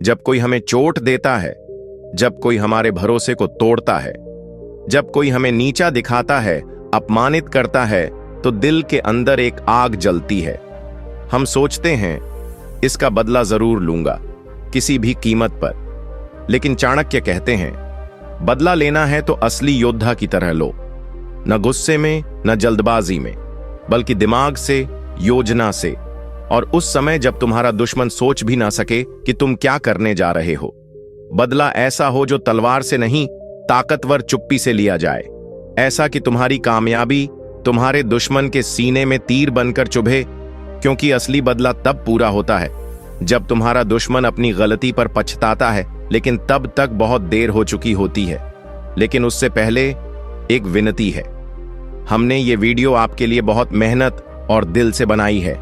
जब कोई हमें चोट देता है, जब कोई हमारे भरोसे को तोड़ता है, जब कोई हमें नीचा दिखाता है, अपमानित करता है, तो दिल के अंदर एक आग जलती है। हम सोचते हैं इसका बदला जरूर लूंगा, किसी भी कीमत पर। लेकिन चाणक्य कहते हैं बदला लेना है तो असली योद्धा की तरह लो, न गुस्से में न जल्दबाजी में, बल्कि दिमाग से, योजना से, और उस समय जब तुम्हारा दुश्मन सोच भी ना सके कि तुम क्या करने जा रहे हो। बदला ऐसा हो जो तलवार से नहीं, ताकतवर चुप्पी से लिया जाए। ऐसा कि तुम्हारी कामयाबी तुम्हारे दुश्मन के सीने में तीर बनकर चुभे, क्योंकि असली बदला तब पूरा होता है जब तुम्हारा दुश्मन अपनी गलती पर पछताता है, लेकिन तब तक बहुत देर हो चुकी होती है। लेकिन उससे पहले एक विनती है। हमने ये वीडियो आपके लिए बहुत मेहनत और दिल से बनाई है।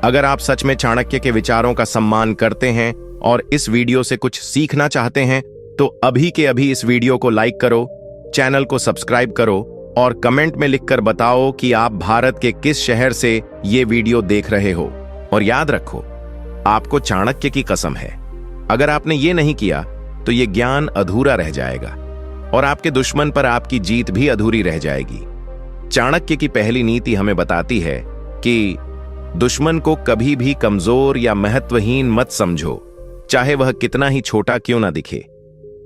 अगर आप सच में चाणक्य के विचारों का सम्मान करते हैं और इस वीडियो से कुछ सीखना चाहते हैं, तो अभी के अभी इस वीडियो को लाइक करो, चैनल को सब्सक्राइब करो और कमेंट में लिखकर बताओ कि आप भारत के किस शहर से ये वीडियो देख रहे हो। और याद रखो, आपको चाणक्य की कसम है, अगर आपने ये नहीं किया तो ये ज्ञान अधूरा रह जाएगा और आपके दुश्मन पर आपकी जीत भी अधूरी रह जाएगी। चाणक्य की पहली नीति हमें बताती है कि दुश्मन को कभी भी कमजोर या महत्वहीन मत समझो, चाहे वह कितना ही छोटा क्यों ना दिखे।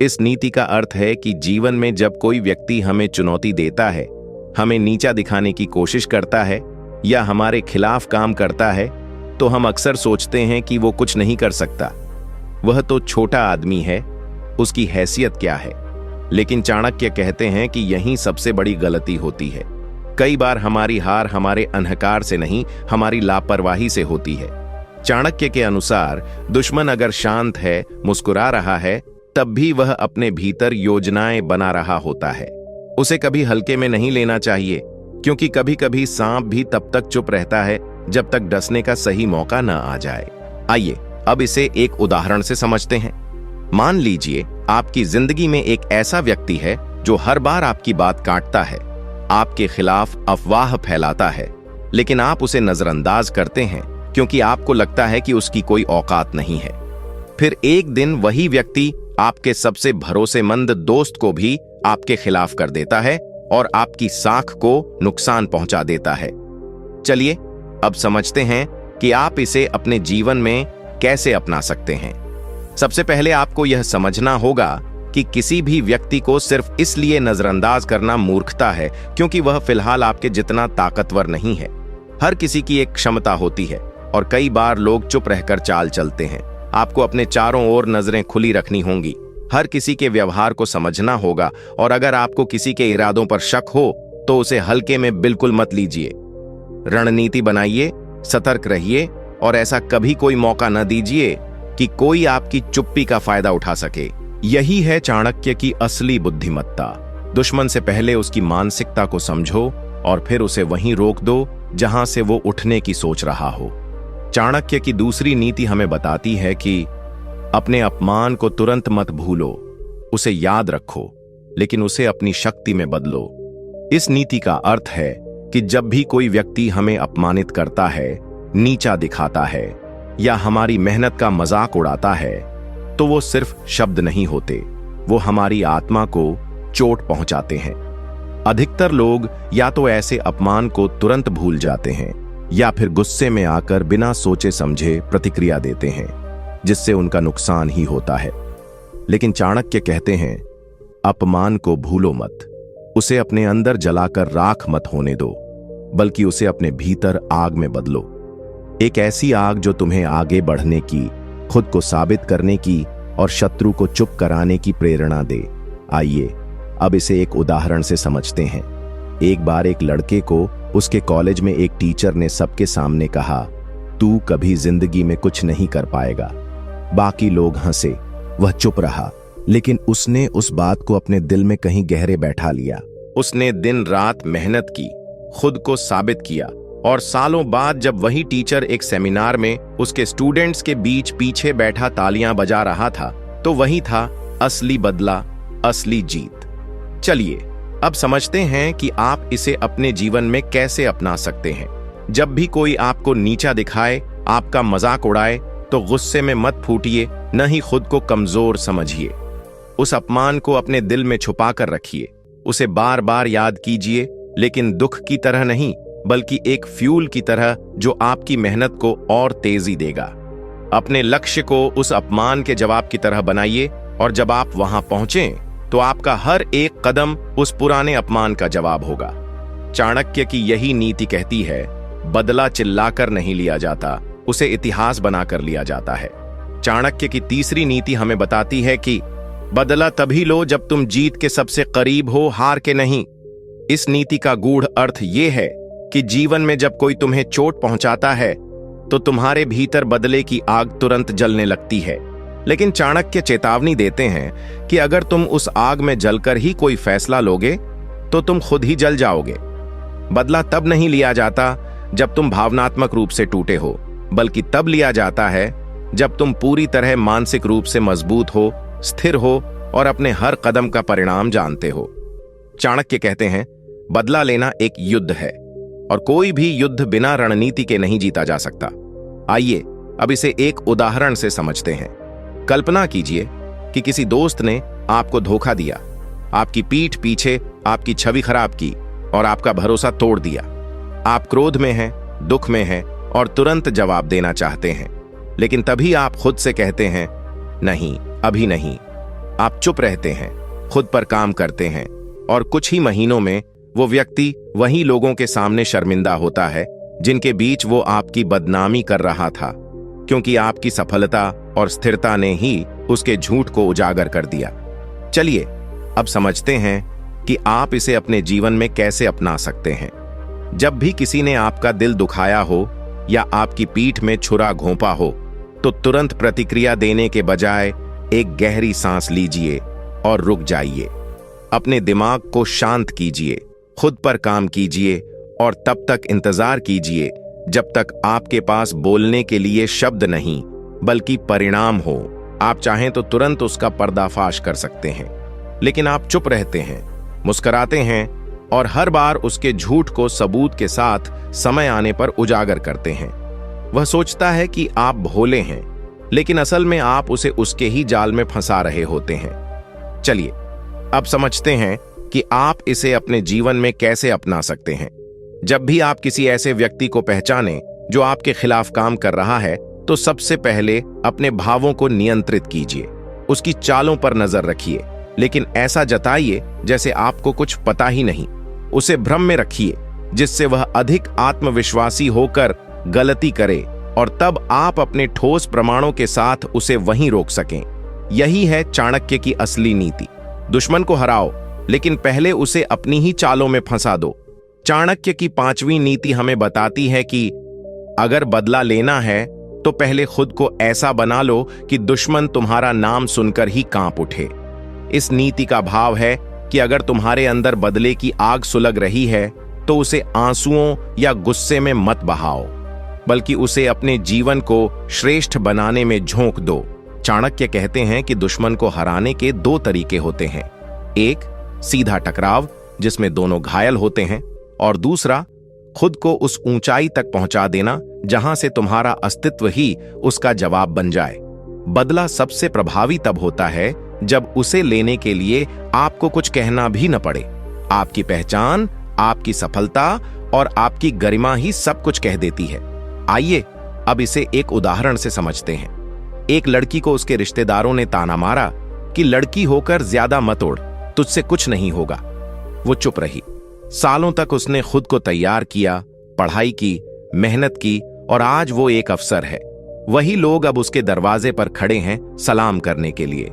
इस नीति का अर्थ है कि जीवन में जब कोई व्यक्ति हमें चुनौती देता है, हमें नीचा दिखाने की कोशिश करता है या हमारे खिलाफ काम करता है, तो हम अक्सर सोचते हैं कि वो कुछ नहीं कर सकता, वह तो छोटा आदमी है, उसकी हैसियत क्या है। लेकिन चाणक्य कहते हैं कि यही सबसे बड़ी गलती होती है। कई बार हमारी हार हमारे अहंकार से नहीं, हमारी लापरवाही से होती है। चाणक्य के अनुसार दुश्मन अगर शांत है, मुस्कुरा रहा है, तब भी वह अपने भीतर योजनाएं बना रहा होता है। उसे कभी हल्के में नहीं लेना चाहिए, क्योंकि कभी कभी सांप भी तब तक चुप रहता है जब तक डसने का सही मौका न आ जाए। आइए अब इसे एक उदाहरण से समझते हैं। मान लीजिए आपकी जिंदगी में एक ऐसा व्यक्ति है जो हर बार आपकी बात काटता है, आपके खिलाफ अफवाह फैलाता है, लेकिन आप उसे नजरअंदाज करते हैं क्योंकि आपको लगता है कि उसकी कोई औकात नहीं है। फिर एक दिन वही व्यक्ति आपके सबसे भरोसेमंद दोस्त को भी आपके खिलाफ कर देता है और आपकी साख को नुकसान पहुंचा देता है। चलिए अब समझते हैं कि आप इसे अपने जीवन में कैसे अपना सकते हैं। सबसे पहले आपको यह समझना होगा कि किसी भी व्यक्ति को सिर्फ इसलिए नजरअंदाज करना मूर्खता है क्योंकि वह फिलहाल आपके जितना ताकतवर नहीं है। हर किसी की एक क्षमता होती है और कई बार लोग चुप रहकर चाल चलते हैं। आपको अपने चारों ओर नजरें खुली रखनी होंगी, हर किसी के व्यवहार को समझना होगा, और अगर आपको किसी के इरादों पर शक हो तो उसे हल्के में बिल्कुल मत लीजिए। रणनीति बनाइए, सतर्क रहिए और ऐसा कभी कोई मौका न दीजिए कि कोई आपकी चुप्पी का फायदा उठा सके। यही है चाणक्य की असली बुद्धिमत्ता। दुश्मन से पहले उसकी मानसिकता को समझो और फिर उसे वहीं रोक दो जहां से वो उठने की सोच रहा हो। चाणक्य की दूसरी नीति हमें बताती है कि अपने अपमान को तुरंत मत भूलो, उसे याद रखो, लेकिन उसे अपनी शक्ति में बदलो। इस नीति का अर्थ है कि जब भी कोई व्यक्ति हमें अपमानित करता है, नीचा दिखाता है या हमारी मेहनत का मजाक उड़ाता है, तो वो सिर्फ शब्द नहीं होते, वो हमारी आत्मा को चोट पहुंचाते हैं। अधिकतर लोग या तो ऐसे अपमान को तुरंत भूल जाते हैं या फिर गुस्से में आकर बिना सोचे समझे प्रतिक्रिया देते हैं, जिससे उनका नुकसान ही होता है। लेकिन चाणक्य कहते हैं अपमान को भूलो मत, उसे अपने अंदर जलाकर राख मत होने दो, बल्कि उसे अपने भीतर आग में बदलो। एक ऐसी आग जो तुम्हें आगे बढ़ने की, खुद को साबित करने की और शत्रु को चुप कराने की प्रेरणा दे। आइए अब इसे एक उदाहरण से समझते हैं। एक बार एक लड़के को उसके कॉलेज में एक टीचर ने सबके सामने कहा, तू कभी जिंदगी में कुछ नहीं कर पाएगा। बाकी लोग हंसे, वह चुप रहा, लेकिन उसने उस बात को अपने दिल में कहीं गहरे बैठा लिया। उसने दिन रात मेहनत की, खुद को साबित किया, और सालों बाद जब वही टीचर एक सेमिनार में उसके स्टूडेंट्स के बीच पीछे बैठा तालियां बजा रहा था, तो वही था असली बदला, असली जीत। चलिए अब समझते हैं कि आप इसे अपने जीवन में कैसे अपना सकते हैं। जब भी कोई आपको नीचा दिखाए, आपका मजाक उड़ाए, तो गुस्से में मत फूटिए, न ही खुद को कमजोर समझिए। उस अपमान को अपने दिल में छुपा कर रखिए, उसे बार बार याद कीजिए, लेकिन दुख की तरह नहीं, बल्कि एक फ्यूल की तरह जो आपकी मेहनत को और तेजी देगा। अपने लक्ष्य को उस अपमान के जवाब की तरह बनाइए, और जब आप वहां पहुंचें तो आपका हर एक कदम उस पुराने अपमान का जवाब होगा। चाणक्य की यही नीति कहती है, बदला चिल्लाकर नहीं लिया जाता, उसे इतिहास बनाकर लिया जाता है। चाणक्य की तीसरी नीति हमें बताती है कि बदला तभी लो जब तुम जीत के सबसे करीब हो, हार के नहीं। इस नीति का गूढ़ अर्थ यह है कि जीवन में जब कोई तुम्हें चोट पहुंचाता है तो तुम्हारे भीतर बदले की आग तुरंत जलने लगती है, लेकिन चाणक्य चेतावनी देते हैं कि अगर तुम उस आग में जलकर ही कोई फैसला लोगे तो तुम खुद ही जल जाओगे। बदला तब नहीं लिया जाता जब तुम भावनात्मक रूप से टूटे हो, बल्कि तब लिया जाता है जब तुम पूरी तरह मानसिक रूप से मजबूत हो, स्थिर हो और अपने हर कदम का परिणाम जानते हो। चाणक्य कहते हैं, बदला लेना एक युद्ध है और कोई भी युद्ध बिना रणनीति के नहीं जीता जा सकता। आइए अब इसे एक उदाहरण से समझते हैं। कल्पना कीजिए कि किसी दोस्त ने आपको धोखा दिया, आपकी पीठ पीछे आपकी छवि खराब की और आपका भरोसा तोड़ दिया। आप क्रोध में हैं, दुख में हैं और तुरंत जवाब देना चाहते हैं, लेकिन तभी आप खुद से कहते हैं, नहीं, अभी नहीं। आप चुप रहते हैं, खुद पर काम करते हैं और कुछ ही महीनों में वो व्यक्ति वही लोगों के सामने शर्मिंदा होता है जिनके बीच वो आपकी बदनामी कर रहा था, क्योंकि आपकी सफलता और स्थिरता ने ही उसके झूठ को उजागर कर दिया। चलिए अब समझते हैं कि आप इसे अपने जीवन में कैसे अपना सकते हैं। जब भी किसी ने आपका दिल दुखाया हो या आपकी पीठ में छुरा घोंपा हो, तो तुरंत प्रतिक्रिया देने के बजाय एक गहरी सांस लीजिए और रुक जाइए। अपने दिमाग को शांत कीजिए, खुद पर काम कीजिए और तब तक इंतजार कीजिए जब तक आपके पास बोलने के लिए शब्द नहीं बल्कि परिणाम हो। आप चाहें तो तुरंत उसका पर्दाफाश कर सकते हैं, लेकिन आप चुप रहते हैं, मुस्कुराते हैं और हर बार उसके झूठ को सबूत के साथ समय आने पर उजागर करते हैं। वह सोचता है कि आप भोले हैं, लेकिन असल में आप उसे उसके ही जाल में फंसा रहे होते हैं। चलिए अब समझते हैं कि आप इसे अपने जीवन में कैसे अपना सकते हैं। जब भी आप किसी ऐसे व्यक्ति को पहचानें जो आपके खिलाफ काम कर रहा है, तो सबसे पहले अपने भावों को नियंत्रित कीजिए। उसकी चालों पर नजर रखिए, लेकिन ऐसा जताइए जैसे आपको कुछ पता ही नहीं। उसे भ्रम में रखिए जिससे वह अधिक आत्मविश्वासी होकर गलती करे और तब आप अपने ठोस प्रमाणों के साथ उसे वहीं रोक सकें। यही है चाणक्य की असली नीति। दुश्मन को हराओ, लेकिन पहले उसे अपनी ही चालों में फंसा दो। चाणक्य की पांचवी नीति हमें बताती है कि अगर बदला लेना है तो पहले खुद को ऐसा बना लो कि दुश्मन तुम्हारा नाम सुनकर ही कांप उठे। इस नीति का भाव है कि अगर तुम्हारे अंदर बदले की आग सुलग रही है तो उसे आंसुओं या गुस्से में मत बहाओ, बल्कि उसे अपने जीवन को श्रेष्ठ बनाने में झोंक दो। चाणक्य कहते हैं कि दुश्मन को हराने के दो तरीके होते हैं, एक सीधा टकराव जिसमें दोनों घायल होते हैं, और दूसरा खुद को उस ऊंचाई तक पहुंचा देना जहां से तुम्हारा अस्तित्व ही उसका जवाब बन जाए। बदला सबसे प्रभावी तब होता है जब उसे लेने के लिए आपको कुछ कहना भी न पड़े। आपकी पहचान, आपकी सफलता और आपकी गरिमा ही सब कुछ कह देती है। आइए अब इसे एक उदाहरण से समझते हैं। एक लड़की को उसके रिश्तेदारों ने ताना मारा कि लड़की होकर ज्यादा मत उड़, तुझसे कुछ नहीं होगा। वो चुप रही। सालों तक उसने खुद को तैयार किया, पढ़ाई की, मेहनत की और आज वो एक अफसर है। वही लोग अब उसके दरवाजे पर खड़े हैं सलाम करने के लिए।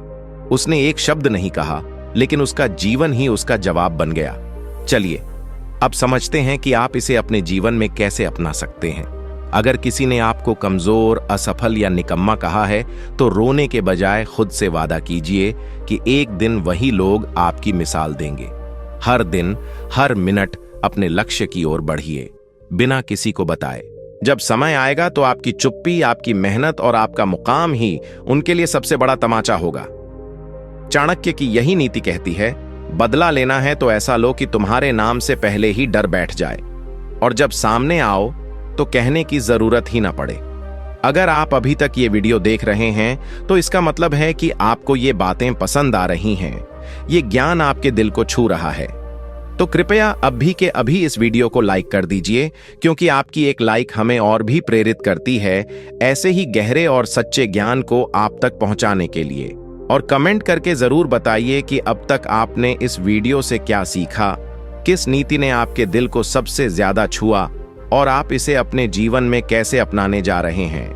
उसने एक शब्द नहीं कहा, लेकिन उसका जीवन ही उसका जवाब बन गया। चलिए अब समझते हैं कि आप इसे अपने जीवन में कैसे अपना सकते हैं। अगर किसी ने आपको कमजोर, असफल या निकम्मा कहा है तो रोने के बजाय खुद से वादा कीजिए कि एक दिन वही लोग आपकी मिसाल देंगे। हर दिन, हर मिनट अपने लक्ष्य की ओर बढ़िए, बिना किसी को बताए। जब समय आएगा तो आपकी चुप्पी, आपकी मेहनत और आपका मुकाम ही उनके लिए सबसे बड़ा तमाचा होगा। चाणक्य की यही नीति कहती है, बदला लेना है तो ऐसा लो कि तुम्हारे नाम से पहले ही डर बैठ जाए, और जब सामने आओ तो कहने की जरूरत ही ना पड़े। अगर आप अभी तक ये वीडियो देख रहे हैं तो इसका मतलब है कि आपको ये बातें पसंद आ रही हैं, ये ज्ञान आपके दिल को छू रहा है। तो कृपया अभी के अभी इस वीडियो को लाइक कर दीजिए, क्योंकि आपकी एक लाइक हमें और भी प्रेरित करती है ऐसे ही गहरे और सच्चे ज्ञान को आप तक पहुंचाने के लिए। और कमेंट करके जरूर बताइए कि अब तक आपने इस वीडियो से क्या सीखा, किस नीति ने आपके दिल को सबसे ज्यादा छुआ और आप इसे अपने जीवन में कैसे अपनाने जा रहे हैं।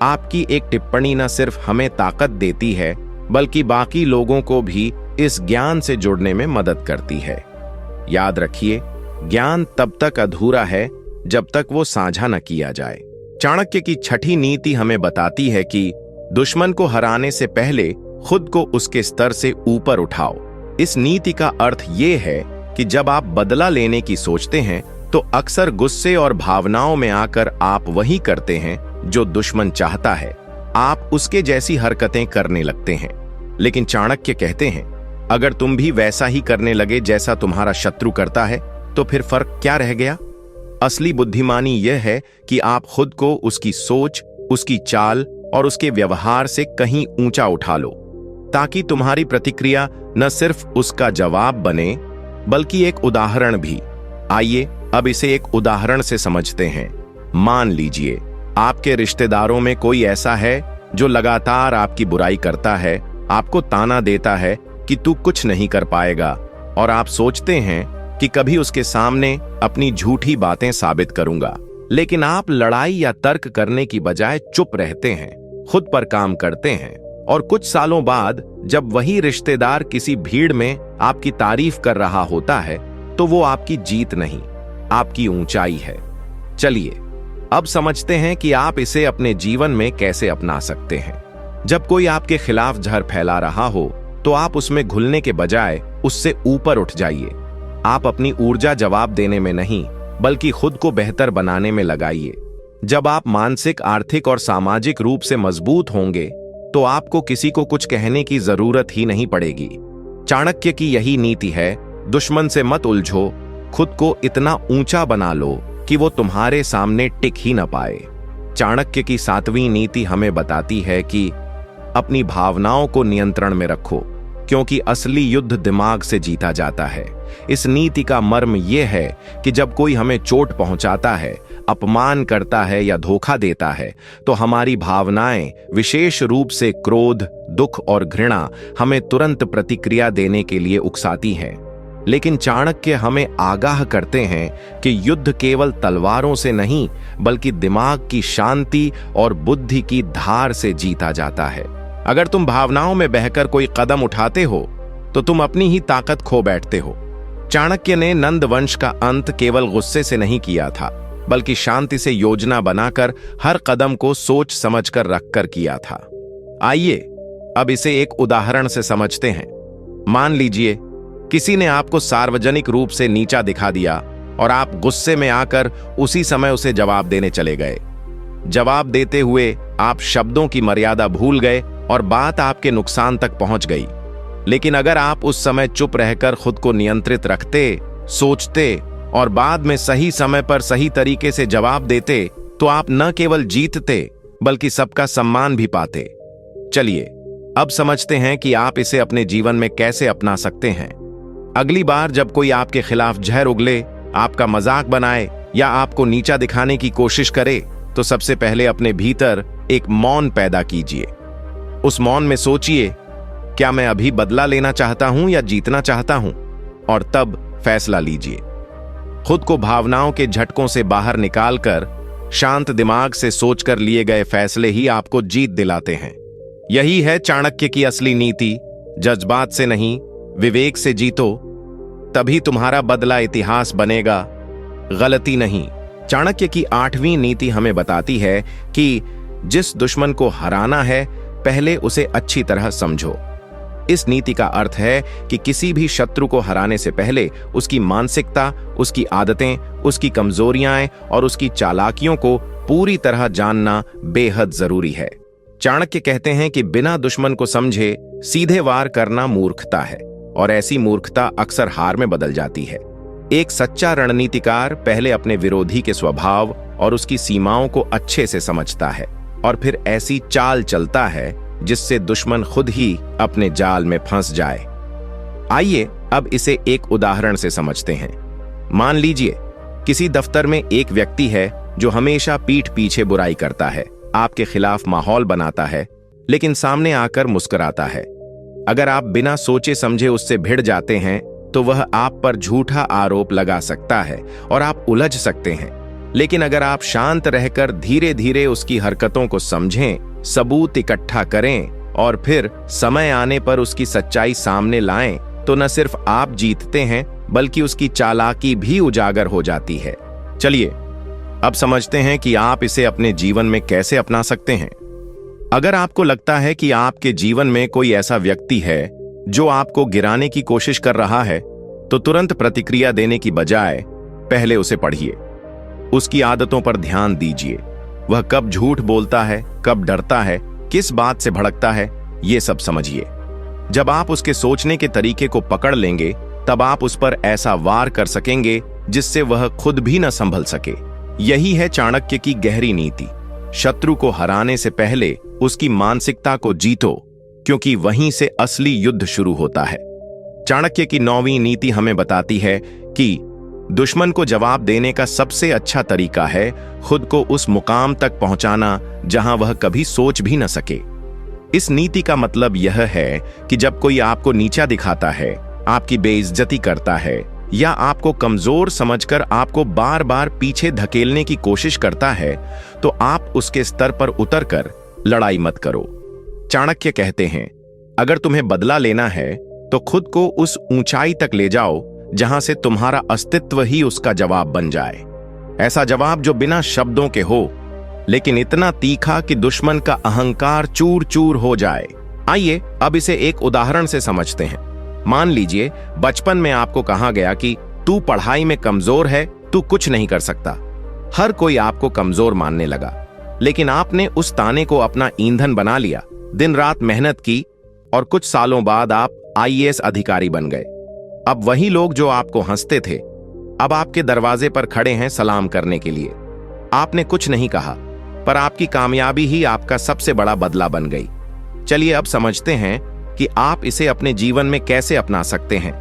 आपकी एक टिप्पणी न सिर्फ हमें ताकत देती है, बल्कि बाकी लोगों को भी इस ज्ञान से जुड़ने में मदद करती है। याद रखिए, ज्ञान तब तक अधूरा है जब तक वो साझा न किया जाए। चाणक्य की छठी नीति हमें बताती है कि दुश्मन को हराने से पहले खुद को उसके स्तर से ऊपर उठाओ। इस नीति का अर्थ ये है कि जब आप बदला लेने की सोचते हैं तो अक्सर गुस्से और भावनाओं में आकर आप वही करते हैं जो दुश्मन चाहता है। आप उसके जैसी हरकतें करने लगते हैं। लेकिन चाणक्य कहते हैं, अगर तुम भी वैसा ही करने लगे जैसा तुम्हारा शत्रु करता है तो फिर फर्क क्या रह गया। असली बुद्धिमानी यह है कि आप खुद को उसकी सोच, उसकी चाल और उसके व्यवहार से कहीं ऊंचा उठा लो, ताकि तुम्हारी प्रतिक्रिया न सिर्फ उसका जवाब बने बल्कि एक उदाहरण भी। आइए अब इसे एक उदाहरण से समझते हैं। मान लीजिए आपके रिश्तेदारों में कोई ऐसा है जो लगातार आपकी बुराई करता है, आपको ताना देता है कि तू कुछ नहीं कर पाएगा, और आप सोचते हैं कि कभी उसके सामने अपनी झूठी बातें साबित करूंगा। लेकिन आप लड़ाई या तर्क करने की बजाय चुप रहते हैं, खुद पर काम करते हैं, और कुछ सालों बाद जब वही रिश्तेदार किसी भीड़ में आपकी तारीफ कर रहा होता है तो वो आपकी जीत नहीं, आपकी ऊंचाई है। चलिए अब समझते हैं कि आप इसे अपने जीवन में कैसे अपना सकते हैं। जब कोई आपके खिलाफ जहर फैला रहा हो तो आप उसमें घुलने के बजाय उससे ऊपर उठ जाइए। आप अपनी ऊर्जा जवाब देने में नहीं बल्कि खुद को बेहतर बनाने में लगाइए। जब आप मानसिक, आर्थिक और सामाजिक रूप से मजबूत होंगे तो आपको किसी को कुछ कहने की जरूरत ही नहीं पड़ेगी। चाणक्य की यही नीति है, दुश्मन से मत उलझो, खुद को इतना ऊंचा बना लो कि वो तुम्हारे सामने टिक ही न पाए। चाणक्य की 7वीं नीति हमें बताती है कि अपनी भावनाओं को नियंत्रण में रखो, क्योंकि असली युद्ध दिमाग से जीता जाता है। इस नीति का मर्म यह है कि जब कोई हमें चोट पहुंचाता है, अपमान करता है या धोखा देता है तो हमारी भावनाएं, विशेष रूप से क्रोध, दुख और घृणा, हमें तुरंत प्रतिक्रिया देने के लिए उकसाती हैं। लेकिन चाणक्य हमें आगाह करते हैं कि युद्ध केवल तलवारों से नहीं बल्कि दिमाग की शांति और बुद्धि की धार से जीता जाता है। अगर तुम भावनाओं में बहकर कोई कदम उठाते हो तो तुम अपनी ही ताकत खो बैठते हो। चाणक्य ने नंद वंश का अंत केवल गुस्से से नहीं किया था, बल्कि शांति से योजना बनाकर हर कदम को सोच समझकर रखकर किया था। आइए अब इसे एक उदाहरण से समझते हैं। मान लीजिए किसी ने आपको सार्वजनिक रूप से नीचा दिखा दिया और आप गुस्से में आकर उसी समय उसे जवाब देने चले गए। जवाब देते हुए आप शब्दों की मर्यादा भूल गए और बात आपके नुकसान तक पहुंच गई। लेकिन अगर आप उस समय चुप रहकर खुद को नियंत्रित रखते, सोचते और बाद में सही समय पर सही तरीके से जवाब देते तो आप न केवल जीतते बल्कि सबका सम्मान भी पाते। चलिए अब समझते हैं कि आप इसे अपने जीवन में कैसे अपना सकते हैं। अगली बार जब कोई आपके खिलाफ जहर उगले, आपका मजाक बनाए या आपको नीचा दिखाने की कोशिश करे तो सबसे पहले अपने भीतर एक मौन पैदा कीजिए। उस मौन में सोचिए, क्या मैं अभी बदला लेना चाहता हूं या जीतना चाहता हूं, और तब फैसला लीजिए। खुद को भावनाओं के झटकों से बाहर निकालकर शांत दिमाग से सोचकर लिए गए फैसले ही आपको जीत दिलाते हैं। यही है चाणक्य की असली नीति। जज्बात से नहीं, विवेक से जीतो, तभी तुम्हारा बदला इतिहास बनेगा, गलती नहीं। चाणक्य की 8वीं नीति हमें बताती है कि जिस दुश्मन को हराना है पहले उसे अच्छी तरह समझो। इस नीति का अर्थ है कि किसी भी शत्रु को हराने से पहले उसकी मानसिकता, उसकी आदतें, उसकी कमजोरियां और उसकी चालाकियों को पूरी तरह जानना बेहद जरूरी है। चाणक्य कहते हैं कि बिना दुश्मन को समझे सीधे वार करना मूर्खता है, और ऐसी मूर्खता अक्सर हार में बदल जाती है। एक सच्चा रणनीतिकार पहले अपने विरोधी के स्वभाव और उसकी सीमाओं को अच्छे से समझता है, और फिर ऐसी चाल चलता है जिससे दुश्मन खुद ही अपने जाल में फंस जाए। आइए अब इसे एक उदाहरण से समझते हैं। मान लीजिए किसी दफ्तर में एक व्यक्ति है जो हमेशा पीठ पीछे बुराई करता है, आपके खिलाफ माहौल बनाता है, लेकिन सामने आकर मुस्कुराता है। अगर आप बिना सोचे समझे उससे भिड़ जाते हैं तो वह आप पर झूठा आरोप लगा सकता है और आप उलझ सकते हैं। लेकिन अगर आप शांत रहकर धीरे धीरे उसकी हरकतों को समझें, सबूत इकट्ठा करें और फिर समय आने पर उसकी सच्चाई सामने लाएं, तो न सिर्फ आप जीतते हैं बल्कि उसकी चालाकी भी उजागर हो जाती है। चलिए अब समझते हैं कि आप इसे अपने जीवन में कैसे अपना सकते हैं। अगर आपको लगता है कि आपके जीवन में कोई ऐसा व्यक्ति है जो आपको गिराने की कोशिश कर रहा है, तो तुरंत प्रतिक्रिया देने की बजाय पहले उसे पढ़िए। उसकी आदतों पर ध्यान दीजिए। वह कब झूठ बोलता है, कब डरता है, किस बात से भड़कता है, ये सब समझिए। जब आप उसके सोचने के तरीके को पकड़ लेंगे, तब आप उस पर ऐसा वार कर सकेंगे जिससे वह खुद भी न संभल सके। यही है चाणक्य की गहरी नीति। शत्रु को हराने से पहले उसकी मानसिकता को जीतो, क्योंकि वहीं से असली युद्ध शुरू होता है। चाणक्य की 9वीं नीति हमें बताती है कि दुश्मन को जवाब देने का सबसे अच्छा तरीका है खुद को उस मुकाम तक पहुंचाना जहां वह कभी सोच भी न सके। इस नीति का मतलब यह है कि जब कोई आपको नीचा दिखाता है, आपकी बेइज्जती करता है या आपको कमजोर समझकर आपको बार बार पीछे धकेलने की कोशिश करता है, तो आप उसके स्तर पर उतरकर लड़ाई मत करो। चाणक्य कहते हैं, अगर तुम्हें बदला लेना है तो खुद को उस ऊंचाई तक ले जाओ जहां से तुम्हारा अस्तित्व ही उसका जवाब बन जाए। ऐसा जवाब जो बिना शब्दों के हो, लेकिन इतना तीखा कि दुश्मन का अहंकार चूर चूर हो जाए। आइए अब इसे एक उदाहरण से समझते हैं। मान लीजिए बचपन में आपको कहा गया कि तू पढ़ाई में कमजोर है, तू कुछ नहीं कर सकता। हर कोई आपको कमजोर मानने लगा, लेकिन आपने उस ताने को अपना ईंधन बना लिया, दिन रात मेहनत की और कुछ सालों बाद आप आईएएस अधिकारी बन गए। अब वही लोग जो आपको हंसते थे, अब आपके दरवाजे पर खड़े हैं सलाम करने के लिए। आपने कुछ नहीं कहा, पर आपकी कामयाबी ही आपका सबसे बड़ा बदला बन गई। चलिए अब समझते हैं कि आप इसे अपने जीवन में कैसे अपना सकते हैं।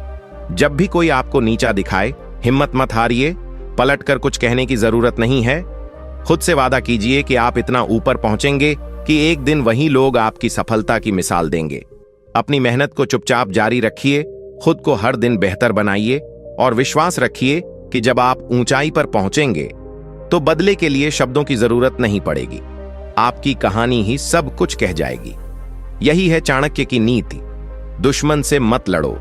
जब भी कोई आपको नीचा दिखाए, हिम्मत मत हारिए। पलटकर कुछ कहने की जरूरत नहीं है। खुद से वादा कीजिए कि आप इतना ऊपर पहुंचेंगे कि एक दिन वही लोग आपकी सफलता की मिसाल देंगे। अपनी मेहनत को चुपचाप जारी रखिए, खुद को हर दिन बेहतर बनाइए और विश्वास रखिए कि जब आप ऊंचाई पर पहुंचेंगे तो बदले के लिए शब्दों की जरूरत नहीं पड़ेगी। आपकी कहानी ही सब कुछ कह जाएगी। यही है चाणक्य की नीति। दुश्मन से मत लड़ो,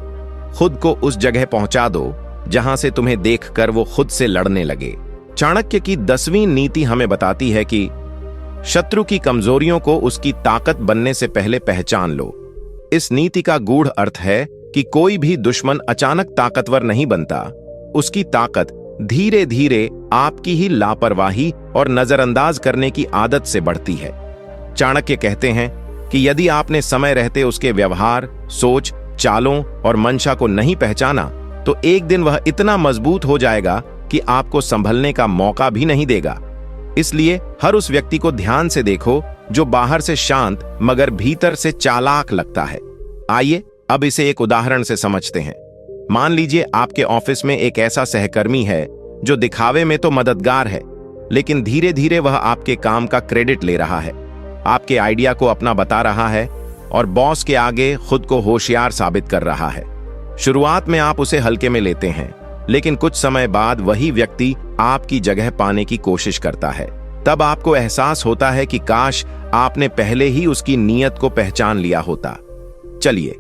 खुद को उस जगह पहुंचा दो जहां से तुम्हें देखकर वो खुद से लड़ने लगे। चाणक्य की 10वीं नीति हमें बताती है कि शत्रु की कमजोरियों को उसकी ताकत बनने से पहले पहचान लो। इस नीति का गूढ़ अर्थ है कि कोई भी दुश्मन अचानक ताकतवर नहीं बनता। उसकी ताकत धीरे धीरे आपकी ही लापरवाही और नजरअंदाज करने की आदत से बढ़ती है। चाणक्य कहते हैं कि यदि आपने समय रहते उसके व्यवहार, सोच, चालों और मंशा को नहीं पहचाना, तो एक दिन वह इतना मजबूत हो जाएगा कि आपको संभलने का मौका भी नहीं देगा। इसलिए हर उस व्यक्ति को ध्यान से देखो जो बाहर से शांत मगर भीतर से चालाक लगता है। आइए अब इसे एक उदाहरण से समझते हैं। मान लीजिए आपके ऑफिस में एक ऐसा सहकर्मी है जो दिखावे में तो मददगार है, लेकिन धीरे धीरे वह आपके काम का क्रेडिट ले रहा है, आपके आइडिया को अपना बता रहा है और बॉस के आगे खुद को होशियार साबित कर रहा है। शुरुआत में आप उसे हल्के में लेते हैं, लेकिन कुछ समय बाद वही व्यक्ति आपकी जगह पाने की कोशिश करता है। तब आपको एहसास होता है कि काश आपने पहले ही उसकी नीयत को पहचान लिया होता। चलिए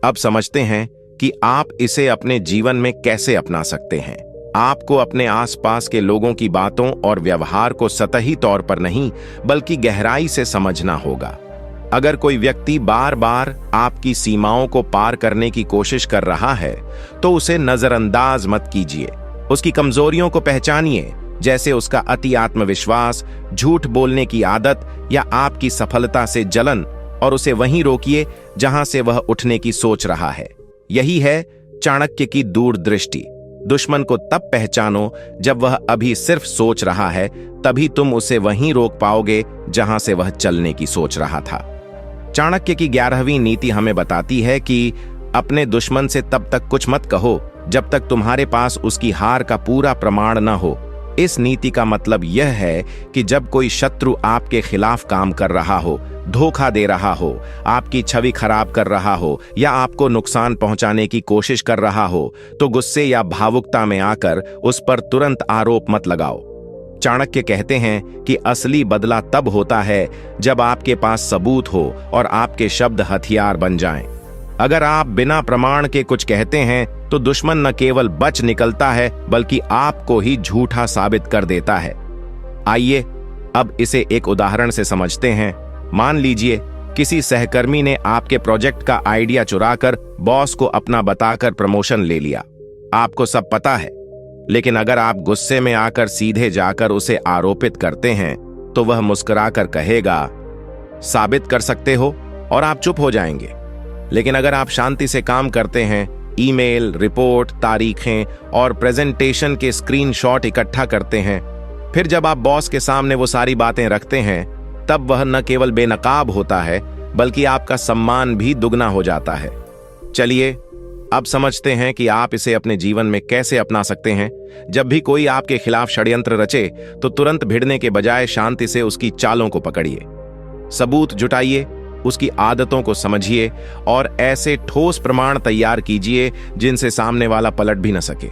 अब समझते हैं कि आप इसे अपने जीवन में कैसे अपना सकते हैं। आपको अपने आसपास के लोगों की बातों और व्यवहार को सतही तौर पर नहीं बल्कि गहराई से समझना होगा। अगर कोई व्यक्ति बार बार आपकी सीमाओं को पार करने की कोशिश कर रहा है तो उसे नजरअंदाज मत कीजिए। उसकी कमजोरियों को पहचानिए, जैसे उसका अति आत्मविश्वास, झूठ बोलने की आदत या आपकी सफलता से जलन, और उसे वहीं रोकिए जहां से वह उठने की सोच रहा है। यही है चाणक्य की दूरदृष्टि। दुश्मन को तब पहचानो जब वह अभी सिर्फ सोच रहा है, तभी तुम उसे वहीं रोक पाओगे जहां से वह चलने की सोच रहा था। चाणक्य की 11वीं नीति हमें बताती है कि अपने दुश्मन से तब तक कुछ मत कहो जब तक तुम्हारे पास उसकी हार का पूरा प्रमाण न हो। इस नीति का मतलब यह है कि जब कोई शत्रु आपके खिलाफ काम कर रहा हो, धोखा दे रहा हो, आपकी छवि खराब कर रहा हो या आपको नुकसान पहुंचाने की कोशिश कर रहा हो, तो गुस्से या भावुकता में आकर उस पर तुरंत आरोप मत लगाओ। चाणक्य कहते हैं कि असली बदला तब होता है जब आपके पास सबूत हो और आपके शब्द हथियार बन जाएं। अगर आप बिना प्रमाण के कुछ कहते हैं तो दुश्मन न केवल बच निकलता है बल्कि आपको ही झूठा साबित कर देता है। आइए अब इसे एक उदाहरण से समझते हैं। मान लीजिए किसी सहकर्मी ने आपके प्रोजेक्ट का आइडिया चुराकर बॉस को अपना बताकर प्रमोशन ले लिया। आपको सब पता है, लेकिन अगर आप गुस्से में आकर सीधे जाकर उसे आरोपित करते हैं तो वह मुस्कुराकर कहेगा, साबित कर सकते हो, और आप चुप हो जाएंगे। लेकिन अगर आप शांति से काम करते हैं, ईमेल, रिपोर्ट, तारीखें और प्रेजेंटेशन के स्क्रीनशॉट इकट्ठा करते हैं, फिर जब आप बॉस के सामने वो सारी बातें रखते हैं, तब वह न केवल बेनकाब होता है बल्कि आपका सम्मान भी दुगना हो जाता है। चलिए अब समझते हैं कि आप इसे अपने जीवन में कैसे अपना सकते हैं। जब भी कोई आपके खिलाफ षड्यंत्र रचे तो तुरंत भिड़ने के बजाय शांति से उसकी चालों को पकड़िए, सबूत जुटाइए, उसकी आदतों को समझिए और ऐसे ठोस प्रमाण तैयार कीजिए जिनसे सामने वाला पलट भी न सके।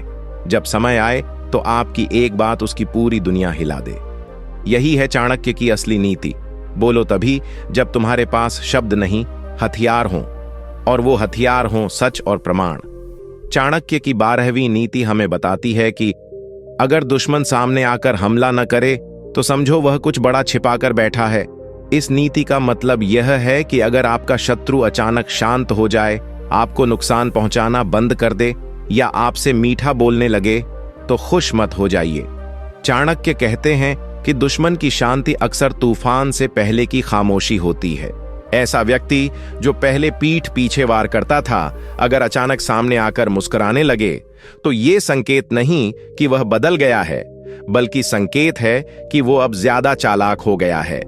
जब समय आए तो आपकी एक बात उसकी पूरी दुनिया हिला दे। यही है चाणक्य की असली नीति। बोलो तभी जब तुम्हारे पास शब्द नहीं, हथियार हों, और वो हथियार हों सच और प्रमाण। चाणक्य की 12वीं नीति हमें बताती है कि अगर दुश्मन सामने आकर हमला न करे तो समझो वह कुछ बड़ा छिपाकर बैठा है। इस नीति का मतलब यह है कि अगर आपका शत्रु अचानक शांत हो जाए, आपको नुकसान पहुंचाना बंद कर दे या आपसे मीठा बोलने लगे तो खुश मत हो जाइए। चाणक्य कहते हैं कि दुश्मन की शांति अक्सर तूफान से पहले की खामोशी होती है। ऐसा व्यक्ति जो पहले पीठ पीछे वार करता था, अगर अचानक सामने आकर मुस्कुराने लगे तो ये संकेत नहीं कि वह बदल गया है, बल्कि संकेत है कि वो अब ज्यादा चालाक हो गया है।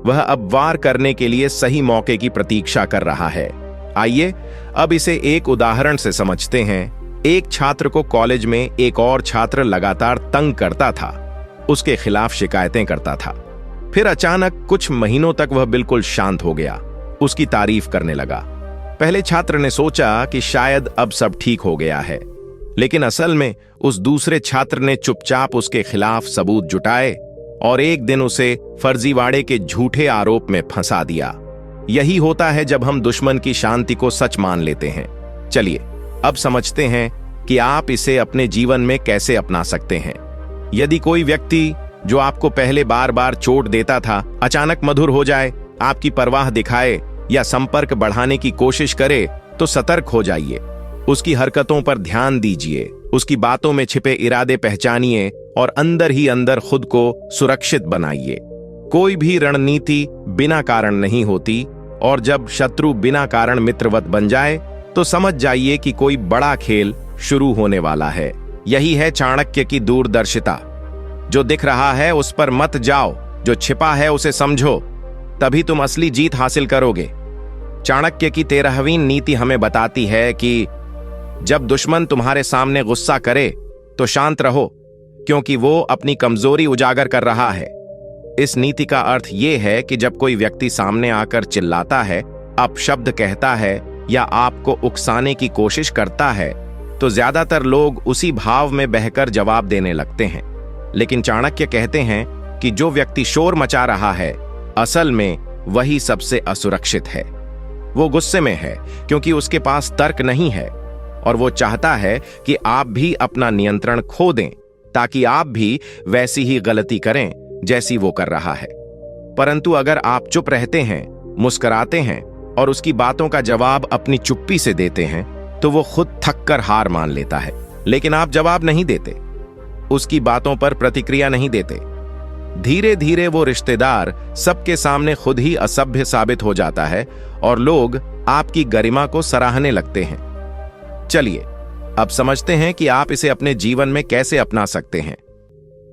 वह अब वार करने के लिए सही मौके की प्रतीक्षा कर रहा है। आइए अब इसे एक उदाहरण से समझते हैं। एक छात्र को कॉलेज में एक और छात्र लगातार तंग करता था, उसके खिलाफ शिकायतें करता था। फिर अचानक कुछ महीनों तक वह बिल्कुल शांत हो गया, उसकी तारीफ करने लगा। पहले छात्र ने सोचा कि शायद अब सब ठीक हो गया है, लेकिन असल में उस दूसरे छात्र ने चुपचाप उसके खिलाफ सबूत जुटाए और एक दिन उसे फर्जीवाड़े के झूठे आरोप में फंसा दिया। यही होता है जब हम दुश्मन की शांति को सच मान लेते हैं। चलिए अब समझते हैं कि आप इसे अपने जीवन में कैसे अपना सकते हैं। यदि कोई व्यक्ति जो आपको पहले बार बार चोट देता था अचानक मधुर हो जाए, आपकी परवाह दिखाए या संपर्क बढ़ाने की कोशिश करे, तो सतर्क हो जाइए। उसकी हरकतों पर ध्यान दीजिए, उसकी बातों में छिपे इरादे पहचानिए और अंदर ही अंदर खुद को सुरक्षित बनाइए। कोई भी रणनीति बिना कारण नहीं होती, और जब शत्रु बिना कारण मित्रवत बन जाए तो समझ जाइए कि कोई बड़ा खेल शुरू होने वाला है। यही है चाणक्य की दूरदर्शिता। जो दिख रहा है उस पर मत जाओ, जो छिपा है उसे समझो, तभी तुम असली जीत हासिल करोगे। चाणक्य की 13वीं नीति हमें बताती है कि जब दुश्मन तुम्हारे सामने गुस्सा करे तो शांत रहो, क्योंकि वो अपनी कमजोरी उजागर कर रहा है। इस नीति का अर्थ यह है कि जब कोई व्यक्ति सामने आकर चिल्लाता है, अपशब्द कहता है या आपको उकसाने की कोशिश करता है, तो ज्यादातर लोग उसी भाव में बहकर जवाब देने लगते हैं। लेकिन चाणक्य कहते हैं कि जो व्यक्ति शोर मचा रहा है, असल में वही सबसे असुरक्षित है। वो गुस्से में है क्योंकि उसके पास तर्क नहीं है, और वो चाहता है कि आप भी अपना नियंत्रण खो दें ताकि आप भी वैसी ही गलती करें जैसी वो कर रहा है। परंतु अगर आप चुप रहते हैं, मुस्कुराते हैं और उसकी बातों का जवाब अपनी चुप्पी से देते हैं, तो वो खुद थक कर हार मान लेता है। लेकिन आप जवाब नहीं देते, उसकी बातों पर प्रतिक्रिया नहीं देते। धीरे धीरे वो रिश्तेदार सबके सामने खुद ही असभ्य साबित हो जाता है और लोग आपकी गरिमा को सराहने लगते हैं। चलिए अब समझते हैं कि आप इसे अपने जीवन में कैसे अपना सकते हैं।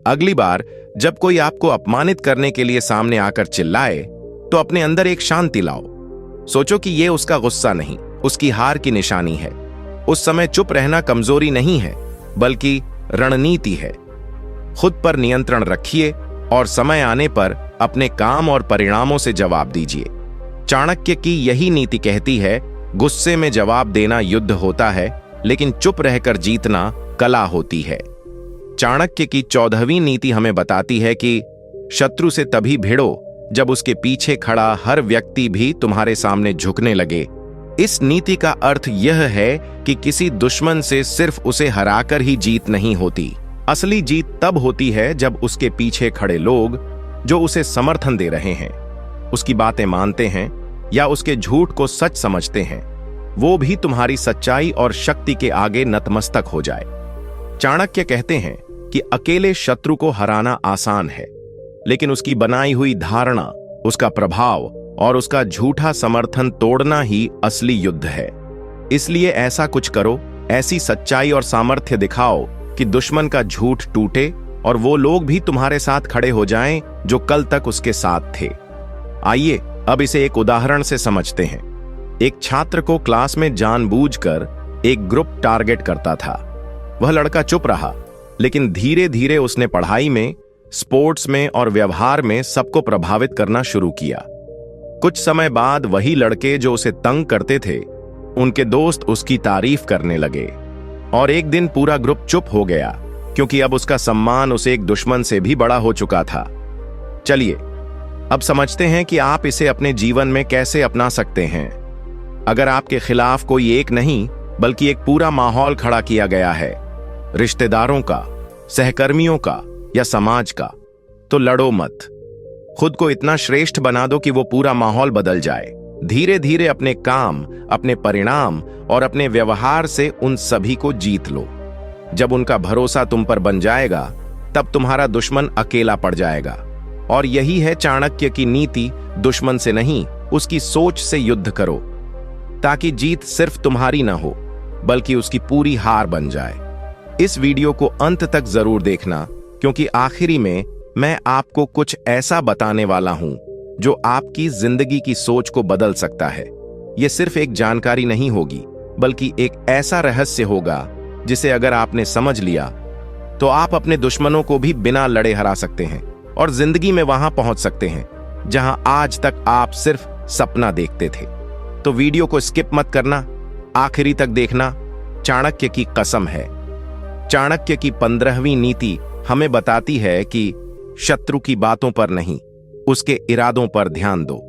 अगली बार जब कोई आपको अपमानित करने के लिए सामने आकर चिल्लाए, तो अपने अंदर एक शांति लाओ। सोचो कि यह उसका गुस्सा नहीं, उसकी हार की निशानी है। उस समय चुप रहना कमजोरी नहीं है, बल्कि रणनीति है। खुद पर नियंत्रण रखिए और समय आने पर अपने काम और परिणामों से जवाब दीजिए। चाणक्य की यही नीति कहती है, गुस्से में जवाब देना युद्ध होता है, लेकिन चुप रहकर जीतना कला होती है। चाणक्य की 14वीं नीति हमें बताती है कि शत्रु से तभी भिड़ो जब उसके पीछे खड़ा हर व्यक्ति भी तुम्हारे सामने झुकने लगे। इस नीति का अर्थ यह है कि किसी दुश्मन से सिर्फ उसे हराकर ही जीत नहीं होती। असली जीत तब होती है जब उसके पीछे खड़े लोग जो उसे समर्थन दे रहे हैं, उसकी बातें मानते हैं या उसके झूठ को सच समझते हैं, वो भी तुम्हारी सच्चाई और शक्ति के आगे नतमस्तक हो जाए। चाणक्य कहते हैं कि अकेले शत्रु को हराना आसान है, लेकिन उसकी बनाई हुई धारणा, उसका प्रभाव और उसका झूठा समर्थन तोड़ना ही असली युद्ध है। इसलिए ऐसा कुछ करो, ऐसी सच्चाई और सामर्थ्य दिखाओ कि दुश्मन का झूठ टूटे और वो लोग भी तुम्हारे साथ खड़े हो जाएं जो कल तक उसके साथ थे। आइए अब इसे एक उदाहरण से समझते हैं। एक छात्र को क्लास में जानबूझकर एक ग्रुप टारगेट करता था। वह लड़का चुप रहा, लेकिन धीरे धीरे उसने पढ़ाई में, स्पोर्ट्स में और व्यवहार में सबको प्रभावित करना शुरू किया। कुछ समय बाद वही लड़के जो उसे तंग करते थे, उनके दोस्त उसकी तारीफ करने लगे और एक दिन पूरा ग्रुप चुप हो गया, क्योंकि अब उसका सम्मान उसे एक दुश्मन से भी बड़ा हो चुका था। चलिए अब समझते हैं कि आप इसे अपने जीवन में कैसे अपना सकते हैं। अगर आपके खिलाफ कोई एक नहीं बल्कि एक पूरा माहौल खड़ा किया गया है, रिश्तेदारों का, सहकर्मियों का या समाज का, तो लड़ो मत। खुद को इतना श्रेष्ठ बना दो कि वो पूरा माहौल बदल जाए। धीरे धीरे अपने काम, अपने परिणाम और अपने व्यवहार से उन सभी को जीत लो। जब उनका भरोसा तुम पर बन जाएगा, तब तुम्हारा दुश्मन अकेला पड़ जाएगा। और यही है चाणक्य की नीति, दुश्मन से नहीं, उसकी सोच से युद्ध करो, ताकि जीत सिर्फ तुम्हारी ना हो, बल्कि उसकी पूरी हार बन जाए। इस वीडियो को अंत तक जरूर देखना, क्योंकि आखिरी में मैं आपको कुछ ऐसा बताने वाला हूं जो आपकी जिंदगी की सोच को बदल सकता है। यह सिर्फ एक जानकारी नहीं होगी, बल्कि एक ऐसा रहस्य होगा जिसे अगर आपने समझ लिया तो आप अपने दुश्मनों को भी बिना लड़े हरा सकते हैं और जिंदगी में वहां पहुंच सकते हैं जहां आज तक आप सिर्फ सपना देखते थे। तो वीडियो को स्किप मत करना, आखिरी तक देखना। चाणक्य की कसम है। चाणक्य की 15वीं नीति हमें बताती है कि शत्रु की बातों पर नहीं, उसके इरादों पर ध्यान दो।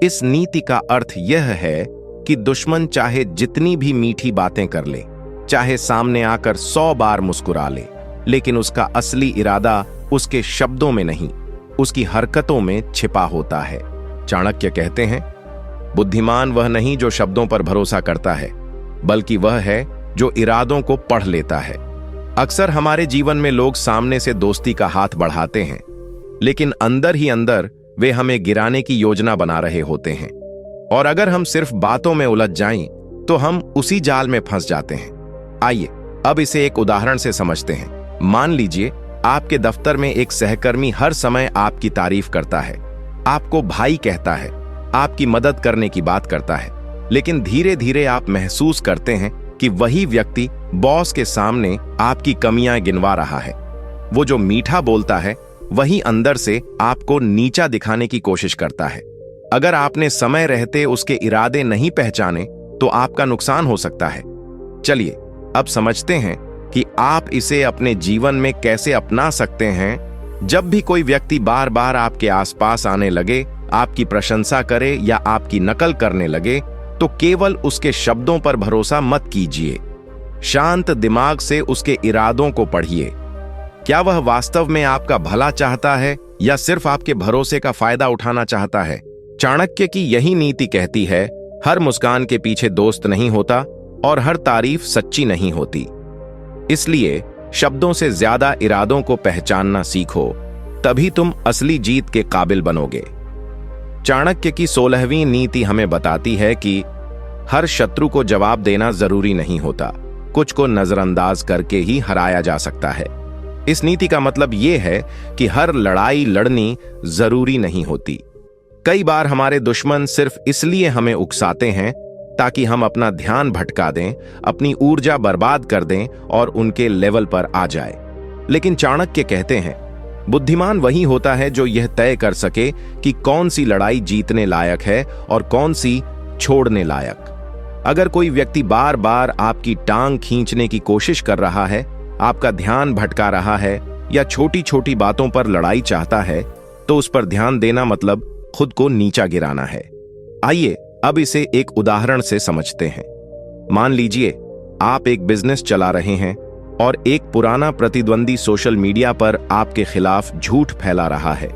इस नीति का अर्थ यह है कि दुश्मन चाहे जितनी भी मीठी बातें कर ले, चाहे सामने आकर 100 बार मुस्कुरा ले, लेकिन उसका असली इरादा उसके शब्दों में नहीं, उसकी हरकतों में छिपा होता है। चाणक्य कहते हैं, बुद्धिमान वह नहीं जो शब्दों पर भरोसा करता है, बल्कि वह है जो इरादों को पढ़ लेता है। अक्सर हमारे जीवन में लोग सामने से दोस्ती का हाथ बढ़ाते हैं, लेकिन अंदर ही अंदर वे हमें गिराने की योजना बना रहे होते हैं। और अगर हम सिर्फ बातों में उलझ जाएं, तो हम उसी जाल में फंस जाते हैं। आइए अब इसे एक उदाहरण से समझते हैं। मान लीजिए आपके दफ्तर में एक सहकर्मी हर समय आपकी तारीफ करता है, आपको भाई कहता है, आपकी मदद करने की बात करता है, लेकिन धीरे धीरे आप महसूस करते हैं कि वही व्यक्ति बॉस के सामने आपकी कमियां गिनवा रहा है। वो जो मीठा बोलता है, वही अंदर से आपको नीचा दिखाने की कोशिश करता है। अगर आपने समय रहते उसके इरादे नहीं पहचाने, तो आपका नुकसान हो सकता है। चलिए अब समझते हैं कि आप इसे अपने जीवन में कैसे अपना सकते हैं। जब भी कोई व्यक्ति बार बार आपके आसपास आने लगे, आपकी प्रशंसा करे या आपकी नकल करने लगे, तो केवल उसके शब्दों पर भरोसा मत कीजिए। शांत दिमाग से उसके इरादों को पढ़िए। क्या वह वास्तव में आपका भला चाहता है या सिर्फ आपके भरोसे का फायदा उठाना चाहता है? चाणक्य की यही नीति कहती है, हर मुस्कान के पीछे दोस्त नहीं होता और हर तारीफ सच्ची नहीं होती। इसलिए शब्दों से ज्यादा इरादों को पहचानना सीखो, तभी तुम असली जीत के काबिल बनोगे। चाणक्य की 16वीं नीति हमें बताती है कि हर शत्रु को जवाब देना जरूरी नहीं होता, कुछ को नजरअंदाज करके ही हराया जा सकता है। इस नीति का मतलब यह है कि हर लड़ाई लड़नी जरूरी नहीं होती। कई बार हमारे दुश्मन सिर्फ इसलिए हमें उकसाते हैं ताकि हम अपना ध्यान भटका दें, अपनी ऊर्जा बर्बाद कर दें और उनके लेवल पर आ जाए। लेकिन चाणक्य कहते हैं, बुद्धिमान वही होता है जो यह तय कर सके कि कौन सी लड़ाई जीतने लायक है और कौन सी छोड़ने लायक। अगर कोई व्यक्ति बार बार आपकी टांग खींचने की कोशिश कर रहा है, आपका ध्यान भटका रहा है या छोटी छोटी बातों पर लड़ाई चाहता है, तो उस पर ध्यान देना मतलब खुद को नीचा गिराना है। आइए अब इसे एक उदाहरण से समझते हैं। मान लीजिए आप एक बिजनेस चला रहे हैं और एक पुराना प्रतिद्वंदी सोशल मीडिया पर आपके खिलाफ झूठ फैला रहा है,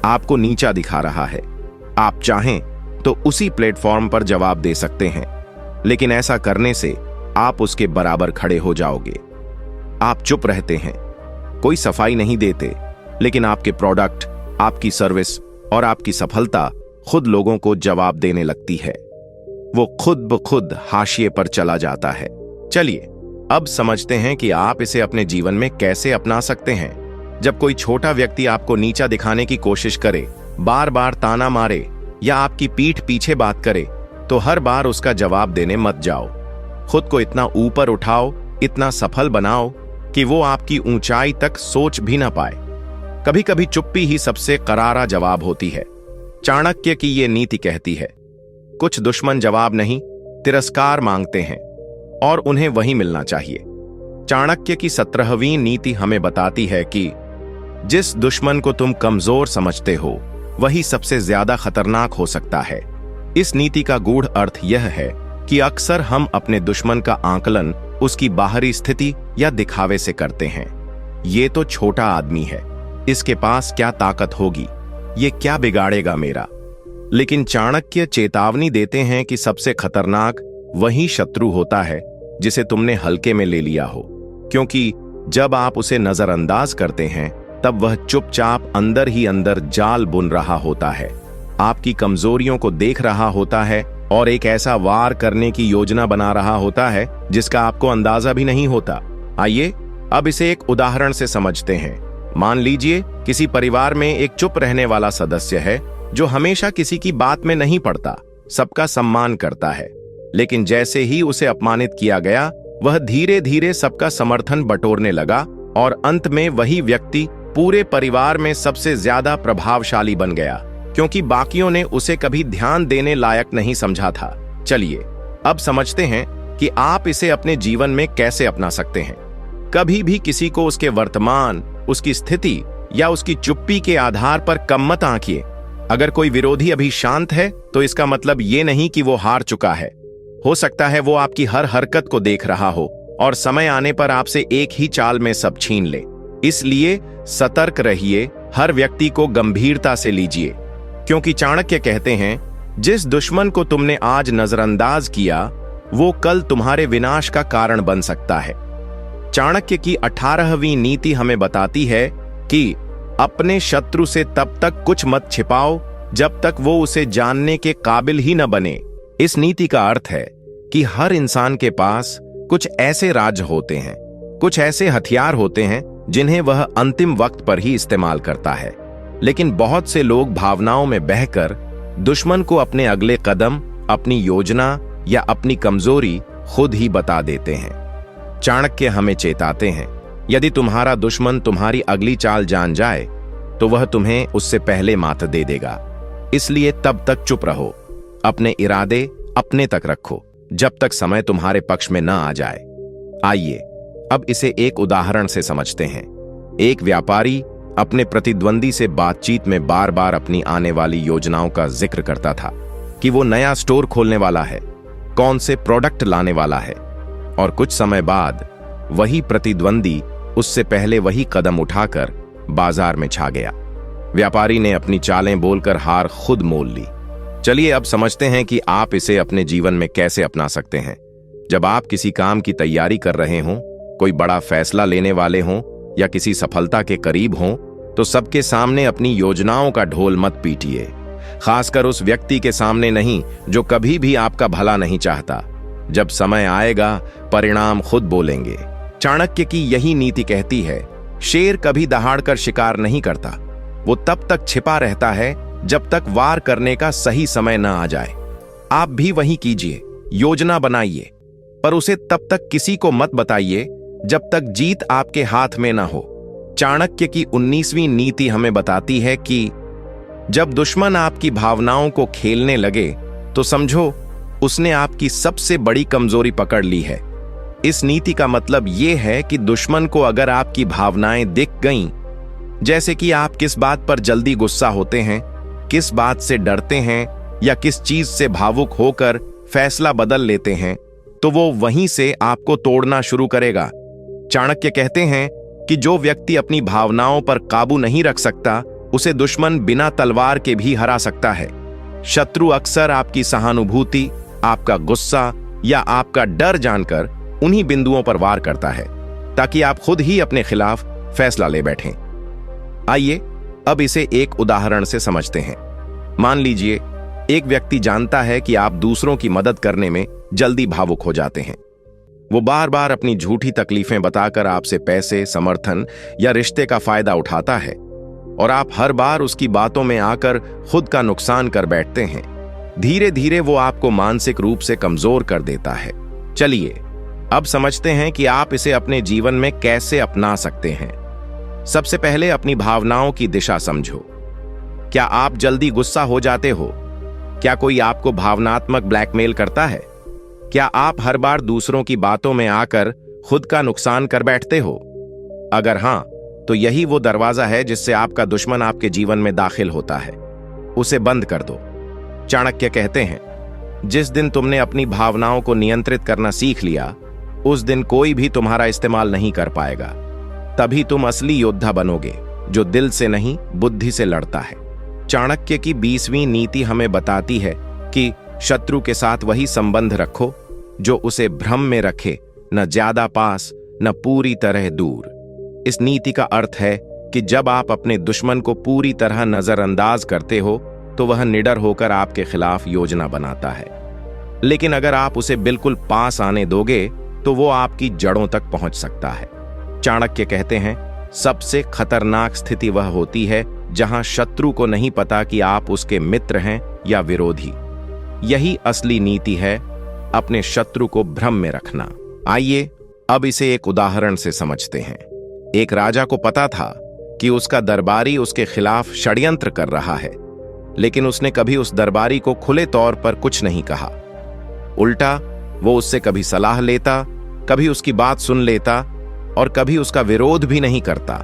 आपको नीचा दिखा रहा है। आप चाहें तो उसी प्लेटफॉर्म पर जवाब दे सकते हैं, लेकिन ऐसा करने से आप उसके बराबर खड़े हो जाओगे। आप चुप रहते हैं, कोई सफाई नहीं देते, लेकिन आपके प्रोडक्ट, आपकी सर्विस और आपकी सफलता खुद लोगों को जवाब देने लगती है। वो खुद ब खुद हाशिए पर चला जाता है। चलिए अब समझते हैं कि आप इसे अपने जीवन में कैसे अपना सकते हैं। जब कोई छोटा व्यक्ति आपको नीचा दिखाने की कोशिश करे, बार बार ताना मारे या आपकी पीठ पीछे बात करे, तो हर बार उसका जवाब देने मत जाओ। खुद को इतना ऊपर उठाओ, इतना सफल बनाओ कि वो आपकी ऊंचाई तक सोच भी ना पाए। कभी कभी चुप्पी ही सबसे करारा जवाब होती है। चाणक्य की ये नीति कहती है, कुछ दुश्मन जवाब नहीं, तिरस्कार मांगते हैं और उन्हें वही मिलना चाहिए। चाणक्य की 17वीं नीति हमें बताती है कि जिस दुश्मन को तुम कमजोर समझते हो, वही सबसे ज्यादा खतरनाक हो सकता है। इस नीति का गूढ़ अर्थ यह है कि अक्सर हम अपने दुश्मन का आकलन उसकी बाहरी स्थिति या दिखावे से करते हैं। ये तो छोटा आदमी है, इसके पास क्या ताकत होगी, ये क्या बिगाड़ेगा मेरा। लेकिन चाणक्य चेतावनी देते हैं कि सबसे खतरनाक वही शत्रु होता है जिसे तुमने हल्के में ले लिया हो, क्योंकि जब आप उसे नजरअंदाज करते हैं तब वह चुपचाप अंदर ही अंदर जाल बुन रहा होता है, आपकी कमजोरियों को देख रहा होता है और एक ऐसा वार करने की योजना बना रहा होता है जिसका आपको अंदाजा भी नहीं होता। आइए अब इसे एक उदाहरण से समझते हैं। मान लीजिए किसी परिवार में एक चुप रहने वाला सदस्य है जो हमेशा किसी की बात में नहीं पड़ता, सबका सम्मान करता है, लेकिन जैसे ही उसे अपमानित किया गया, वह धीरे धीरे सबका समर्थन बटोरने लगा और अंत में वही व्यक्ति पूरे परिवार में सबसे ज्यादा प्रभावशाली बन गया, क्योंकि बाकियों ने उसे कभी ध्यान देने लायक नहीं समझा था। चलिए अब समझते हैं कि आप इसे अपने जीवन में कैसे अपना सकते हैं। कभी भी किसी को उसके वर्तमान, उसकी स्थिति या उसकी चुप्पी के आधार पर कम मत आंकिए। अगर कोई विरोधी अभी शांत है तो इसका मतलब ये नहीं कि वो हार चुका है। हो सकता है वो आपकी हर हरकत को देख रहा हो और समय आने पर आपसे एक ही चाल में सब छीन ले। इसलिए सतर्क रहिए, हर व्यक्ति को गंभीरता से लीजिए, क्योंकि चाणक्य कहते हैं, जिस दुश्मन को तुमने आज नजरअंदाज किया वो कल तुम्हारे विनाश का कारण बन सकता है। चाणक्य की 18वीं नीति हमें बताती है कि अपने शत्रु से तब तक कुछ मत छिपाओ जब तक वो उसे जानने के काबिल ही न बने। इस नीति का अर्थ है कि हर इंसान के पास कुछ ऐसे राज होते हैं, कुछ ऐसे हथियार होते हैं जिन्हें वह अंतिम वक्त पर ही इस्तेमाल करता है, लेकिन बहुत से लोग भावनाओं में बहकर दुश्मन को अपने अगले कदम, अपनी योजना या अपनी कमजोरी खुद ही बता देते हैं। चाणक्य हमें चेताते हैं, यदि तुम्हारा दुश्मन तुम्हारी अगली चाल जान जाए तो वह तुम्हें उससे पहले मात दे देगा। इसलिए तब तक चुप रहो, अपने इरादे अपने तक रखो जब तक समय तुम्हारे पक्ष में न आ जाए। आइए अब इसे एक उदाहरण से समझते हैं। एक व्यापारी अपने प्रतिद्वंदी से बातचीत में बार बार अपनी आने वाली योजनाओं का जिक्र करता था कि वो नया स्टोर खोलने वाला है, कौन से प्रोडक्ट लाने वाला है, और कुछ समय बाद वही प्रतिद्वंदी उससे पहले वही कदम उठाकर बाजार में छा गया। व्यापारी ने अपनी चालें बोलकर हार खुद मोल ली। चलिए अब समझते हैं कि आप इसे अपने जीवन में कैसे अपना सकते हैं। जब आप किसी काम की तैयारी कर रहे हों, कोई बड़ा फैसला लेने वाले हों या किसी सफलता के करीब हों, तो सबके सामने अपनी योजनाओं का ढोल मत पीटिए, खासकर उस व्यक्ति के सामने नहीं जो कभी भी आपका भला नहीं चाहता। जब समय आएगा परिणाम खुद बोलेंगे। चाणक्य की यही नीति कहती है, शेर कभी दहाड़कर शिकार नहीं करता, वो तब तक छिपा रहता है जब तक वार करने का सही समय न आ जाए। आप भी वही कीजिए, योजना बनाइए, पर उसे तब तक किसी को मत बताइए जब तक जीत आपके हाथ में ना हो। चाणक्य की 19वीं नीति हमें बताती है कि जब दुश्मन आपकी भावनाओं को खेलने लगे तो समझो उसने आपकी सबसे बड़ी कमजोरी पकड़ ली है। इस नीति का मतलब यह है कि दुश्मन को अगर आपकी भावनाएं दिख गईं, जैसे कि आप किस बात पर जल्दी गुस्सा होते हैं, किस बात से डरते हैं या किस चीज से भावुक होकर फैसला बदल लेते हैं, तो वो वहीं से आपको तोड़ना शुरू करेगा। चाणक्य कहते हैं कि जो व्यक्ति अपनी भावनाओं पर काबू नहीं रख सकता, उसे दुश्मन बिना तलवार के भी हरा सकता है। शत्रु अक्सर आपकी सहानुभूति, आपका गुस्सा या आपका डर जानकर उन्हीं बिंदुओं पर वार करता है ताकि आप खुद ही अपने खिलाफ फैसला ले बैठें। आइए अब इसे एक उदाहरण से समझते हैं। मान लीजिए एक व्यक्ति जानता है कि आप दूसरों की मदद करने में जल्दी भावुक हो जाते हैं। वो बार बार अपनी झूठी तकलीफें बताकर आपसे पैसे, समर्थन या रिश्ते का फायदा उठाता है और आप हर बार उसकी बातों में आकर खुद का नुकसान कर बैठते हैं। धीरे धीरे वो आपको मानसिक रूप से कमजोर कर देता है। चलिए अब समझते हैं कि आप इसे अपने जीवन में कैसे अपना सकते हैं। सबसे पहले अपनी भावनाओं की दिशा समझो। क्या आप जल्दी गुस्सा हो जाते हो? क्या कोई आपको भावनात्मक ब्लैकमेल करता है? क्या आप हर बार दूसरों की बातों में आकर खुद का नुकसान कर बैठते हो? अगर हां, तो यही वो दरवाजा है जिससे आपका दुश्मन आपके जीवन में दाखिल होता है। उसे बंद कर दो। चाणक्य कहते हैं, जिस दिन तुमने अपनी भावनाओं को नियंत्रित करना सीख लिया, उस दिन कोई भी तुम्हारा इस्तेमाल नहीं कर पाएगा। तभी तुम असली योद्धा बनोगे, जो दिल से नहीं बुद्धि से लड़ता है। चाणक्य की 20वीं नीति हमें बताती है कि शत्रु के साथ वही संबंध रखो जो उसे भ्रम में रखे, न ज्यादा पास न पूरी तरह दूर। इस नीति का अर्थ है कि जब आप अपने दुश्मन को पूरी तरह नजरअंदाज करते हो तो वह निडर होकर आपके खिलाफ योजना बनाता है, लेकिन अगर आप उसे बिल्कुल पास आने दोगे तो वो आपकी जड़ों तक पहुंच सकता है। चाणक्य कहते हैं, सबसे खतरनाक स्थिति वह होती है जहां शत्रु को नहीं पता कि आप उसके मित्र हैं या विरोधी। यही असली नीति है, अपने शत्रु को भ्रम में रखना। आइए अब इसे एक उदाहरण से समझते हैं। एक राजा को पता था कि उसका दरबारी उसके खिलाफ षड्यंत्र कर रहा है, लेकिन उसने कभी उस दरबारी को खुले तौर पर कुछ नहीं कहा। उल्टा वो उससे कभी सलाह लेता, कभी उसकी बात सुन लेता और कभी उसका विरोध भी नहीं करता।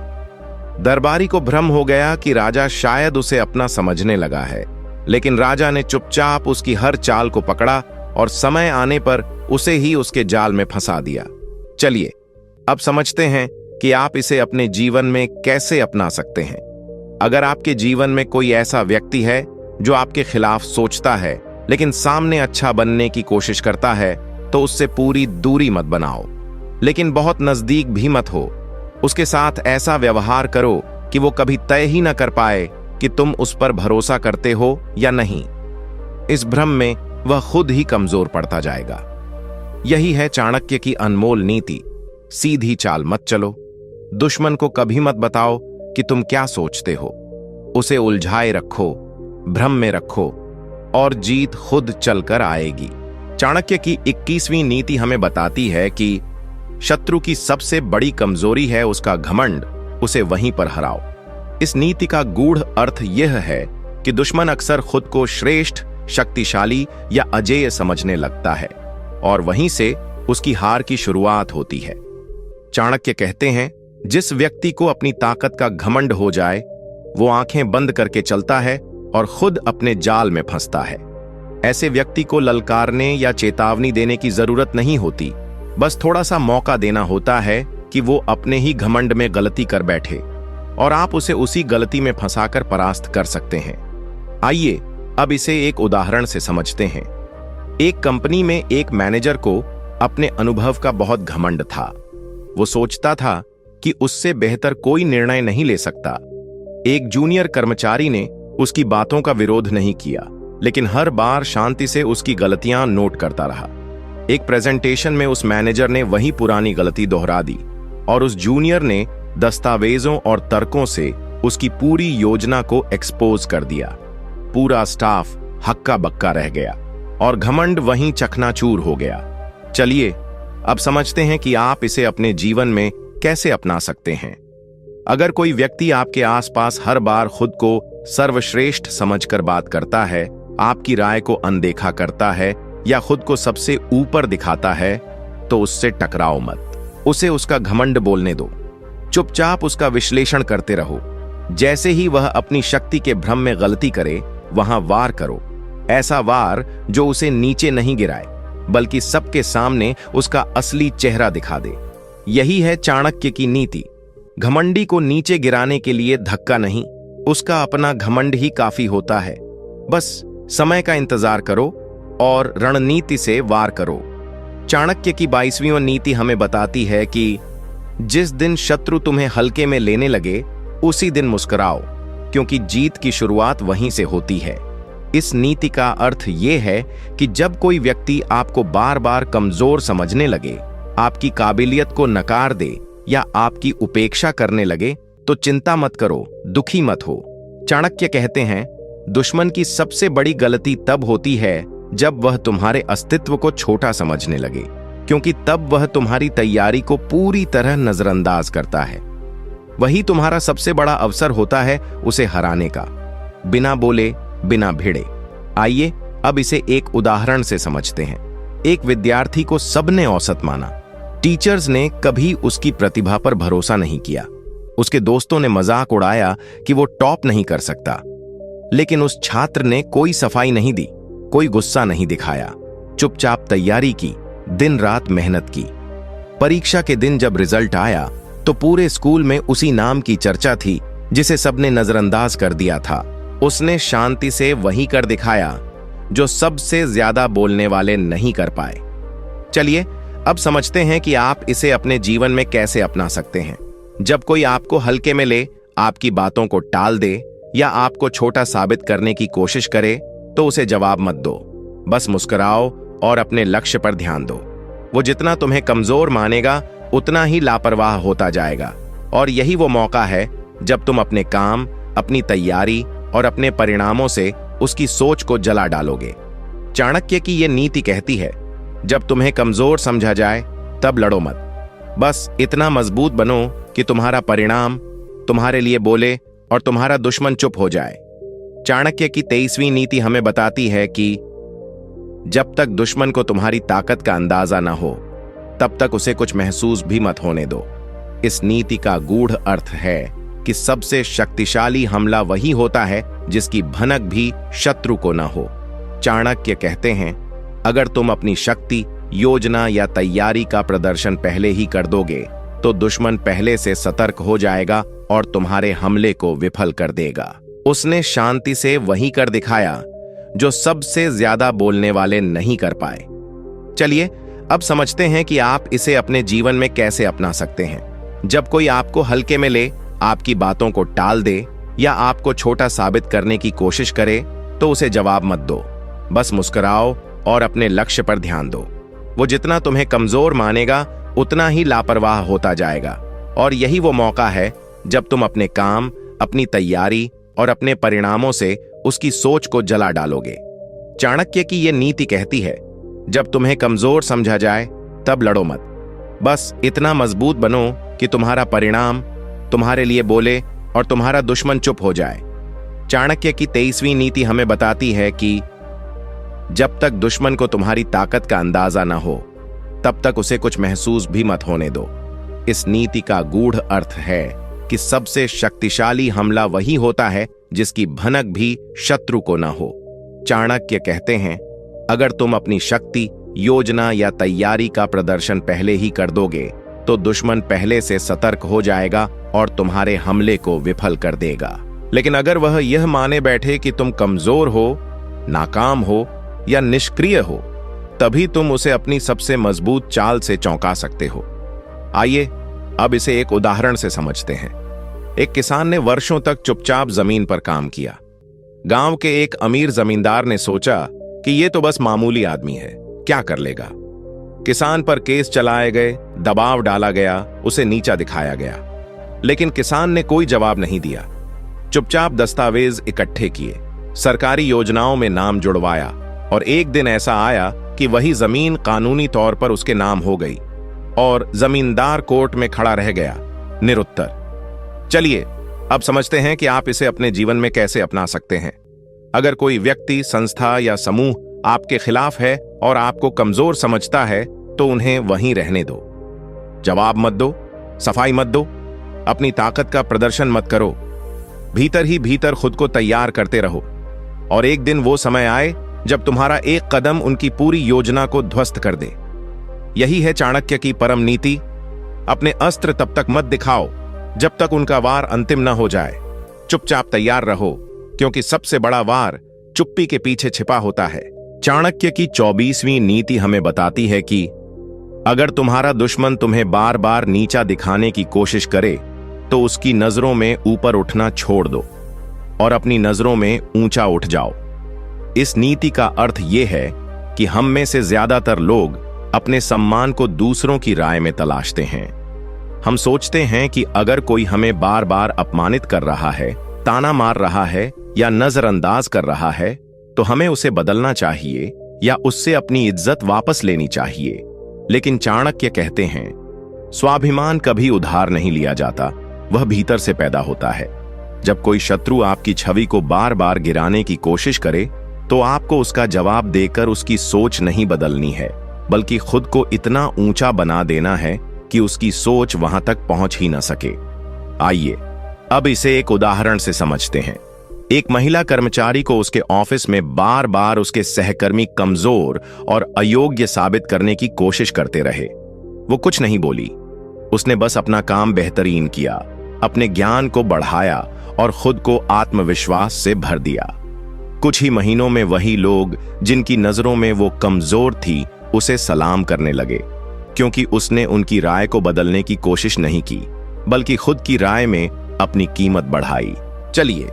दरबारी को भ्रम हो गया कि राजा शायद उसे अपना समझने लगा है, लेकिन राजा ने चुपचाप उसकी हर चाल को पकड़ा और समय आने पर उसे ही उसके जाल में फंसा दिया। चलिए अब समझते हैं कि आप इसे अपने जीवन में कैसे अपना सकते हैं। अगर आपके जीवन में कोई ऐसा व्यक्ति है जो आपके खिलाफ सोचता है लेकिन सामने अच्छा बनने की कोशिश करता है, तो उससे पूरी दूरी मत बनाओ, लेकिन बहुत नजदीक भी मत हो। उसके साथ ऐसा व्यवहार करो कि वो कभी तय ही न कर पाए कि तुम उस पर भरोसा करते हो या नहीं। इस भ्रम में वह खुद ही कमजोर पड़ता जाएगा। यही है चाणक्य की अनमोल नीति, सीधी चाल मत चलो। दुश्मन को कभी मत बताओ कि तुम क्या सोचते हो। उसे उलझाए रखो, भ्रम में रखो और जीत खुद चलकर आएगी। चाणक्य की 21वीं नीति हमें बताती है कि शत्रु की सबसे बड़ी कमजोरी है उसका घमंड, उसे वहीं पर हराओ। इस नीति का गूढ़ अर्थ यह है कि दुश्मन अक्सर खुद को श्रेष्ठ, शक्तिशाली या अजेय समझने लगता है और वहीं से उसकी हार की शुरुआत होती है। चाणक्य कहते हैं, जिस व्यक्ति को अपनी ताकत का घमंड हो जाए, वो आंखें बंद करके चलता है और खुद अपने जाल में फंसता है। ऐसे व्यक्ति को ललकारने या चेतावनी देने की जरूरत नहीं होती, बस थोड़ा सा मौका देना होता है कि वो अपने ही घमंड में गलती कर बैठे और आप उसे उसी गलती में फंसाकर परास्त कर सकते हैं। आइए अब इसे एक उदाहरण से समझते हैं। एक कंपनी में एक मैनेजर को अपने अनुभव का बहुत घमंड था। वो सोचता था कि उससे बेहतर कोई निर्णय नहीं ले सकता। एक जूनियर कर्मचारी ने उसकी बातों का विरोध नहीं किया, लेकिन हर बार शांति से उसकी गलतियां नोट करता रहा। एक प्रेजेंटेशन में उस मैनेजर ने वही पुरानी गलती दोहरा दी और उस जूनियर ने दस्तावेजों और तर्कों से उसकी पूरी योजना को एक्सपोज कर दिया। पूरा स्टाफ हक्का बक्का रह गया और घमंड वहीं चकनाचूर हो गया। चलिए अब समझते हैं कि आप इसे अपने जीवन में कैसे अपना सकते हैं। अगर कोई व्यक्ति आपके आसपास हर बार खुद को सर्वश्रेष्ठ समझकर बात करता है, आपकी राय को अनदेखा करता है या खुद को सबसे ऊपर दिखाता है, तो उससे टकराओ मत। उसे उसका घमंड बोलने दो। चुपचाप उसका विश्लेषण करते रहो। जैसे ही वह अपनी शक्ति के भ्रम में गलती करे, वहां वार करो। ऐसा वार जो उसे नीचे नहीं गिराए, बल्कि सबके सामने उसका असली चेहरा दिखा दे। यही है चाणक्य की नीति। घमंडी को नीचे गिराने के लिए धक्का नहीं, उसका अपना घमंड ही काफी होता है। बस समय का इंतजार करो और रणनीति से वार करो। चाणक्य की 22वीं नीति हमें बताती है कि जिस दिन शत्रु तुम्हें हल्के में लेने लगे, उसी दिन मुस्कुराओ, क्योंकि जीत की शुरुआत वहीं से होती है। इस नीति का अर्थ यह है कि जब कोई व्यक्ति आपको बार बार कमजोर समझने लगे, आपकी काबिलियत को नकार दे या आपकी उपेक्षा करने लगे, तो चिंता मत करो, दुखी मत हो। चाणक्य कहते हैं, दुश्मन की सबसे बड़ी गलती तब होती है जब वह तुम्हारे अस्तित्व को छोटा समझने लगे, क्योंकि तब वह तुम्हारी तैयारी को पूरी तरह नजरअंदाज करता है। वही तुम्हारा सबसे बड़ा अवसर होता है उसे हराने का, बिना बोले, बिना भिड़े। आइए अब इसे एक उदाहरण से समझते हैं। एक विद्यार्थी को सबने औसत माना। टीचर्स ने कभी उसकी प्रतिभा पर भरोसा नहीं किया। उसके दोस्तों ने मजाक उड़ाया कि वो टॉप नहीं कर सकता। लेकिन उस छात्र ने कोई सफाई नहीं दी, कोई गुस्सा नहीं दिखाया। चुपचाप तैयारी की, दिन रात मेहनत की। परीक्षा के दिन जब रिजल्ट आया तो पूरे स्कूल में उसी नाम की चर्चा थी जिसे सबने नजरअंदाज कर दिया था। उसने शांति से वही कर दिखाया जो सबसे ज्यादा बोलने वाले नहीं कर पाए। चलिए अब समझते हैं कि आप इसे अपने जीवन में कैसे अपना सकते हैं। जब कोई आपको हल्के में ले, आपकी बातों को टाल दे या आपको छोटा साबित करने की कोशिश करे, तो उसे जवाब मत दो। बस मुस्कुराओ और अपने लक्ष्य पर ध्यान दो। वो जितना तुम्हें कमजोर मानेगा, उतना ही लापरवाह होता जाएगा। और यही वो मौका है जब तुम अपने काम, अपनी तैयारी और अपने परिणामों से उसकी सोच को जला डालोगे। चाणक्य की यह नीति कहती है, जब तुम्हें कमजोर समझा जाए तब लड़ो मत। बस इतना मजबूत बनो कि तुम्हारा परिणाम तुम्हारे लिए बोले और तुम्हारा दुश्मन चुप हो जाए। चाणक्य की 23वीं नीति हमें बताती है कि जब तक दुश्मन को तुम्हारी ताकत का अंदाजा ना हो, तब तक उसे कुछ महसूस भी मत होने दो। इस नीति का गूढ़ अर्थ है कि सबसे शक्तिशाली हमला वही होता है जिसकी भनक भी शत्रु को न हो। चाणक्य कहते हैं, अगर तुम अपनी शक्ति, योजना या तैयारी का प्रदर्शन पहले ही कर दोगे, तो दुश्मन पहले से सतर्क हो जाएगा और तुम्हारे हमले को विफल कर देगा। उसने शांति से वही कर दिखाया जो सबसे ज्यादा बोलने वाले नहीं कर पाए। चलिए अब समझते हैं कि आप इसे अपने जीवन में कैसे अपना सकते हैं। जब कोई आपको हल्के में ले, आपकी बातों को टाल दे या आपको छोटा साबित करने की कोशिश करे, तो उसे जवाब मत दो। बस मुस्कुराओ और अपने लक्ष्य पर ध्यान दो। वो जितना तुम्हें कमजोर मानेगा, उतना ही लापरवाह होता जाएगा। और यही वो मौका है जब तुम अपने काम, अपनी तैयारी और अपने परिणामों से उसकी सोच को जला डालोगे। चाणक्य की यह नीति कहती है, जब तुम्हें कमजोर समझा जाए तब लड़ो मत। बस इतना मजबूत बनो कि तुम्हारा परिणाम तुम्हारे लिए बोले और तुम्हारा दुश्मन चुप हो जाए। चाणक्य की 23वीं नीति हमें बताती है कि जब तक दुश्मन को तुम्हारी ताकत का अंदाजा न हो, तब तक उसे कुछ महसूस भी मत होने दो। इस नीति का गूढ़ अर्थ है कि सबसे शक्तिशाली हमला वही होता है जिसकी भनक भी शत्रु को न हो। चाणक्य कहते हैं, अगर तुम अपनी शक्ति, योजना या तैयारी का प्रदर्शन पहले ही कर दोगे, तो दुश्मन पहले से सतर्क हो जाएगा और तुम्हारे हमले को विफल कर देगा। लेकिन अगर वह यह माने बैठे कि तुम कमजोर हो, नाकाम हो या निष्क्रिय हो, तभी तुम उसे अपनी सबसे मजबूत चाल से चौंका सकते हो। आइए अब इसे एक उदाहरण से समझते हैं। एक किसान ने वर्षों तक चुपचाप जमीन पर काम किया। गांव के एक अमीर जमींदार ने सोचा कि ये तो बस मामूली आदमी है, क्या कर लेगा। किसान पर केस चलाए गए, दबाव डाला गया, उसे नीचा दिखाया गया। लेकिन किसान ने कोई जवाब नहीं दिया। चुपचाप दस्तावेज इकट्ठे किए, सरकारी योजनाओं में नाम जुड़वाया और एक दिन ऐसा आया कि वही जमीन कानूनी तौर पर उसके नाम हो गई और जमींदार कोर्ट में खड़ा रह गया निरुत्तर। चलिए अब समझते हैं कि आप इसे अपने जीवन में कैसे अपना सकते हैं। अगर कोई व्यक्ति, संस्था या समूह आपके खिलाफ है और आपको कमजोर समझता है तो उन्हें वहीं रहने दो। जवाब मत दो, सफाई मत दो, अपनी ताकत का प्रदर्शन मत करो। भीतर ही भीतर खुद को तैयार करते रहो और एक दिन वो समय आए जब तुम्हारा एक कदम उनकी पूरी योजना को ध्वस्त कर दे। यही है चाणक्य की परम नीति। अपने अस्त्र तब तक मत दिखाओ जब तक उनका वार अंतिम न हो जाए। चुपचाप तैयार रहो, क्योंकि सबसे बड़ा वार चुप्पी के पीछे छिपा होता है। चाणक्य की 24वीं नीति हमें बताती है कि अगर तुम्हारा दुश्मन तुम्हें बार बार नीचा दिखाने की कोशिश करे तो उसकी नजरों में ऊपर उठना छोड़ दो और अपनी नजरों में ऊंचा उठ जाओ। इस नीति का अर्थ यह है कि हम में से ज्यादातर लोग अपने सम्मान को दूसरों की राय में तलाशते हैं। हम सोचते हैं कि अगर कोई हमें बार बार अपमानित कर रहा है, ताना मार रहा है या नजरअंदाज कर रहा है तो हमें उसे बदलना चाहिए या उससे अपनी इज्जत वापस लेनी चाहिए। लेकिन चाणक्य कहते हैं, स्वाभिमान कभी उधार नहीं लिया जाता, वह भीतर से पैदा होता है। जब कोई शत्रु आपकी छवि को बार बार गिराने की कोशिश करे तो आपको उसका जवाब देकर उसकी सोच नहीं बदलनी है, बल्कि खुद को इतना ऊंचा बना देना है कि उसकी सोच वहां तक पहुंच ही न सके। आइए अब इसे एक उदाहरण से समझते हैं। एक महिला कर्मचारी को उसके ऑफिस में बार बार उसके सहकर्मी कमजोर और अयोग्य साबित करने की कोशिश करते रहे। वो कुछ नहीं बोली, उसने बस अपना काम बेहतरीन किया, अपने ज्ञान को बढ़ाया और खुद को आत्मविश्वास से भर दिया। कुछ ही महीनों में वही लोग जिनकी नजरों में वो कमजोर थी उसे सलाम करने लगे, क्योंकि उसने उनकी राय को बदलने की कोशिश नहीं की, बल्कि खुद की राय में अपनी कीमत बढ़ाई। चलिए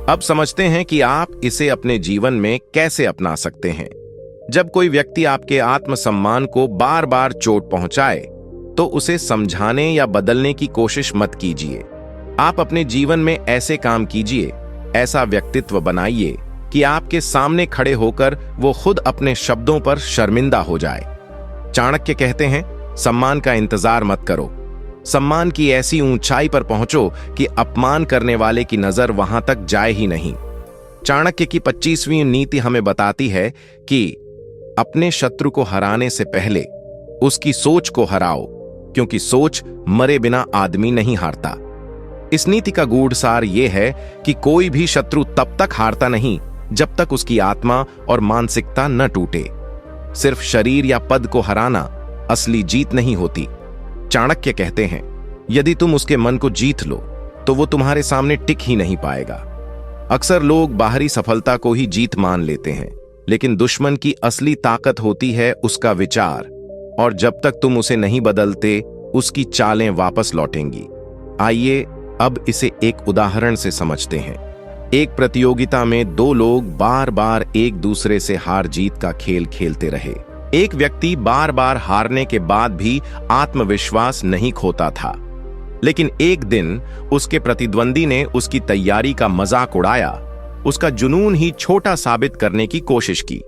अब समझते हैं कि आप इसे अपने जीवन में कैसे अपना सकते हैं। जब कोई व्यक्ति आपके आत्मसम्मान को बार बार चोट पहुंचाए तो उसे समझाने या बदलने की कोशिश मत कीजिए। आप अपने जीवन में ऐसे काम कीजिए, ऐसा व्यक्तित्व बनाइए कि आपके सामने खड़े होकर वो खुद अपने शब्दों पर शर्मिंदा हो जाए। चाणक्य कहते हैं, सम्मान का इंतजार मत करो, सम्मान की ऐसी ऊंचाई पर पहुंचो कि अपमान करने वाले की नजर वहां तक जाए ही नहीं। चाणक्य की 25वीं नीति हमें बताती है कि अपने शत्रु को हराने से पहले उसकी सोच को हराओ, क्योंकि सोच मरे बिना आदमी नहीं हारता। इस नीति का गूढ़ सार यह है कि कोई भी शत्रु तब तक हारता नहीं जब तक उसकी आत्मा और मानसिकता न टूटे। सिर्फ शरीर या पद को हराना असली जीत नहीं होती। चाणक्य कहते हैं, यदि तुम उसके मन को जीत लो तो वो तुम्हारे सामने टिक ही नहीं पाएगा। अक्सर लोग बाहरी सफलता को ही जीत मान लेते हैं, लेकिन दुश्मन की असली ताकत होती है उसका विचार, और जब तक तुम उसे नहीं बदलते उसकी चालें वापस लौटेंगी। आइए अब इसे एक उदाहरण से समझते हैं। एक प्रतियोगिता में दो लोग बार बार एक दूसरे से हार जीत का खेल खेलते रहे। एक व्यक्ति बार बार हारने के बाद भी आत्मविश्वास नहीं खोता था, लेकिन एक दिन उसके प्रतिद्वंदी ने उसकी तैयारी का मजाक उड़ाया, उसका जुनून ही छोटा साबित करने की कोशिश की।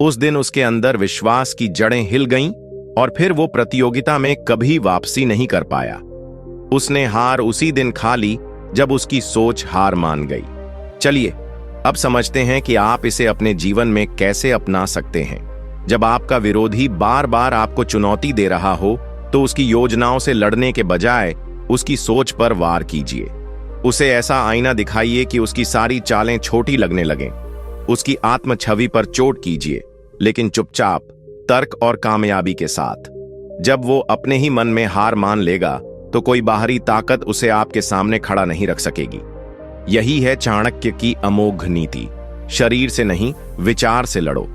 उस दिन उसके अंदर विश्वास की जड़ें हिल गईं और फिर वो प्रतियोगिता में कभी वापसी नहीं कर पाया। उसने हार उसी दिन खा ली जब उसकी सोच हार मान गई। चलिए अब समझते हैं कि आप इसे अपने जीवन में कैसे अपना सकते हैं। जब आपका विरोधी बार बार आपको चुनौती दे रहा हो तो उसकी योजनाओं से लड़ने के बजाय उसकी सोच पर वार कीजिए। उसे ऐसा आईना दिखाइए कि उसकी सारी चालें छोटी लगने लगें। उसकी आत्म छवि पर चोट कीजिए, लेकिन चुपचाप, तर्क और कामयाबी के साथ। जब वो अपने ही मन में हार मान लेगा तो कोई बाहरी ताकत उसे आपके सामने खड़ा नहीं रख सकेगी। यही है चाणक्य की अमोघ नीति। शरीर से नहीं, विचार से लड़ो,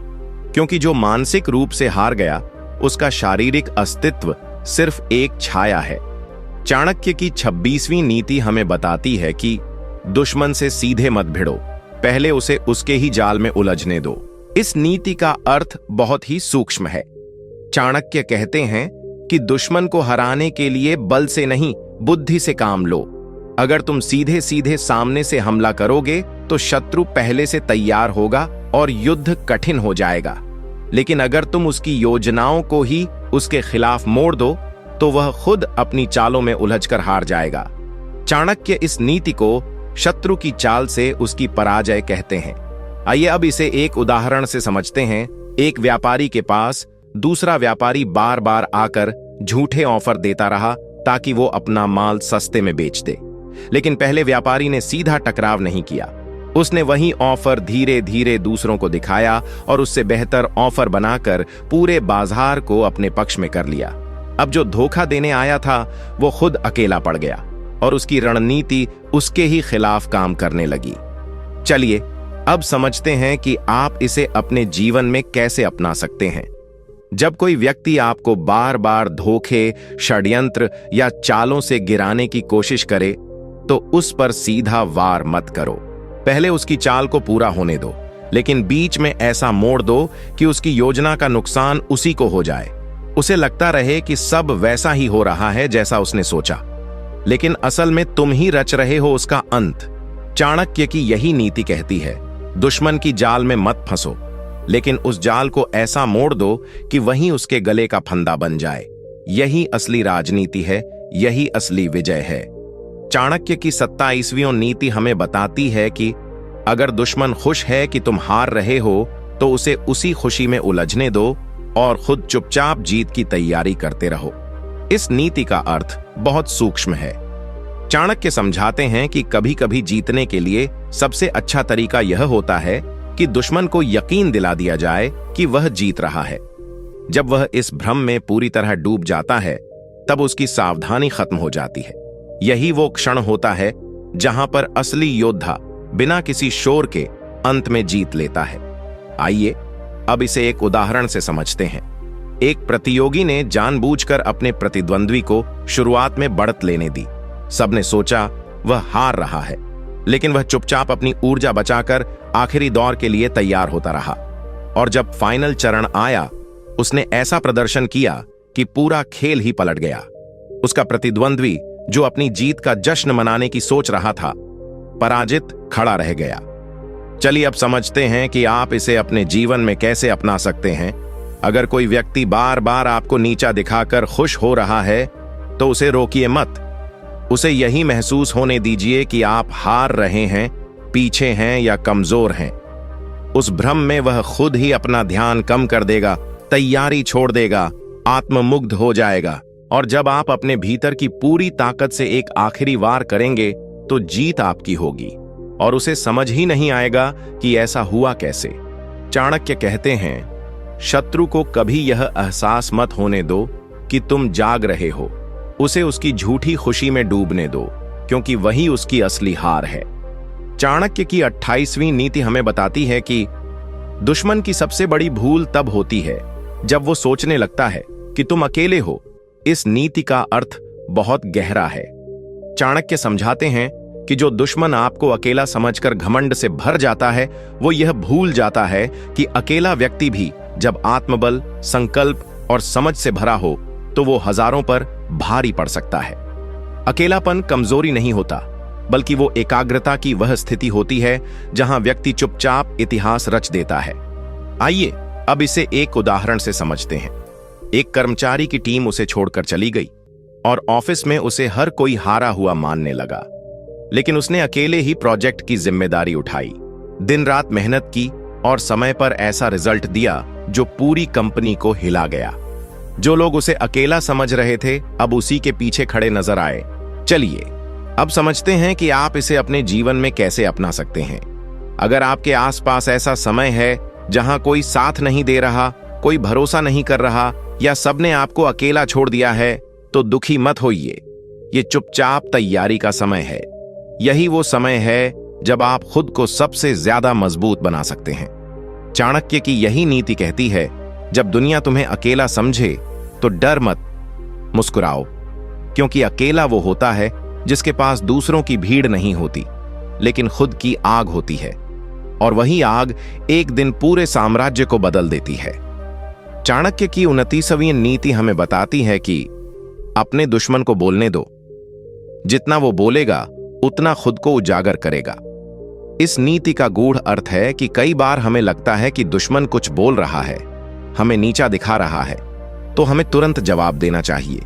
क्योंकि जो मानसिक रूप से हार गया उसका शारीरिक अस्तित्व सिर्फ एक छाया है। चाणक्य की 26वीं नीति हमें बताती है कि दुश्मन से सीधे मत भिड़ो, पहले उसे उसके ही जाल में उलझने दो। इस नीति का अर्थ बहुत ही सूक्ष्म है। चाणक्य कहते हैं कि दुश्मन को हराने के लिए बल से नहीं, बुद्धि से काम लो। अगर तुम सीधे सीधे सामने से हमला करोगे तो शत्रु पहले से तैयार होगा और युद्ध कठिन हो जाएगा। लेकिन अगर तुम उसकी योजनाओं को ही उसके खिलाफ मोड़ दो तो वह खुद अपनी चालों में उलझकर हार जाएगा। चाणक्य इस नीति को शत्रु की चाल से उसकी पराजय कहते हैं। आइए अब इसे एक उदाहरण से समझते हैं। एक व्यापारी के पास दूसरा व्यापारी बार बार आकर झूठे ऑफर देता रहा ताकि वो अपना माल सस्ते में बेच दे। लेकिन पहले व्यापारी ने सीधा टकराव नहीं किया। उसने वही ऑफर धीरे धीरे दूसरों को दिखाया और उससे बेहतर ऑफर बनाकर पूरे बाजार को अपने पक्ष में कर लिया। अब जो धोखा देने आया था वो खुद अकेला पड़ गया और उसकी रणनीति उसके ही खिलाफ काम करने लगी। चलिए अब समझते हैं कि आप इसे अपने जीवन में कैसे अपना सकते हैं। जब कोई व्यक्ति आपको बार बार धोखे, षड्यंत्र या चालों से गिराने की कोशिश करे तो उस पर सीधा वार मत करो। पहले उसकी चाल को पूरा होने दो, लेकिन बीच में ऐसा मोड़ दो कि उसकी योजना का नुकसान उसी को हो जाए। उसे लगता रहे कि सब वैसा ही हो रहा है जैसा उसने सोचा, लेकिन असल में तुम ही रच रहे हो उसका अंत। चाणक्य की यही नीति कहती है, दुश्मन की जाल में मत फंसो, लेकिन उस जाल को ऐसा मोड़ दो कि वही उसके गले का फंदा बन जाए। यही असली राजनीति है, यही असली विजय है। चाणक्य की 27वीं नीति हमें बताती है कि अगर दुश्मन खुश है कि तुम हार रहे हो तो उसे उसी खुशी में उलझने दो और खुद चुपचाप जीत की तैयारी करते रहो। इस नीति का अर्थ बहुत सूक्ष्म है। चाणक्य समझाते हैं कि कभी कभी जीतने के लिए सबसे अच्छा तरीका यह होता है कि दुश्मन को यकीन दिला दिया जाए कि वह जीत रहा है। जब वह इस भ्रम में पूरी तरह डूब जाता है तब उसकी सावधानी खत्म हो जाती है। यही वो क्षण होता है जहां पर असली योद्धा बिना किसी शोर के अंत में जीत लेता है। आइए अब इसे एक उदाहरण से समझते हैं। एक प्रतियोगी ने जानबूझकर अपने प्रतिद्वंद्वी को शुरुआत में बढ़त लेने दी। सबने सोचा वह हार रहा है, लेकिन वह चुपचाप अपनी ऊर्जा बचाकर आखिरी दौर के लिए तैयार होता रहा। और जब फाइनल चरण आया, उसने ऐसा प्रदर्शन किया कि पूरा खेल ही पलट गया। उसका प्रतिद्वंद्वी जो अपनी जीत का जश्न मनाने की सोच रहा था, पराजित खड़ा रह गया। चलिए अब समझते हैं कि आप इसे अपने जीवन में कैसे अपना सकते हैं। अगर कोई व्यक्ति बार बार आपको नीचा दिखाकर खुश हो रहा है तो उसे रोकिए मत। उसे यही महसूस होने दीजिए कि आप हार रहे हैं, पीछे हैं या कमजोर हैं। उस भ्रम में वह खुद ही अपना ध्यान कम कर देगा, तैयारी छोड़ देगा, आत्ममुग्ध हो जाएगा। और जब आप अपने भीतर की पूरी ताकत से एक आखिरी वार करेंगे तो जीत आपकी होगी और उसे समझ ही नहीं आएगा कि ऐसा हुआ कैसे। चाणक्य कहते हैं, शत्रु को कभी यह एहसास मत होने दो कि तुम जाग रहे हो। उसे उसकी झूठी खुशी में डूबने दो, क्योंकि वही उसकी असली हार है। चाणक्य की 28वीं नीति हमें बताती है कि दुश्मन की सबसे बड़ी भूल तब होती है जब वो सोचने लगता है कि तुम अकेले हो। इस नीति का अर्थ बहुत गहरा है। चाणक्य समझाते हैं कि जो दुश्मन आपको अकेला समझकर घमंड से भर जाता है, वो यह भूल जाता है कि अकेला व्यक्ति भी जब आत्मबल, संकल्प और समझ से भरा हो तो वो हजारों पर भारी पड़ सकता है। अकेलापन कमजोरी नहीं होता, बल्कि वो एकाग्रता की वह स्थिति होती है जहां व्यक्ति चुपचाप इतिहास रच देता है। आइए अब इसे एक उदाहरण से समझते हैं। एक कर्मचारी की टीम उसे छोड़कर चली गई और ऑफिस में उसे हर कोई हारा हुआ मानने लगा। लेकिन उसने अकेले ही प्रोजेक्ट की जिम्मेदारी उठाई, दिन रात मेहनत की और समय पर ऐसा रिजल्ट दिया जो पूरी कंपनी को हिला गया। जो लोग उसे अकेला समझ रहे थे अब उसी के पीछे खड़े नजर आए। चलिए अब समझते हैं कि आप इसे अपने जीवन में कैसे अपना सकते हैं। अगर आपके आसपास ऐसा समय है जहां कोई साथ नहीं दे रहा, कोई भरोसा नहीं कर रहा या सबने आपको अकेला छोड़ दिया है, तो दुखी मत होइए। ये चुपचाप तैयारी का समय है। यही वो समय है जब आप खुद को सबसे ज्यादा मजबूत बना सकते हैं। चाणक्य की यही नीति कहती है, जब दुनिया तुम्हें अकेला समझे तो डर मत, मुस्कुराओ, क्योंकि अकेला वो होता है जिसके पास दूसरों की भीड़ नहीं होती, लेकिन खुद की आग होती है, और वही आग एक दिन पूरे साम्राज्य को बदल देती है। चाणक्य की 29वीं नीति हमें बताती है कि अपने दुश्मन को बोलने दो। जितना वो बोलेगा उतना खुद को उजागर करेगा। इस नीति का गूढ़ अर्थ है कि कई बार हमें लगता है कि दुश्मन कुछ बोल रहा है, हमें नीचा दिखा रहा है, तो हमें तुरंत जवाब देना चाहिए।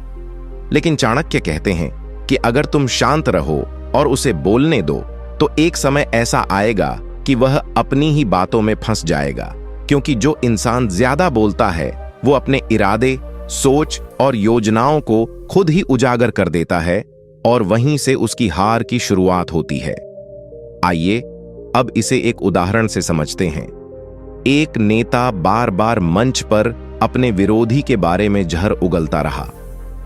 लेकिन चाणक्य कहते हैं कि अगर तुम शांत रहो और उसे बोलने दो तो एक समय ऐसा आएगा कि वह अपनी ही बातों में फंस जाएगा, क्योंकि जो इंसान ज्यादा बोलता है वो अपने इरादे, सोच और योजनाओं को खुद ही उजागर कर देता है और वहीं से उसकी हार की शुरुआत होती है। आइए अब इसे एक उदाहरण से समझते हैं। एक नेता बार बार मंच पर अपने विरोधी के बारे में जहर उगलता रहा।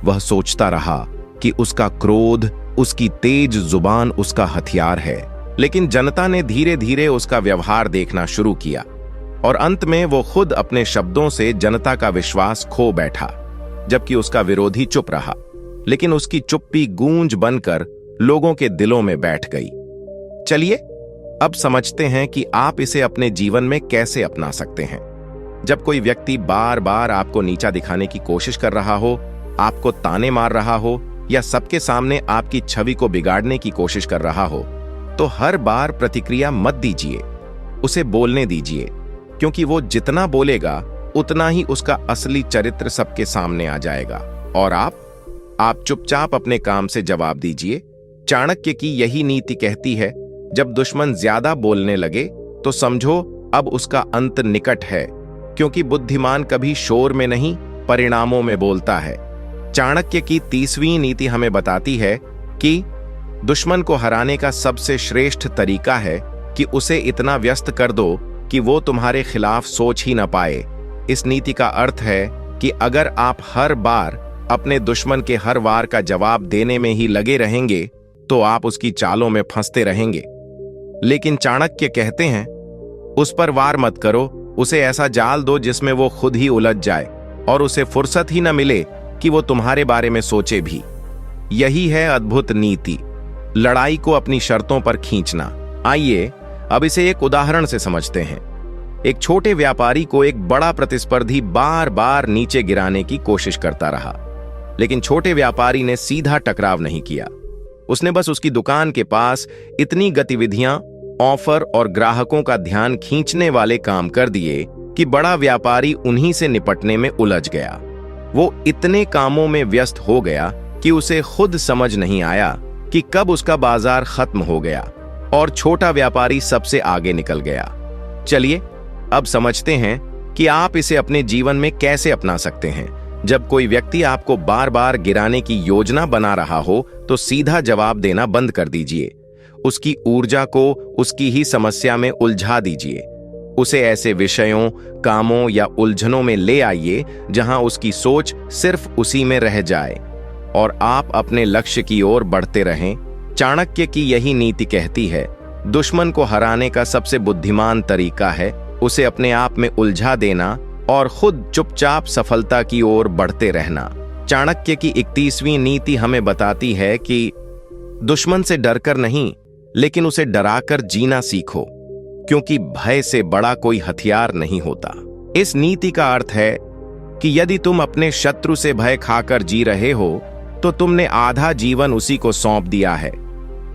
वह सोचता रहा कि उसका क्रोध, उसकी तेज जुबान उसका हथियार है। लेकिन जनता ने धीरे धीरे उसका व्यवहार देखना शुरू किया और अंत में वो खुद अपने शब्दों से जनता का विश्वास खो बैठा, जबकि उसका विरोधी चुप रहा। लेकिन उसकी चुप्पी गूंज बनकर लोगों के दिलों में बैठ गई। चलिए अब समझते हैं कि आप इसे अपने जीवन में कैसे अपना सकते हैं। जब कोई व्यक्ति बार बार आपको नीचा दिखाने की कोशिश कर रहा हो, आपको ताने मार रहा हो या सबके सामने आपकी छवि को बिगाड़ने की कोशिश कर रहा हो, तो हर बार प्रतिक्रिया मत दीजिए, उसे बोलने दीजिए, क्योंकि वो जितना बोलेगा उतना ही उसका असली चरित्र सबके सामने आ जाएगा। और आप चुपचाप अपने काम से जवाब दीजिए। चाणक्य की यही नीति कहती है, जब दुश्मन ज्यादा बोलने लगे तो समझो अब उसका अंत निकट है, क्योंकि बुद्धिमान कभी शोर में नहीं, परिणामों में बोलता है। चाणक्य की 30वीं नीति हमें बताती है कि दुश्मन को हराने का सबसे श्रेष्ठ तरीका है कि उसे इतना व्यस्त कर दो कि वो तुम्हारे खिलाफ सोच ही न पाए। इस नीति का अर्थ है कि अगर आप हर बार अपने दुश्मन के हर वार का जवाब देने में ही लगे रहेंगे तो आप उसकी चालों में फंसते रहेंगे। लेकिन चाणक्य कहते हैं, उस पर वार मत करो, उसे ऐसा जाल दो जिसमें वो खुद ही उलझ जाए और उसे फुर्सत ही न मिले कि वो तुम्हारे बारे में सोचे भी। यही है अद्भुत नीति, लड़ाई को अपनी शर्तों पर खींचना। आइए अब इसे एक उदाहरण से समझते हैं। एक छोटे व्यापारी को एक बड़ा प्रतिस्पर्धी बार बार नीचे गिराने की कोशिश करता रहा, लेकिन छोटे व्यापारी ने सीधा टकराव नहीं किया। उसने बस उसकी दुकान के पास इतनी गतिविधियां, ऑफर और ग्राहकों का ध्यान खींचने वाले काम कर दिए कि बड़ा व्यापारी उन्हीं से निपटने में उलझ गया। वो इतने कामों में व्यस्त हो गया कि उसे खुद समझ नहीं आया कि कब उसका बाजार खत्म हो गया और छोटा व्यापारी सबसे आगे निकल गया। चलिए अब समझते हैं कि आप इसे अपने जीवन में कैसे अपना सकते हैं। जब कोई व्यक्ति आपको बार बार गिराने की योजना बना रहा हो तो सीधा जवाब देना बंद कर दीजिए। उसकी ऊर्जा को उसकी ही समस्या में उलझा दीजिए। उसे ऐसे विषयों, कामों या उलझनों में ले आइए जहां उसकी सोच सिर्फ उसी में रह जाए और आप अपने लक्ष्य की ओर बढ़ते रहें। चाणक्य की यही नीति कहती है, दुश्मन को हराने का सबसे बुद्धिमान तरीका है उसे अपने आप में उलझा देना और खुद चुपचाप सफलता की ओर बढ़ते रहना। चाणक्य की 31वीं नीति हमें बताती है कि दुश्मन से डरकर नहीं, लेकिन उसे डराकर जीना सीखो, क्योंकि भय से बड़ा कोई हथियार नहीं होता। इस नीति का अर्थ है कि यदि तुम अपने शत्रु से भय खाकर जी रहे हो तो तुमने आधा जीवन उसी को सौंप दिया है।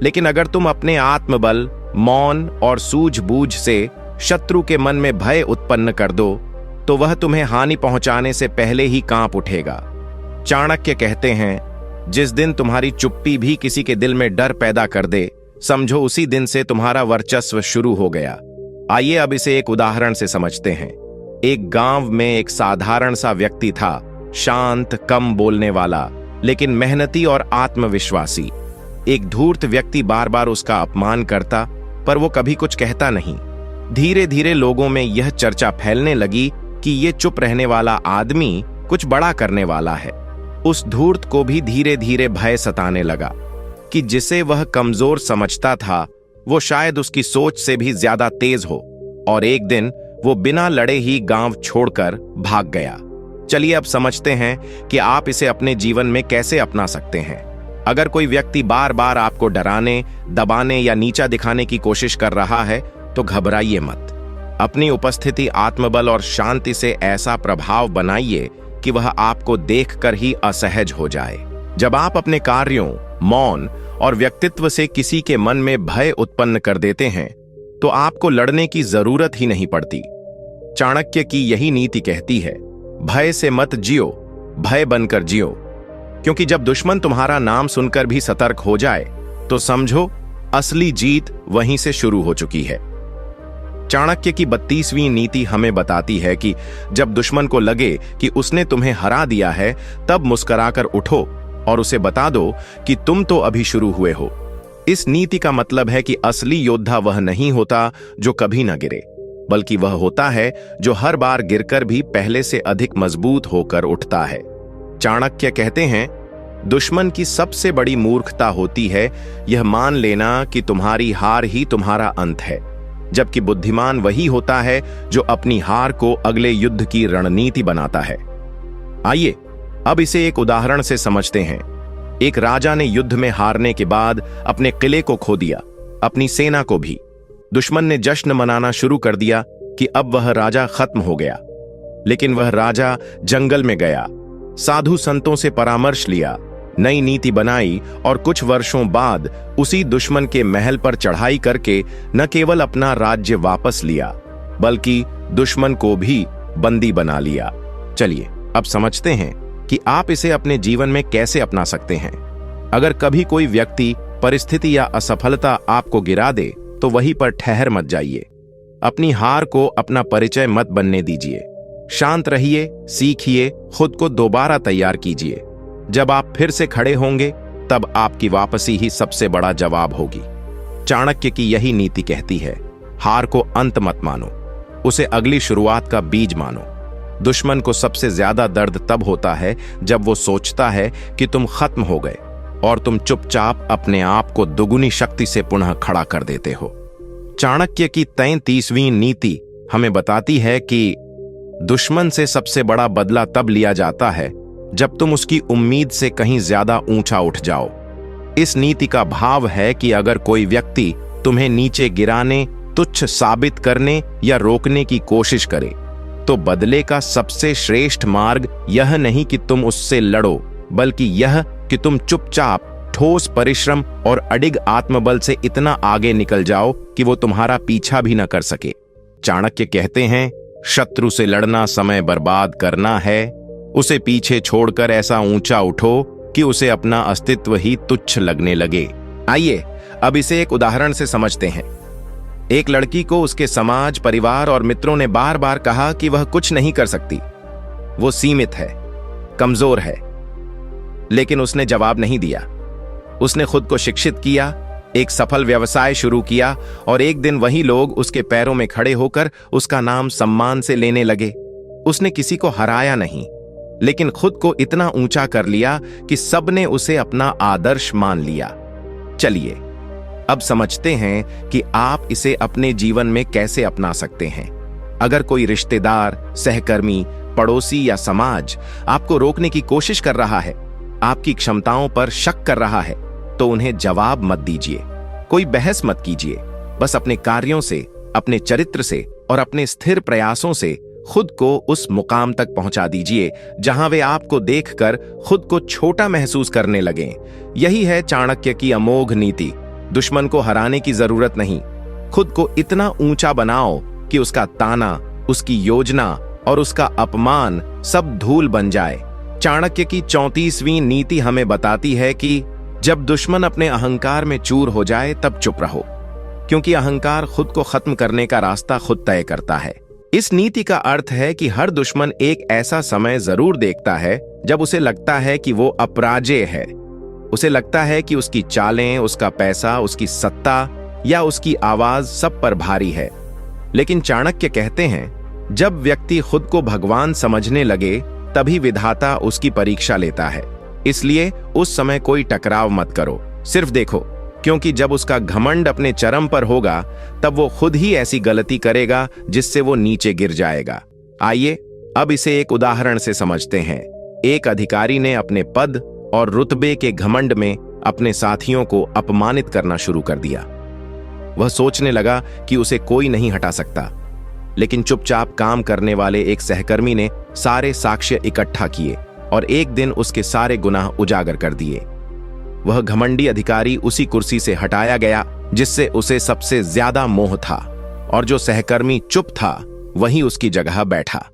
लेकिन अगर तुम अपने आत्मबल, मौन और सूझबूझ से शत्रु के मन में भय उत्पन्न कर दो तो वह तुम्हें हानि पहुंचाने से पहले ही कांप उठेगा। चाणक्य कहते हैं, जिस दिन तुम्हारी चुप्पी भी किसी के दिल में डर पैदा कर दे, समझो उसी दिन से तुम्हारा वर्चस्व शुरू हो गया। आइए अब इसे एक उदाहरण से समझते हैं। एक गांव में एक साधारण सा व्यक्ति था, शांत, कम बोलने वाला, लेकिन मेहनती और आत्मविश्वासी। एक धूर्त व्यक्ति बार बार उसका अपमान करता, पर वो कभी कुछ कहता नहीं। धीरे धीरे लोगों में यह चर्चा फैलने लगी कि ये चुप रहने वाला आदमी कुछ बड़ा करने वाला है। उस धूर्त को भी धीरे धीरे भय सताने लगा कि जिसे वह कमजोर समझता था वो शायद उसकी सोच से भी ज्यादा तेज हो, और एक दिन वो बिना लड़े ही गांव छोड़कर भाग गया। चलिए अब समझते हैं कि आप इसे अपने जीवन में कैसे अपना सकते हैं। अगर कोई व्यक्ति बार बार आपको डराने, दबाने या नीचा दिखाने की कोशिश कर रहा है तो घबराइए मत। अपनी उपस्थिति, आत्मबल और शांति से ऐसा प्रभाव बनाइए कि वह आपको देखकर ही असहज हो जाए। जब आप अपने कार्यों, मौन और व्यक्तित्व से किसी के मन में भय उत्पन्न कर देते हैं तो आपको लड़ने की जरूरत ही नहीं पड़ती। चाणक्य की यही नीति कहती है, भय से मत जियो, भय बनकर जियो। क्योंकि जब दुश्मन तुम्हारा नाम सुनकर भी सतर्क हो जाए तो समझो असली जीत वहीं से शुरू हो चुकी है। चाणक्य की 32वीं नीति हमें बताती है कि जब दुश्मन को लगे कि उसने तुम्हें हरा दिया है, तब मुस्कुराकर उठो और उसे बता दो कि तुम तो अभी शुरू हुए हो। इस नीति का मतलब है कि असली योद्धा वह नहीं होता जो कभी न गिरे, बल्कि वह होता है जो हर बार गिरकर भी पहले से अधिक मजबूत होकर उठता है। चाणक्य कहते हैं, दुश्मन की सबसे बड़ी मूर्खता होती है यह मान लेना कि तुम्हारी हार ही तुम्हारा अंत है, जबकि बुद्धिमान वही होता है जो अपनी हार को अगले युद्ध की रणनीति बनाता है। आइए अब इसे एक उदाहरण से समझते हैं। एक राजा ने युद्ध में हारने के बाद अपने किले को खो दिया, अपनी सेना को भी। दुश्मन ने जश्न मनाना शुरू कर दिया कि अब वह राजा खत्म हो गया। लेकिन वह राजा जंगल में गया, साधु संतों से परामर्श लिया, नई नीति बनाई और कुछ वर्षों बाद उसी दुश्मन के महल पर चढ़ाई करके न केवल अपना राज्य वापस लिया, बल्कि दुश्मन को भी बंदी बना लिया। चलिए अब समझते हैं कि आप इसे अपने जीवन में कैसे अपना सकते हैं। अगर कभी कोई व्यक्ति, परिस्थिति या असफलता आपको गिरा दे तो वहीं पर ठहर मत जाइए। अपनी हार को अपना परिचय मत बनने दीजिए। शांत रहिए, सीखिए, खुद को दोबारा तैयार कीजिए। जब आप फिर से खड़े होंगे तब आपकी वापसी ही सबसे बड़ा जवाब होगी। चाणक्य की यही नीति कहती है, हार को अंत मत मानो, उसे अगली शुरुआत का बीज मानो। दुश्मन को सबसे ज्यादा दर्द तब होता है जब वो सोचता है कि तुम खत्म हो गए और तुम चुपचाप अपने आप को दुगुनी शक्ति से पुनः खड़ा कर देते हो। चाणक्य की 33वीं नीति हमें बताती है कि दुश्मन से सबसे बड़ा बदला तब लिया जाता है जब तुम उसकी उम्मीद से कहीं ज्यादा ऊंचा उठ जाओ। इस नीति का भाव है कि अगर कोई व्यक्ति तुम्हें नीचे गिराने, तुच्छ साबित करने या रोकने की कोशिश करे तो बदले का सबसे श्रेष्ठ मार्ग यह नहीं कि तुम उससे लड़ो, बल्कि यह कि तुम चुपचाप ठोस परिश्रम और अडिग आत्मबल से इतना आगे निकल जाओ कि वो तुम्हारा पीछा भी न कर सके। चाणक्य कहते हैं, शत्रु से लड़ना समय बर्बाद करना है, उसे पीछे छोड़कर ऐसा ऊंचा उठो कि उसे अपना अस्तित्व ही तुच्छ लगने लगे। आइए अब इसे एक उदाहरण से समझते हैं। एक लड़की को उसके समाज, परिवार और मित्रों ने बार बार कहा कि वह कुछ नहीं कर सकती, वो सीमित है, कमजोर है। लेकिन उसने जवाब नहीं दिया। उसने खुद को शिक्षित किया, एक सफल व्यवसाय शुरू किया और एक दिन वही लोग उसके पैरों में खड़े होकर उसका नाम सम्मान से लेने लगे। उसने किसी को हराया नहीं, लेकिन खुद को इतना ऊंचा कर लिया कि सबने उसे अपना आदर्श मान लिया। चलिए अब समझते हैं कि आप इसे अपने जीवन में कैसे अपना सकते हैं। अगर कोई रिश्तेदार, सहकर्मी, पड़ोसी या समाज आपको रोकने की कोशिश कर रहा है, आपकी क्षमताओं पर शक कर रहा है, तो उन्हें जवाब मत दीजिए, कोई बहस मत कीजिए। बस अपने कार्यों से, अपने चरित्र से और अपने स्थिर प्रयासों से खुद को उस मुकाम तक पहुंचा दीजिए जहां वे आपको देखकर खुद को छोटा महसूस करने लगें। यही है चाणक्य की अमोघ नीति। दुश्मन को हराने की जरूरत नहीं, खुद को इतना ऊंचा बनाओ कि उसका ताना, उसकी योजना और उसका अपमान सब धूल बन जाए। चाणक्य की 34वीं नीति हमें बताती है कि जब दुश्मन अपने अहंकार में चूर हो जाए तब चुप रहो, क्योंकि अहंकार खुद को खत्म करने का रास्ता खुद तय करता है। इस नीति का अर्थ है कि हर दुश्मन एक ऐसा समय जरूर देखता है जब उसे लगता है कि वो अपराजेय है। उसे लगता है कि उसकी चालें, उसका पैसा, उसकी सत्ता या उसकी आवाज सब पर भारी है। लेकिन चाणक्य कहते हैं, जब व्यक्ति खुद को भगवान समझने लगे तभी विधाता उसकी परीक्षा लेता है। इसलिए उस समय कोई टकराव मत करो, सिर्फ देखो, क्योंकि जब उसका घमंड अपने चरम पर होगा तब वो खुद ही ऐसी गलती करेगा जिससे वो नीचे गिर जाएगा। आइए अब इसे एक उदाहरण से समझते हैं। एक अधिकारी ने अपने पद और रुतबे के घमंड में अपने साथियों को अपमानित करना शुरू कर दिया। वह सोचने लगा कि उसे कोई नहीं हटा सकता। लेकिन चुपचाप काम करने वाले एक सहकर्मी ने सारे साक्ष्य इकट्ठा किए और एक दिन उसके सारे गुनाह उजागर कर दिए। वह घमंडी अधिकारी उसी कुर्सी से हटाया गया जिससे उसे सबसे ज्यादा मोह था, और जो सहकर्मी चुप था वही उसकी जगह बैठा।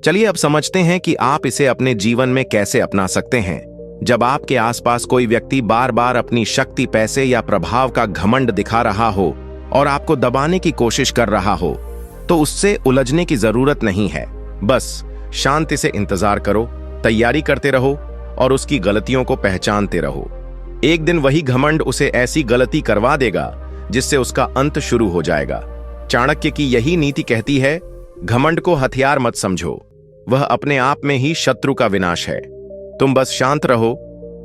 चलिए अब समझते हैं कि आप इसे अपने जीवन में कैसे अपना सकते हैं। जब आपके आसपास कोई व्यक्ति बार बार अपनी शक्ति, पैसे या प्रभाव का घमंड दिखा रहा हो और आपको दबाने की कोशिश कर रहा हो, तो उससे उलझने की जरूरत नहीं है। बस शांति से इंतजार करो, तैयारी करते रहो और उसकी गलतियों को पहचानते रहो। एक दिन वही घमंड उसे ऐसी गलती करवा देगा जिससे उसका अंत शुरू हो जाएगा। चाणक्य की यही नीति कहती है, घमंड को हथियार मत समझो, वह अपने आप में ही शत्रु का विनाश है। तुम बस शांत रहो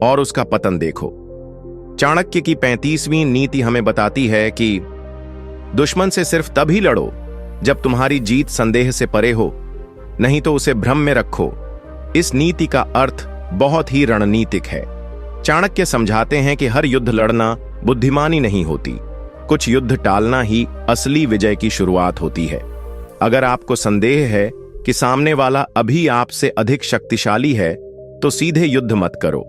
और उसका पतन देखो। चाणक्य की 35वीं नीति हमें बताती है कि दुश्मन से सिर्फ तभी लड़ो जब तुम्हारी जीत संदेह से परे हो, नहीं तो उसे भ्रम में रखो। इस नीति का अर्थ बहुत ही रणनीतिक है। चाणक्य समझाते हैं कि हर युद्ध लड़ना बुद्धिमानी नहीं होती, कुछ युद्ध टालना ही असली विजय की शुरुआत होती है। अगर आपको संदेह है कि सामने वाला अभी आपसे अधिक शक्तिशाली है, तो सीधे युद्ध मत करो,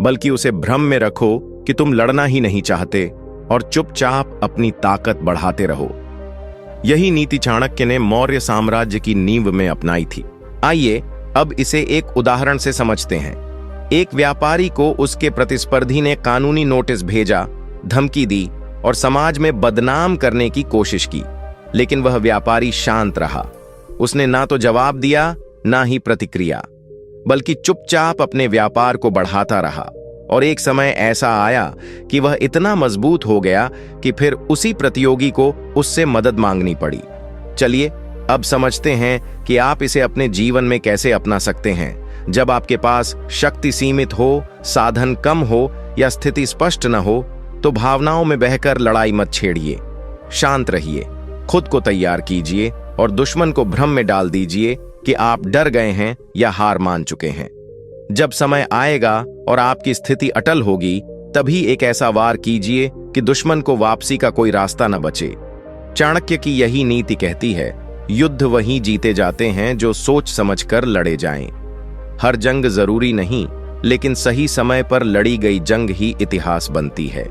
बल्कि उसे भ्रम में रखो कि तुम लड़ना ही नहीं चाहते और चुपचाप अपनी ताकत बढ़ाते रहो। यही नीति चाणक्य ने मौर्य साम्राज्य की नींव में अपनाई थी। आइए अब इसे एक उदाहरण से समझते हैं। एक व्यापारी को उसके प्रतिस्पर्धी ने कानूनी नोटिस भेजा, धमकी दी और समाज में बदनाम करने की कोशिश की, लेकिन वह व्यापारी शांत रहा। उसने ना तो जवाब दिया ना ही प्रतिक्रिया, बल्कि चुपचाप अपने व्यापार को बढ़ाता रहा। और एक समय ऐसा आया कि वह इतना मजबूत हो गया कि फिर उसी प्रतियोगी को उससे मदद मांगनी पड़ी। चलिए अब समझते हैं कि आप इसे अपने जीवन में कैसे अपना सकते हैं। जब आपके पास शक्ति सीमित हो, साधन कम हो या स्थिति स्पष्ट न हो, तो भावनाओं में बहकर लड़ाई मत छेड़िए। शांत रहिए, खुद को तैयार कीजिए और दुश्मन को भ्रम में डाल दीजिए कि आप डर गए हैं या हार मान चुके हैं। जब समय आएगा और आपकी स्थिति अटल होगी, तभी एक ऐसा वार कीजिए कि दुश्मन को वापसी का कोई रास्ता न बचे। चाणक्य की यही नीति कहती है, युद्ध वही जीते जाते हैं जो सोच समझकर लड़े जाएं। हर जंग जरूरी नहीं, लेकिन सही समय पर लड़ी गई जंग ही इतिहास बनती है।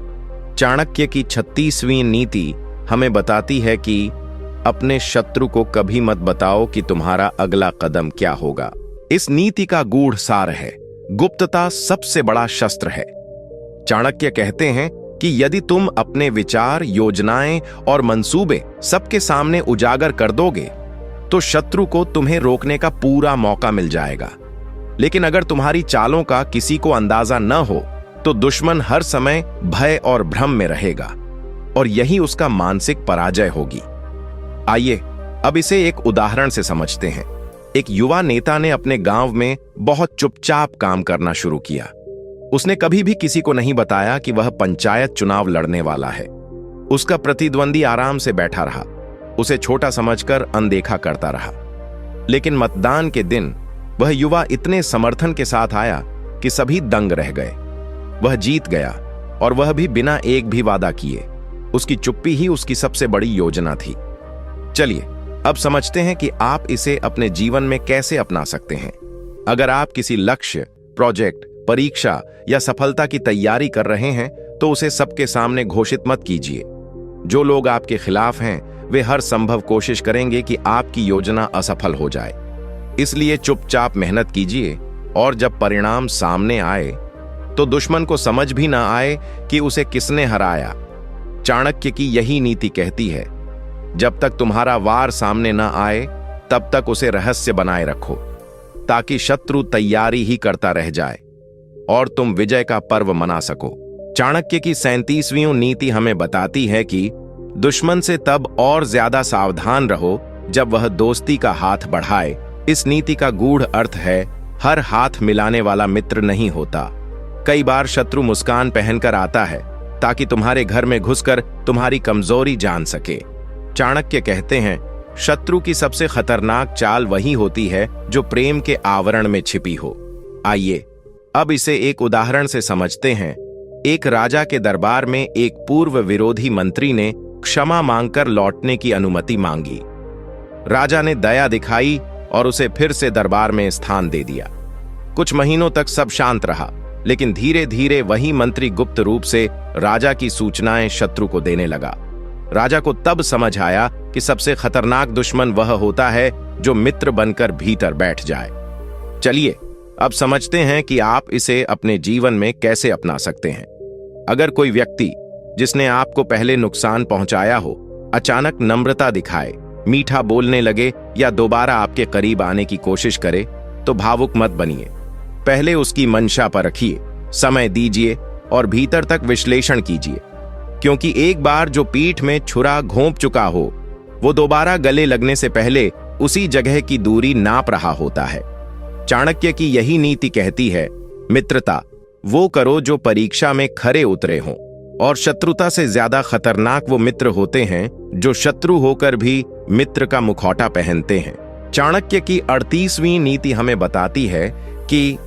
चाणक्य की 36वीं नीति हमें बताती है कि अपने शत्रु को कभी मत बताओ कि तुम्हारा अगला कदम क्या होगा। इस नीति का गूढ़ सार है, गुप्तता सबसे बड़ा शस्त्र है। चाणक्य कहते हैं कि यदि तुम अपने विचार, योजनाएं और मंसूबे सबके सामने उजागर कर दोगे, तो शत्रु को तुम्हें रोकने का पूरा मौका मिल जाएगा। लेकिन अगर तुम्हारी चालों का किसी को अंदाजा न हो, तो दुश्मन हर समय भय और भ्रम में रहेगा और यही उसका मानसिक पराजय होगी। आइए अब इसे एक उदाहरण से समझते हैं। एक युवा नेता ने अपने गांव में बहुत चुपचाप काम करना शुरू किया। उसने कभी भी किसी को नहीं बताया कि वह पंचायत चुनाव लड़ने वाला है। उसका प्रतिद्वंदी आराम से बैठा रहा, उसे छोटा समझकर अनदेखा करता रहा। लेकिन मतदान के दिन वह युवा इतने समर्थन के साथ आया कि सभी दंग रह गए। वह जीत गया और वह भी बिना एक भी वादा किए। उसकी चुप्पी ही उसकी सबसे बड़ी योजना थी। चलिए अब समझते हैं कि आप इसे अपने जीवन में कैसे अपना सकते हैं। अगर आप किसी लक्ष्य, प्रोजेक्ट, परीक्षा या सफलता की तैयारी कर रहे हैं, तो उसे सबके सामने घोषित मत कीजिए। जो लोग आपके खिलाफ हैं, वे हर संभव कोशिश करेंगे कि आपकी योजना असफल हो जाए। इसलिए चुपचाप मेहनत कीजिए और जब परिणाम सामने आए, तो दुश्मन को समझ भी ना आए कि उसे किसने हराया। चाणक्य की यही नीति कहती है, जब तक तुम्हारा वार सामने ना आए, तब तक उसे रहस्य बनाए रखो, ताकि शत्रु तैयारी ही करता रह जाए और तुम विजय का पर्व मना सको। चाणक्य की 37वीं नीति हमें बताती है कि दुश्मन से तब और ज्यादा सावधान रहो जब वह दोस्ती का हाथ बढ़ाए। इस नीति का गूढ़ अर्थ है, हर हाथ मिलाने वाला मित्र नहीं होता। कई बार शत्रु मुस्कान पहनकर आता है ताकि तुम्हारे घर में घुसकर तुम्हारी कमजोरी जान सके। चाणक्य कहते हैं, शत्रु की सबसे खतरनाक चाल वही होती है जो प्रेम के आवरण में छिपी हो। आइए अब इसे एक उदाहरण से समझते हैं। एक राजा के दरबार में एक पूर्व विरोधी मंत्री ने क्षमा मांगकर लौटने की अनुमति मांगी। राजा ने दया दिखाई और उसे फिर से दरबार में स्थान दे दिया। कुछ महीनों तक सब शांत रहा, लेकिन धीरे धीरे वही मंत्री गुप्त रूप से राजा की सूचनाएं शत्रु को देने लगा। राजा को तब समझ आया कि सबसे खतरनाक दुश्मन वह होता है जो मित्र बनकर भीतर बैठ जाए। चलिए अब समझते हैं कि आप इसे अपने जीवन में कैसे अपना सकते हैं। अगर कोई व्यक्ति जिसने आपको पहले नुकसान पहुंचाया हो अचानक नम्रता दिखाए, मीठा बोलने लगे या दोबारा आपके करीब आने की कोशिश करे, तो भावुक मत बनिए। पहले उसकी मंशा पर रखिए, समय दीजिए और भीतर तक विश्लेषण कीजिए, क्योंकि एक बार जो पीठ में छुरा घोंप चुका हो वो दोबारा गले लगने से पहले उसी जगह की दूरी नाप रहा होता है। चाणक्य की यही नीति कहती है, मित्रता वो करो जो परीक्षा में खरे उतरे हों, और शत्रुता से ज्यादा खतरनाक वो मित्र होते हैं जो शत्रु होकर भी मित्र का मुखौटा पहनते हैं। चाणक्य की 38वीं नीति हमें बताती है कि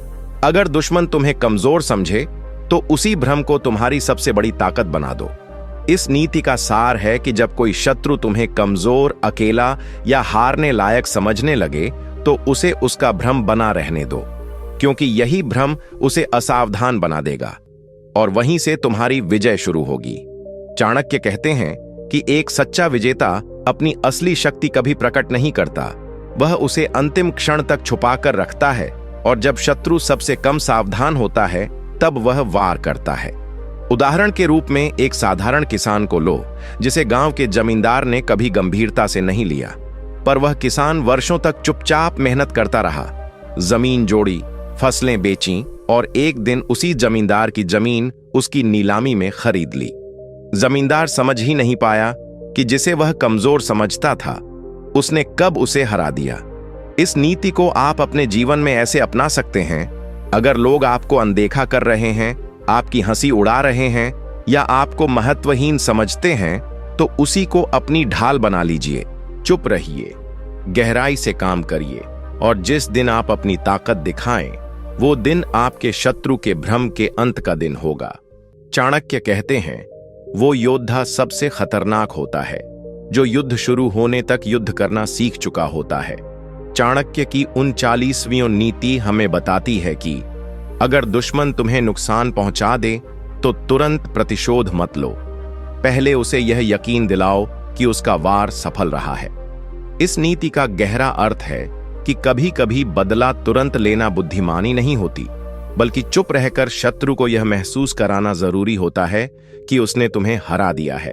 अगर दुश्मन तुम्हें कमजोर समझे तो उसी भ्रम को तुम्हारी सबसे बड़ी ताकत बना दो। इस नीति का सार है कि जब कोई शत्रु तुम्हें कमजोर, अकेला या हारने लायक समझने लगे तो उसे उसका भ्रम बना रहने दो, क्योंकि यही भ्रम उसे असावधान बना देगा और वहीं से तुम्हारी विजय शुरू होगी। चाणक्य कहते हैं कि एक सच्चा विजेता अपनी असली शक्ति कभी प्रकट नहीं करता, वह उसे अंतिम क्षण तक छुपाकर रखता है, और जब शत्रु सबसे कम सावधान होता है तब वह वार करता है। उदाहरण के रूप में एक साधारण किसान को लो, जिसे गांव के जमींदार ने कभी गंभीरता से नहीं लिया, पर वह किसान वर्षों तक चुपचाप मेहनत करता रहा, जमीन जोड़ी, फसलें बेचीं और एक दिन उसी जमींदार की जमीन उसकी नीलामी में खरीद ली। जमींदार समझ ही नहीं पाया कि जिसे वह कमजोर समझता था उसने कब उसे हरा दिया। इस नीति को आप अपने जीवन में ऐसे अपना सकते हैं। अगर लोग आपको अनदेखा कर रहे हैं, आपकी हंसी उड़ा रहे हैं या आपको महत्वहीन समझते हैं, तो उसी को अपनी ढाल बना लीजिए। चुप रहिए, गहराई से काम करिए, और जिस दिन आप अपनी ताकत दिखाएं वो दिन आपके शत्रु के भ्रम के अंत का दिन होगा। चाणक्य कहते हैं, वो योद्धा सबसे खतरनाक होता है जो युद्ध शुरू होने तक युद्ध करना सीख चुका होता है। चाणक्य की 39वीं नीति हमें बताती है कि अगर दुश्मन तुम्हें नुकसान पहुंचा दे तो तुरंत प्रतिशोध मत लो, पहले उसे यह यकीन दिलाओ कि उसका वार सफल रहा है। इस नीति का गहरा अर्थ है कि कभी कभी बदला तुरंत लेना बुद्धिमानी नहीं होती, बल्कि चुप रहकर शत्रु को यह महसूस कराना जरूरी होता है कि उसने तुम्हें हरा दिया है।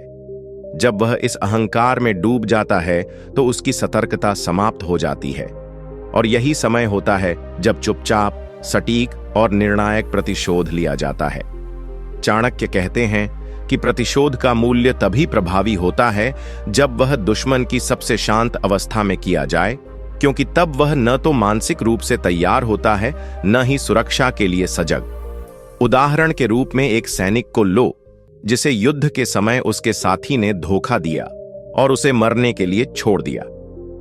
जब वह इस अहंकार में डूब जाता है तो उसकी सतर्कता समाप्त हो जाती है, और यही समय होता है जब चुपचाप, सटीक और निर्णायक प्रतिशोध लिया जाता है। चाणक्य कहते हैं कि प्रतिशोध का मूल्य तभी प्रभावी होता है जब वह दुश्मन की सबसे शांत अवस्था में किया जाए, क्योंकि तब वह न तो मानसिक रूप से तैयार होता है, न ही सुरक्षा के लिए सजग। उदाहरण के रूप में एक सैनिक को लो जिसे युद्ध के समय उसके साथी ने धोखा दिया और उसे मरने के लिए छोड़ दिया।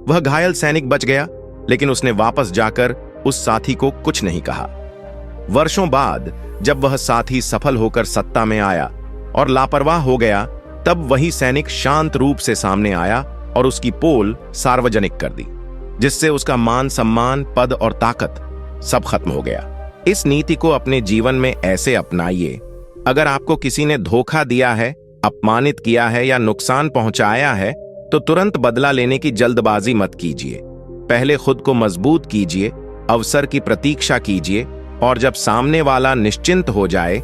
वह घायल सैनिक बच गया, लेकिन उसने वापस जाकर उस साथी को कुछ नहीं कहा। वर्षों बाद जब वह साथी सफल होकर सत्ता में आया और लापरवाह हो गया, तब वही सैनिक शांत रूप से सामने आया और उसकी पोल सार्वजनिक कर दी, जिससे उसका मान सम्मान, पद और ताकत सब खत्म हो गया। इस नीति को अपने जीवन में ऐसे अपनाइए। अगर आपको किसी ने धोखा दिया है, अपमानित किया है या नुकसान पहुंचाया है, तो तुरंत बदला लेने की जल्दबाजी मत कीजिए। पहले खुद को मजबूत कीजिए, अवसर की प्रतीक्षा कीजिए, और जब सामने वाला निश्चिंत हो जाए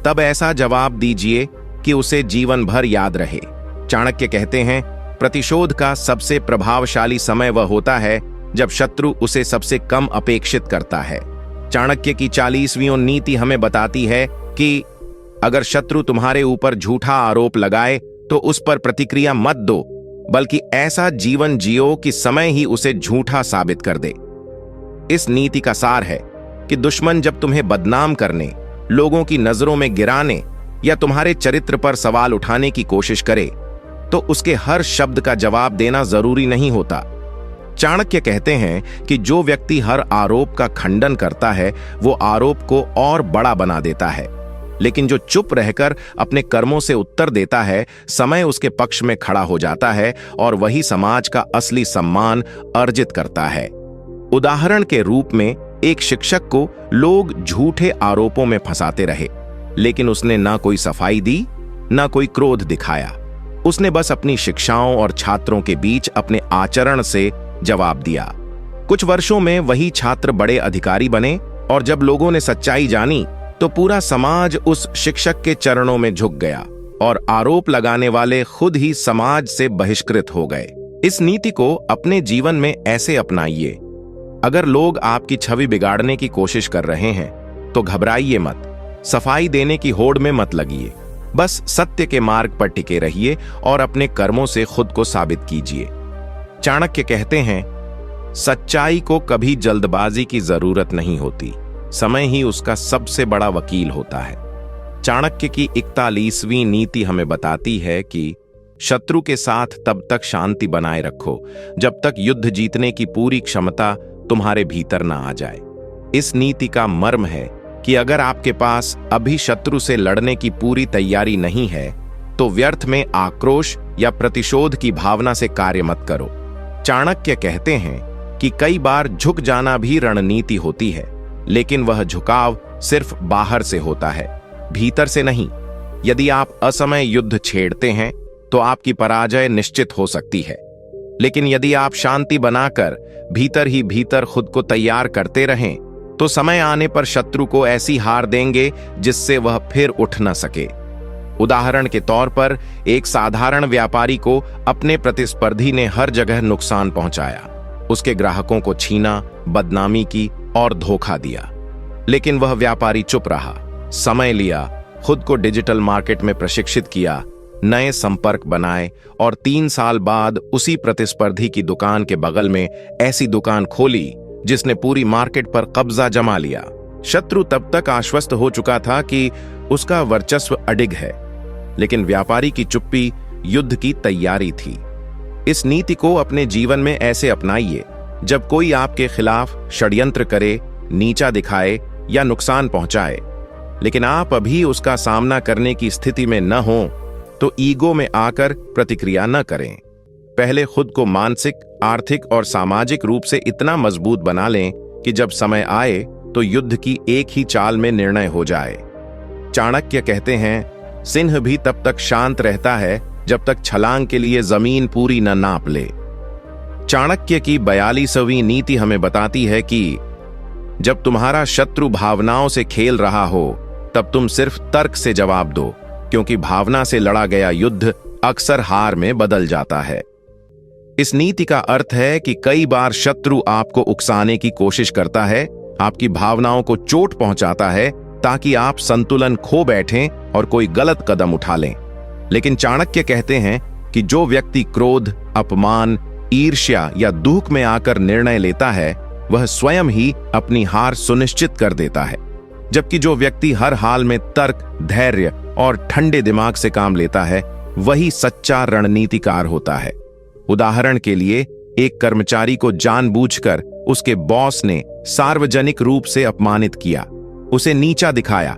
तब ऐसा जवाब दीजिए कि उसे जीवन भर याद रहे। चाणक्य कहते हैं, प्रतिशोध का सबसे प्रभावशाली समय वह होता है जब शत्रु उसे सबसे कम अपेक्षित करता है। चाणक्य की 40वीं नीति हमें बताती है कि अगर शत्रु तुम्हारे ऊपर झूठा आरोप लगाए तो उस पर प्रतिक्रिया मत दो, बल्कि ऐसा जीवन जियो कि समय ही उसे झूठा साबित कर दे। इस नीति का सार है कि दुश्मन जब तुम्हें बदनाम करने, लोगों की नजरों में गिराने या तुम्हारे चरित्र पर सवाल उठाने की कोशिश करे, तो उसके हर शब्द का जवाब देना जरूरी नहीं होता। चाणक्य कहते हैं कि जो व्यक्ति हर आरोप का खंडन करता है वो आरोप को और बड़ा बना देता है। लेकिन जो चुप रहकर अपने कर्मों से उत्तर देता है, समय उसके पक्ष में खड़ा हो जाता है और वही समाज का असली सम्मान अर्जित करता है। उदाहरण के रूप में एक शिक्षक को लोग झूठे आरोपों में फंसाते रहे, लेकिन उसने ना कोई सफाई दी, ना कोई क्रोध दिखाया। उसने बस अपनी शिक्षाओं और छात्रों के बीच अपने आचरण से जवाब दिया। कुछ वर्षों में वही छात्र बड़े अधिकारी बने और जब लोगों ने सच्चाई जानी तो पूरा समाज उस शिक्षक के चरणों में झुक गया और आरोप लगाने वाले खुद ही समाज से बहिष्कृत हो गए। इस नीति को अपने जीवन में ऐसे अपनाइए। अगर लोग आपकी छवि बिगाड़ने की कोशिश कर रहे हैं तो घबराइए मत, सफाई देने की होड़ में मत लगिए। बस सत्य के मार्ग पर टिके रहिए और अपने कर्मों से खुद को साबित कीजिए। चाणक्य कहते हैं, सच्चाई को कभी जल्दबाजी की जरूरत नहीं होती, समय ही उसका सबसे बड़ा वकील होता है। चाणक्य की 41वीं नीति हमें बताती है कि शत्रु के साथ तब तक शांति बनाए रखो जब तक युद्ध जीतने की पूरी क्षमता तुम्हारे भीतर ना आ जाए। इस नीति का मर्म है कि अगर आपके पास अभी शत्रु से लड़ने की पूरी तैयारी नहीं है तो व्यर्थ में आक्रोश या प्रतिशोध की भावना से कार्य मत करो। चाणक्य कहते हैं कि कई बार झुक जाना भी रणनीति होती है, लेकिन वह झुकाव सिर्फ बाहर से होता है, भीतर से नहीं। यदि आप असमय युद्ध छेड़ते हैं तो आपकी पराजय निश्चित हो सकती है, लेकिन यदि आप शांति बनाकर भीतर ही भीतर खुद को तैयार करते रहें तो समय आने पर शत्रु को ऐसी हार देंगे जिससे वह फिर उठ न सके। उदाहरण के तौर पर एक साधारण व्यापारी को अपने प्रतिस्पर्धी ने हर जगह नुकसान पहुंचाया, उसके ग्राहकों को छीना, बदनामी की और धोखा दिया, लेकिन वह व्यापारी चुप रहा, समय लिया, खुद को डिजिटल मार्केट में प्रशिक्षित किया, नए संपर्क बनाए और 3 साल बाद उसी प्रतिस्पर्धी की दुकान के बगल में ऐसी दुकान खोली जिसने पूरी मार्केट पर कब्जा जमा लिया। शत्रु तब तक आश्वस्त हो चुका था कि उसका वर्चस्व अडिग है, लेकिन व्यापारी की चुप्पी युद्ध की तैयारी थी। इस नीति को अपने जीवन में ऐसे अपनाइए, जब कोई आपके खिलाफ षड्यंत्र करे, नीचा दिखाए या नुकसान पहुंचाए, लेकिन आप अभी उसका सामना करने की स्थिति में न हो तो ईगो में आकर प्रतिक्रिया न करें। पहले खुद को मानसिक, आर्थिक और सामाजिक रूप से इतना मजबूत बना लें कि जब समय आए तो युद्ध की एक ही चाल में निर्णय हो जाए। चाणक्य कहते हैं, सिंह भी तब तक शांत रहता है जब तक छलांग के लिए जमीन पूरी न नाप ले। चाणक्य की 42वीं नीति हमें बताती है कि जब तुम्हारा शत्रु भावनाओं से खेल रहा हो तब तुम सिर्फ तर्क से जवाब दो, क्योंकि भावना से लड़ा गया युद्ध अक्सर हार में बदल जाता है। इस नीति का अर्थ है कि कई बार शत्रु आपको उकसाने की कोशिश करता है, आपकी भावनाओं को चोट पहुंचाता है ताकि आप संतुलन खो बैठें और कोई गलत कदम उठा लें। लेकिन चाणक्य कहते हैं कि जो व्यक्ति क्रोध, अपमान, ईर्ष्या या दुख में आकर निर्णय लेता है वह स्वयं ही अपनी हार सुनिश्चित कर देता है, जबकि जो व्यक्ति हर हाल में तर्क, धैर्य और ठंडे दिमाग से काम लेता है वही सच्चा रणनीतिकार होता है। उदाहरण के लिए, एक कर्मचारी को जानबूझकर उसके बॉस ने सार्वजनिक रूप से अपमानित किया, उसे नीचा दिखाया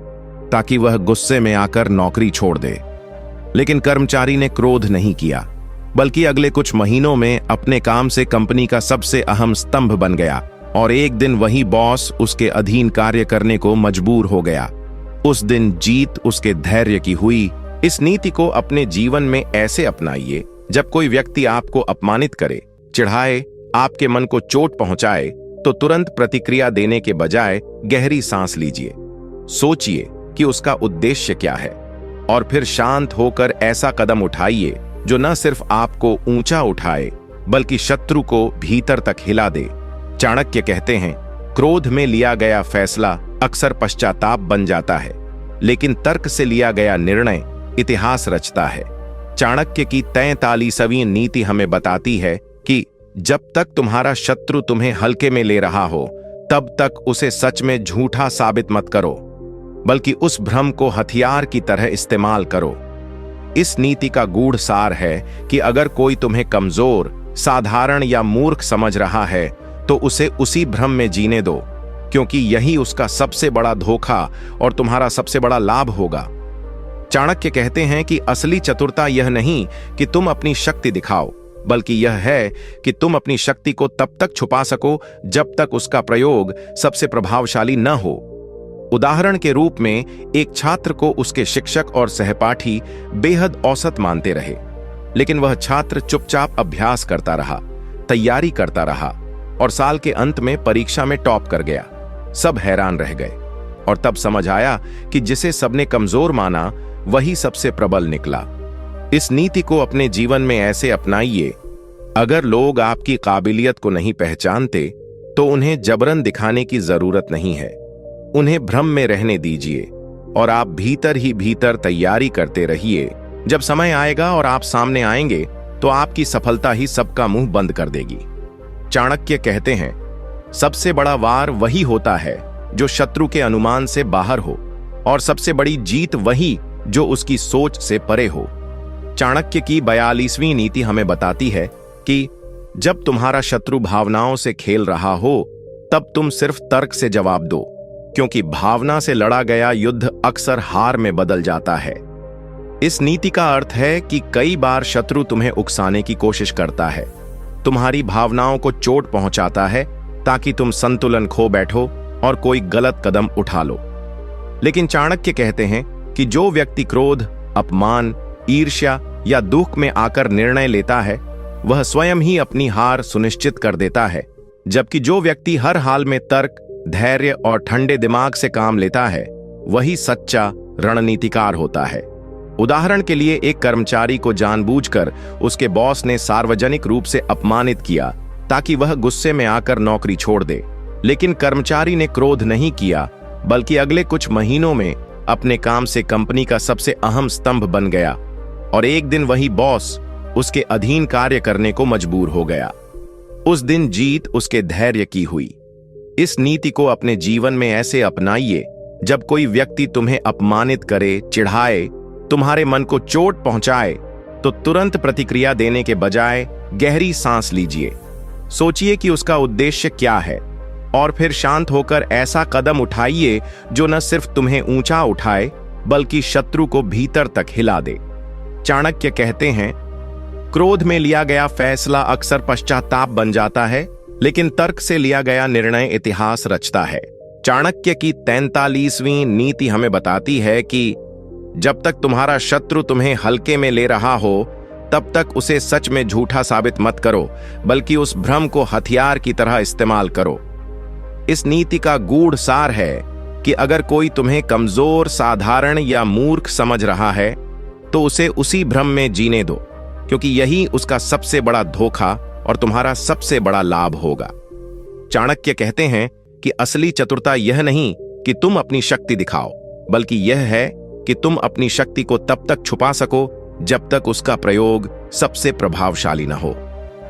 ताकि वह गुस्से में आकर नौकरी छोड़ दे। लेकिन कर्मचारी ने क्रोध नहीं किया, बल्कि अगले कुछ महीनों में अपने काम से कंपनी का सबसे अहम स्तंभ बन गया और एक दिन वही बॉस उसके अधीन कार्य करने को मजबूर हो गया। उस दिन जीत उसके धैर्य की हुई। इस नीति को अपने जीवन में ऐसे अपनाइए, जब कोई व्यक्ति आपको अपमानित करे, चिढ़ाए, आपके मन को चोट पहुंचाए तो तुरंत प्रतिक्रिया देने के बजाय गहरी सांस लीजिए, सोचिए कि उसका उद्देश्य क्या है और फिर शांत होकर ऐसा कदम उठाइए जो न सिर्फ आपको ऊंचा उठाए बल्कि शत्रु को भीतर तक हिला दे। चाणक्य कहते हैं, क्रोध में लिया गया फैसला अक्सर पश्चाताप बन जाता है, लेकिन तर्क से लिया गया निर्णय इतिहास रचता है। चाणक्य की 43वीं नीति हमें बताती है कि जब तक तुम्हारा शत्रु तुम्हें हल्के में ले रहा हो तब तक उसे सच में झूठा साबित मत करो, बल्कि उस भ्रम को हथियार की तरह इस्तेमाल करो। इस नीति का गूढ़ सार है कि अगर कोई तुम्हें कमजोर, साधारण या मूर्ख समझ रहा है तो उसे उसी भ्रम में जीने दो। क्योंकि यही उसका सबसे बड़ा धोखा और तुम्हारा सबसे बड़ा लाभ होगा। चाणक्य कहते हैं कि असली चतुरता यह नहीं कि तुम अपनी शक्ति दिखाओ, बल्कि यह है कि तुम अपनी शक्ति को तब तक छुपा सको जब तक उसका प्रयोग सबसे प्रभावशाली न हो। उदाहरण के रूप में एक छात्र को उसके शिक्षक और सहपाठी बेहद औसत मानते रहे, लेकिन वह छात्र चुपचाप अभ्यास करता रहा, तैयारी करता रहा और साल के अंत में परीक्षा में टॉप कर गया। सब हैरान रह गए और तब समझ आया कि जिसे सबने कमजोर माना वही सबसे प्रबल निकला। इस नीति को अपने जीवन में ऐसे अपनाइए। अगर लोग आपकी काबिलियत को नहीं पहचानते तो उन्हें जबरन दिखाने की जरूरत नहीं है। उन्हें भ्रम में रहने दीजिए और आप भीतर ही भीतर तैयारी करते रहिए। जब समय आएगा और आप सामने आएंगे तो आपकी सफलता ही सबका मुंह बंद कर देगी। चाणक्य कहते हैं, सबसे बड़ा वार वही होता है जो शत्रु के अनुमान से बाहर हो, और सबसे बड़ी जीत वही जो उसकी सोच से परे हो। चाणक्य की 42वीं नीति हमें बताती है कि जब तुम्हारा शत्रु भावनाओं से खेल रहा हो तब तुम सिर्फ तर्क से जवाब दो, क्योंकि भावना से लड़ा गया युद्ध अक्सर हार में बदल जाता है। इस नीति का अर्थ है कि कई बार शत्रु तुम्हें उकसाने की कोशिश करता है, तुम्हारी भावनाओं को चोट पहुंचाता है ताकि तुम संतुलन खो बैठो और कोई गलत कदम उठा लो। लेकिन चाणक्य कहते हैं कि जो व्यक्ति क्रोध, अपमान, ईर्ष्या या दुख में आकर निर्णय लेता है वह स्वयं ही अपनी हार सुनिश्चित कर देता है, जबकि जो व्यक्ति हर हाल में तर्क, धैर्य और ठंडे दिमाग से काम लेता है वही सच्चा रणनीतिकार होता है। उदाहरण के लिए एक कर्मचारी को जानबूझकर उसके बॉस ने सार्वजनिक रूप से अपमानित किया ताकि वह गुस्से में आकर नौकरी छोड़ दे, लेकिन कर्मचारी ने क्रोध नहीं किया बल्कि अगले कुछ महीनों में अपने काम से कंपनी का सबसे अहम स्तंभ बन गया और एक दिन वही बॉस उसके अधीन कार्य करने को मजबूर हो गया। उस दिन जीत उसके धैर्य की हुई। इस नीति को अपने जीवन में ऐसे अपनाइए, जब कोई व्यक्ति तुम्हें अपमानित करे, चिढ़ाए, तुम्हारे मन को चोट पहुंचाए तो तुरंत प्रतिक्रिया देने के बजाय गहरी सांस लीजिए। सोचिए कि उसका उद्देश्य क्या है और फिर शांत होकर ऐसा कदम उठाइए जो न सिर्फ तुम्हें ऊंचा उठाए बल्कि शत्रु को भीतर तक हिला दे। चाणक्य कहते हैं, क्रोध में लिया गया फैसला अक्सर पश्चाताप बन जाता है, लेकिन तर्क से लिया गया निर्णय इतिहास रचता है। चाणक्य की 43वीं नीति हमें बताती है कि जब तक तुम्हारा शत्रु तुम्हें हल्के में ले रहा हो तब तक उसे सच में झूठा साबित मत करो, बल्कि उस भ्रम को हथियार की तरह इस्तेमाल करो। इस नीति का गूढ़ सार है कि अगर कोई तुम्हें कमजोर, साधारण या मूर्ख समझ रहा है तो उसे उसी भ्रम में जीने दो, क्योंकि यही उसका सबसे बड़ा धोखा और तुम्हारा सबसे बड़ा लाभ होगा। चाणक्य कहते हैं कि असली चतुरता यह नहीं कि तुम अपनी शक्ति दिखाओ, बल्कि यह है कि तुम अपनी शक्ति को तब तक छुपा सको जब तक उसका प्रयोग सबसे प्रभावशाली न हो।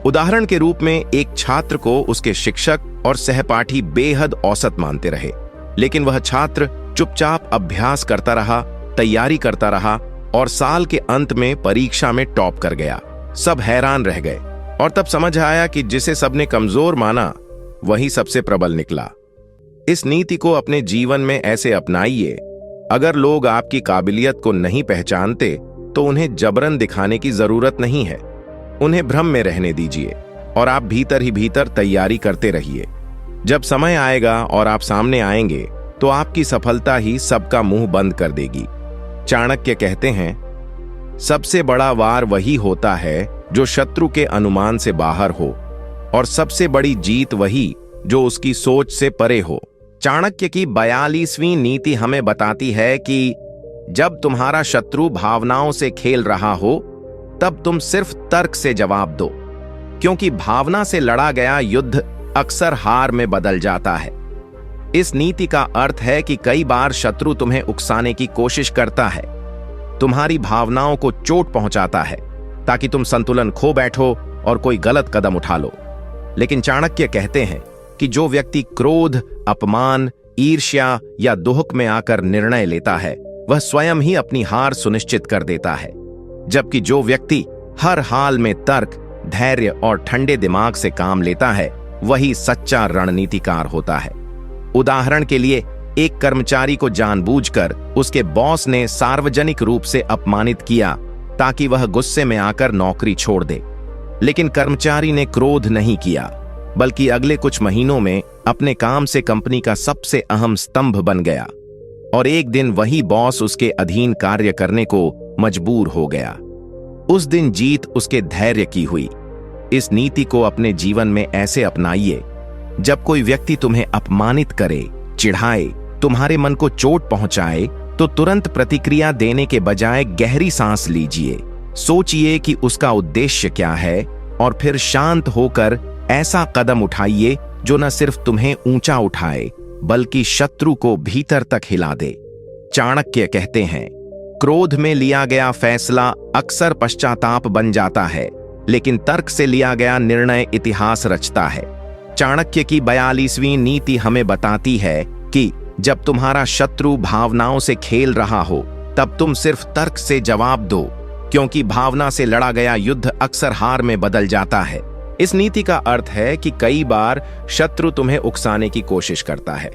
उदाहरण के रूप में एक छात्र को उसके शिक्षक और सहपाठी बेहद औसत मानते रहे, लेकिन वह छात्र चुपचाप अभ्यास करता रहा, तैयारी करता रहा और साल के अंत में परीक्षा में टॉप कर गया। सब हैरान रह गए और तब समझ आया कि जिसे सबने कमजोर माना वही सबसे प्रबल निकला। इस नीति को अपने जीवन में ऐसे अपनाइए। अगर लोग आपकी काबिलियत को नहीं पहचानते तो उन्हें जबरन दिखाने की जरूरत नहीं है। उन्हें भ्रम में रहने दीजिए और आप भीतर ही भीतर तैयारी करते रहिए। जब समय आएगा और आप सामने आएंगे तो आपकी सफलता ही सबका मुंह बंद कर देगी। चाणक्य कहते हैं, सबसे बड़ा वार वही होता है जो शत्रु के अनुमान से बाहर हो, और सबसे बड़ी जीत वही जो उसकी सोच से परे हो। चाणक्य की 42वीं नीति हमें बताती है कि जब तुम्हारा शत्रु भावनाओं से खेल रहा हो तब तुम सिर्फ तर्क से जवाब दो, क्योंकि भावना से लड़ा गया युद्ध अक्सर हार में बदल जाता है। इस नीति का अर्थ है कि कई बार शत्रु तुम्हें उकसाने की कोशिश करता है, तुम्हारी भावनाओं को चोट पहुंचाता है ताकि तुम संतुलन खो बैठो और कोई गलत कदम उठा लो। लेकिन चाणक्य कहते हैं कि जो व्यक्ति क्रोध, अपमान, ईर्ष्या या दुख में आकर निर्णय लेता है वह स्वयं ही अपनी हार सुनिश्चित कर देता है, जबकि जो व्यक्ति हर हाल में तर्क, धैर्य और ठंडे दिमाग से काम लेता है वही सच्चा रणनीतिकार होता है। उदाहरण के लिए, एक कर्मचारी को जानबूझकर उसके बॉस ने सार्वजनिक रूप से अपमानित किया ताकि वह गुस्से में आकर नौकरी छोड़ दे। लेकिन कर्मचारी ने क्रोध नहीं किया, बल्कि अगले कुछ महीनों में अपने काम से कंपनी का सबसे अहम स्तंभ बन गया और एक दिन वही बॉस उसके अधीन कार्य करने को मजबूर हो गया। उस दिन जीत उसके धैर्य की हुई। इस नीति को अपने जीवन में ऐसे अपनाइए, जब कोई व्यक्ति तुम्हें अपमानित करे, चिढ़ाए, तुम्हारे मन को चोट पहुंचाए, तो तुरंत प्रतिक्रिया देने के बजाय गहरी सांस लीजिए। सोचिए कि उसका उद्देश्य क्या है और फिर शांत होकर ऐसा कदम उठाइए जो न सिर्फ तुम्हें ऊंचा उठाए, बल्कि शत्रु को भीतर तक हिला दे। चाणक्य कहते हैं, क्रोध में लिया गया फैसला अक्सर पश्चाताप बन जाता है, लेकिन तर्क से लिया गया निर्णय इतिहास रचता है। चाणक्य की 42वीं नीति हमें बताती है कि जब तुम्हारा शत्रु भावनाओं से खेल रहा हो, तब तुम सिर्फ तर्क से जवाब दो, क्योंकि भावना से लड़ा गया युद्ध अक्सर हार में बदल जाता है। इस नीति का अर्थ है कि कई बार शत्रु तुम्हें उकसाने की कोशिश करता है,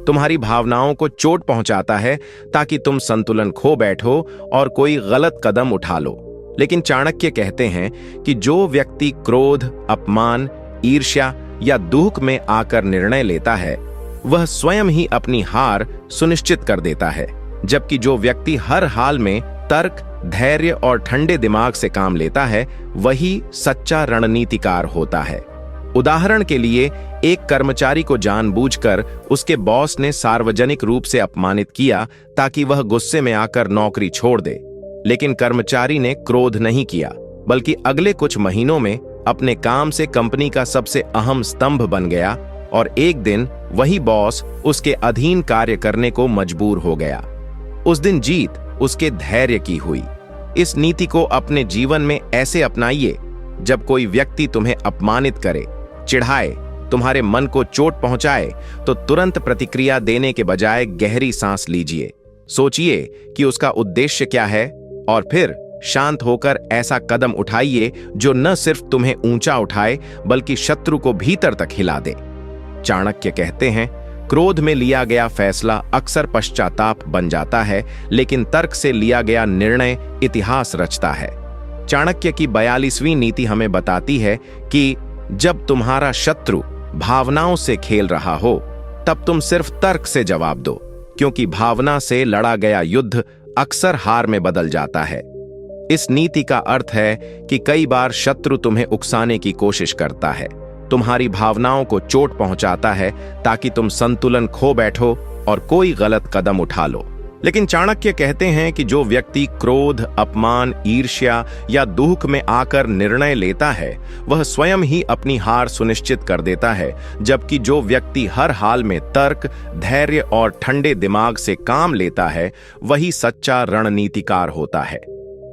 तुम्हारी भावनाओं को चोट पहुंचाता है ताकि तुम संतुलन खो बैठो और कोई गलत कदम उठा लो। लेकिन चाणक्य कहते हैं कि जो व्यक्ति क्रोध, अपमान, ईर्ष्या या दुख में आकर निर्णय लेता है, वह स्वयं ही अपनी हार सुनिश्चित कर देता है, जबकि जो व्यक्ति हर हाल में तर्क, धैर्य और ठंडे दिमाग से काम लेता है, वही सच्चा रणनीतिकार होता है। उदाहरण के लिए, एक कर्मचारी को जानबूझकर उसके बॉस ने सार्वजनिक रूप से अपमानित किया ताकि वह गुस्से में आकर नौकरी छोड़ दे। लेकिन कर्मचारी ने क्रोध नहीं किया, बल्कि अगले कुछ महीनों में अपने काम से कंपनी का सबसे अहम स्तंभ बन गया और एक दिन वही बॉस उसके अधीन कार्य करने को मजबूर हो गया। उस दिन जीत उसके धैर्य की हुई। इस नीति को अपने जीवन में ऐसे अपनाइए, जब कोई व्यक्ति तुम्हें अपमानित करे, चिढ़ाए, तुम्हारे मन को चोट पहुंचाए, तो तुरंत प्रतिक्रिया देने के बजाय गहरी सांस लीजिए। सोचिए कि उसका उद्देश्य क्या है और फिर शांत होकर ऐसा कदम उठाइए जो न सिर्फ तुम्हें ऊंचा उठाए, बल्कि शत्रु को भीतर तक हिला दे। चाणक्य कहते हैं, क्रोध में लिया गया फैसला अक्सर पश्चाताप बन जाता है, लेकिन तर्क से लिया गया निर्णय इतिहास रचता है। चाणक्य की 42वीं नीति हमें बताती है कि जब तुम्हारा शत्रु भावनाओं से खेल रहा हो, तब तुम सिर्फ तर्क से जवाब दो, क्योंकि भावना से लड़ा गया युद्ध अक्सर हार में बदल जाता है। इस नीति का अर्थ है कि कई बार शत्रु तुम्हें उकसाने की कोशिश करता है, तुम्हारी भावनाओं को चोट पहुंचाता है ताकि तुम संतुलन खो बैठो और कोई गलत कदम उठा लो। लेकिन चाणक्य कहते हैं कि जो व्यक्ति क्रोध, अपमान, ईर्ष्या या दुख में आकर निर्णय लेता है, वह स्वयं ही अपनी हार सुनिश्चित कर देता है, जबकि जो व्यक्ति हर हाल में तर्क, धैर्य और ठंडे दिमाग से काम लेता है, वही सच्चा रणनीतिकार होता है।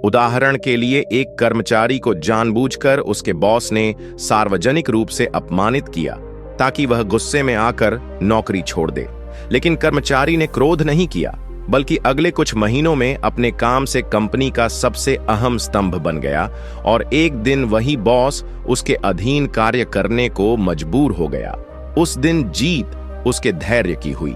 उदाहरण के लिए, एक कर्मचारी को जानबूझकर उसके बॉस ने सार्वजनिक रूप से अपमानित किया ताकि वह गुस्से में आकर नौकरी छोड़ दे। लेकिन कर्मचारी ने क्रोध नहीं किया, बल्कि अगले कुछ महीनों में अपने काम से कंपनी का सबसे अहम स्तंभ बन गया और एक दिन वही बॉस उसके अधीन कार्य करने को मजबूर हो गया। उस दिन जीत उसके धैर्य की हुई।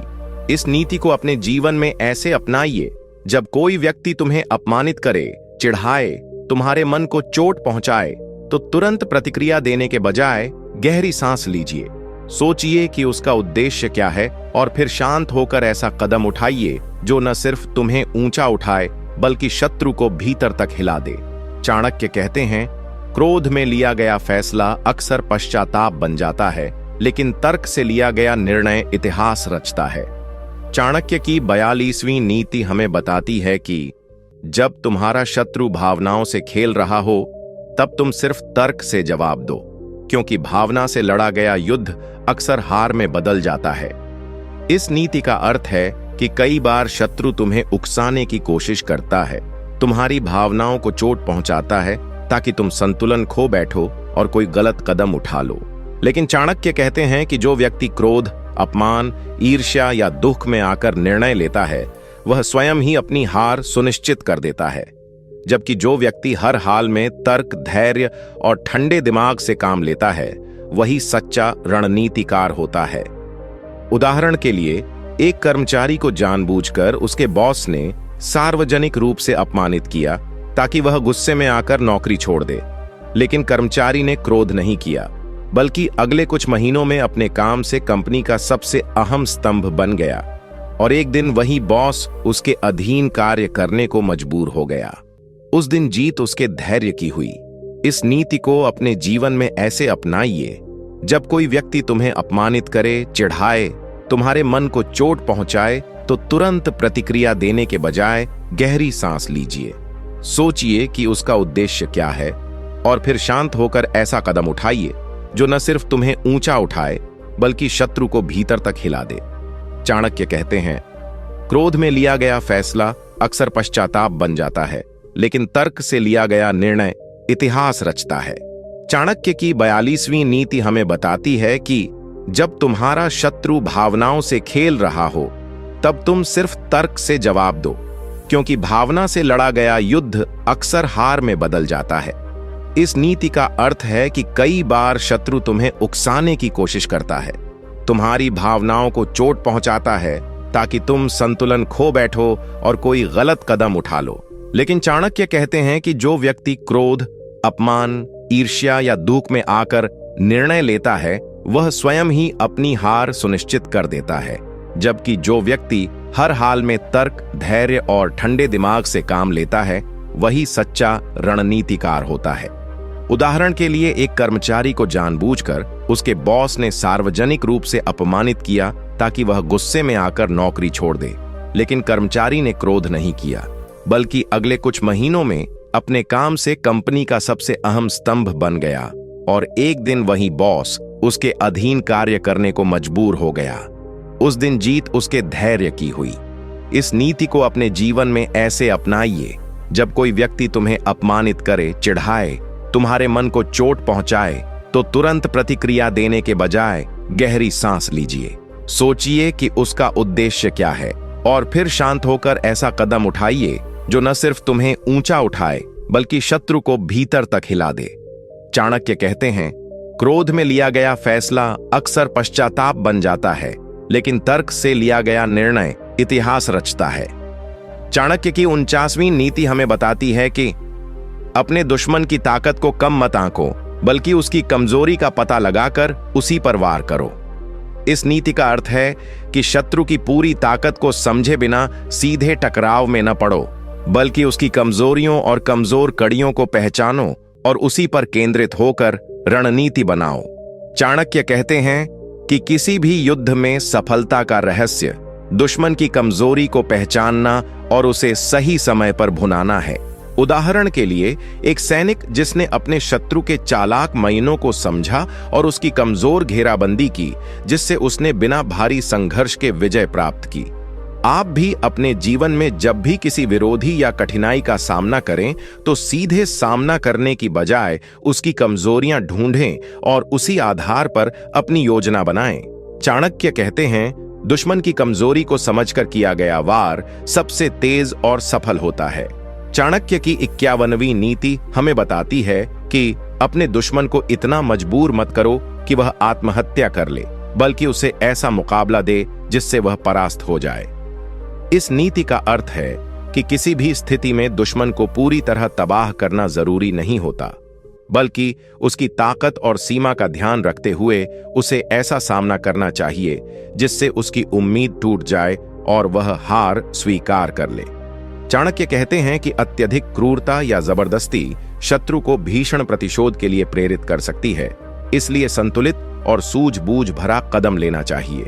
इस नीति को अपने जीवन में ऐसे अपनाइए, जब कोई व्यक्ति तुम्हें अपमानित करे, चिढ़ाए, तुम्हारे मन को चोट पहुंचाए, तो तुरंत प्रतिक्रिया देने के बजाय गहरी सांस लीजिए। सोचिए कि उसका उद्देश्य क्या है और फिर शांत होकर ऐसा कदम उठाइए जो न सिर्फ तुम्हें ऊंचा उठाए, बल्कि शत्रु को भीतर तक हिला दे। चाणक्य कहते हैं, क्रोध में लिया गया फैसला अक्सर पश्चाताप बन जाता है, लेकिन तर्क से लिया गया निर्णय इतिहास रचता है। चाणक्य की 42वीं नीति हमें बताती है कि जब तुम्हारा शत्रु भावनाओं से खेल रहा हो, तब तुम सिर्फ तर्क से जवाब दो, क्योंकि भावना से लड़ा गया युद्ध अक्सर हार में बदल जाता है। इस नीति का अर्थ है कि कई बार शत्रु तुम्हें उकसाने की कोशिश करता है, तुम्हारी भावनाओं को चोट पहुंचाता है ताकि तुम संतुलन खो बैठो और कोई गलत कदम उठा लो। लेकिन चाणक्य कहते हैं कि जो व्यक्ति क्रोध, अपमान, ईर्ष्या या दुख में आकर निर्णय लेता है, वह स्वयं ही अपनी हार सुनिश्चित कर देता है, जबकि जो व्यक्ति हर हाल में तर्क, धैर्य और ठंडे दिमाग से काम लेता है, वही सच्चा रणनीतिकार होता है। उदाहरण के लिए, एक कर्मचारी को जानबूझकर उसके बॉस ने सार्वजनिक रूप से अपमानित किया ताकि वह गुस्से में आकर नौकरी छोड़ दे। लेकिन कर्मचारी ने क्रोध नहीं किया, बल्कि अगले कुछ महीनों में अपने काम से कंपनी का सबसे अहम स्तंभ बन गया और एक दिन वही बॉस उसके अधीन कार्य करने को मजबूर हो गया। उस दिन जीत उसके धैर्य की हुई। इस नीति को अपने जीवन में ऐसे अपनाइए, जब कोई व्यक्ति तुम्हें अपमानित करे, चिढ़ाए, तुम्हारे मन को चोट पहुंचाए, तो तुरंत प्रतिक्रिया देने के बजाय गहरी सांस लीजिए। सोचिए कि उसका उद्देश्य क्या है और फिर शांत होकर ऐसा कदम उठाइए जो न सिर्फ तुम्हें ऊंचा उठाए बल्कि शत्रु को भीतर तक हिला दे। चाणक्य कहते हैं, क्रोध में लिया गया फैसला अक्सर पश्चाताप बन जाता है, लेकिन तर्क से लिया गया निर्णय इतिहास रचता है। चाणक्य की 42वीं नीति हमें बताती है कि जब तुम्हारा शत्रु भावनाओं से खेल रहा हो, तब तुम सिर्फ तर्क से जवाब दो, क्योंकि भावना से लड़ा गया युद्ध अक्सर हार में बदल जाता है। इस नीति का अर्थ है कि कई बार शत्रु तुम्हें उकसाने की कोशिश करता है, तुम्हारी भावनाओं को चोट पहुंचाता है ताकि तुम संतुलन खो बैठो और कोई गलत कदम उठा लो। लेकिन चाणक्य कहते हैं कि जो व्यक्ति क्रोध, अपमान, ईर्ष्या या दुख में आकर निर्णय लेता है, वह स्वयं ही अपनी हार सुनिश्चित कर देता है, जबकि जो व्यक्ति हर हाल में तर्क, धैर्य और ठंडे दिमाग से काम लेता है, वही सच्चा रणनीतिकार होता है। उदाहरण के लिए, एक कर्मचारी को जानबूझकर उसके बॉस ने सार्वजनिक रूप से अपमानित किया ताकि वह गुस्से में आकर नौकरी छोड़ दे। लेकिन कर्मचारी ने क्रोध नहीं किया, बल्कि अगले कुछ महीनों में अपने काम से कंपनी का सबसे अहम स्तंभ बन गया और एक दिन वही बॉस उसके अधीन कार्य करने को मजबूर हो गया। उस दिन जीत उसके धैर्य की हुई। इस नीति को अपने जीवन में ऐसे अपनाइए, जब कोई व्यक्ति तुम्हें अपमानित करे, चिढ़ाए, तुम्हारे मन को चोट पहुंचाए, तो तुरंत प्रतिक्रिया देने के बजाय गहरी सांस लीजिए। सोचिए कि उसका उद्देश्य क्या है और फिर शांत होकर ऐसा कदम उठाइए जो न सिर्फ तुम्हें ऊंचा उठाए बल्कि शत्रु को भीतर तक हिला दे। चाणक्य कहते हैं, क्रोध में लिया गया फैसला अक्सर पश्चाताप बन जाता है, लेकिन तर्क से लिया गया निर्णय इतिहास रचता है। चाणक्य की 49वीं नीति हमें बताती है कि अपने दुश्मन की ताकत को कम मत आंको, बल्कि उसकी कमजोरी का पता लगाकर उसी पर वार करो। इस नीति का अर्थ है कि शत्रु की पूरी ताकत को समझे बिना सीधे टकराव में न पड़ो, बल्कि उसकी कमजोरियों और कमजोर कड़ियों को पहचानो और उसी पर केंद्रित होकर रणनीति बनाओ। चाणक्य कहते हैं कि किसी भी युद्ध में सफलता का रहस्य दुश्मन की कमजोरी को पहचानना और उसे सही समय पर भुनाना है। उदाहरण के लिए, एक सैनिक जिसने अपने शत्रु के चालाक मयनों को समझा और उसकी कमजोर घेराबंदी की, जिससे उसने बिना भारी संघर्ष के विजय प्राप्त की। आप भी अपने जीवन में जब भी किसी विरोधी या कठिनाई का सामना करें, तो सीधे सामना करने की बजाय उसकी कमजोरियां ढूंढें और उसी आधार पर अपनी योजना बनाएं। चाणक्य कहते हैं, दुश्मन की कमजोरी को समझकर किया गया वार सबसे तेज और सफल होता है। चाणक्य की 51वीं नीति हमें बताती है कि अपने दुश्मन को इतना मजबूर मत करो कि वह आत्महत्या कर ले, बल्कि उसे ऐसा मुकाबला दे जिससे वह परास्त हो जाए। इस नीति का अर्थ है कि किसी भी स्थिति में दुश्मन को पूरी तरह तबाह करना जरूरी नहीं होता, बल्कि उसकी ताकत और सीमा का ध्यान रखते हुए उसे ऐसा सामना करना चाहिए जिससे उसकी उम्मीद टूट जाए और वह हार स्वीकार कर ले। चाणक्य कहते हैं कि अत्यधिक क्रूरता या जबरदस्ती शत्रु को भीषण प्रतिशोध के लिए प्रेरित कर सकती है, इसलिए संतुलित और सूझबूझ भरा कदम लेना चाहिए।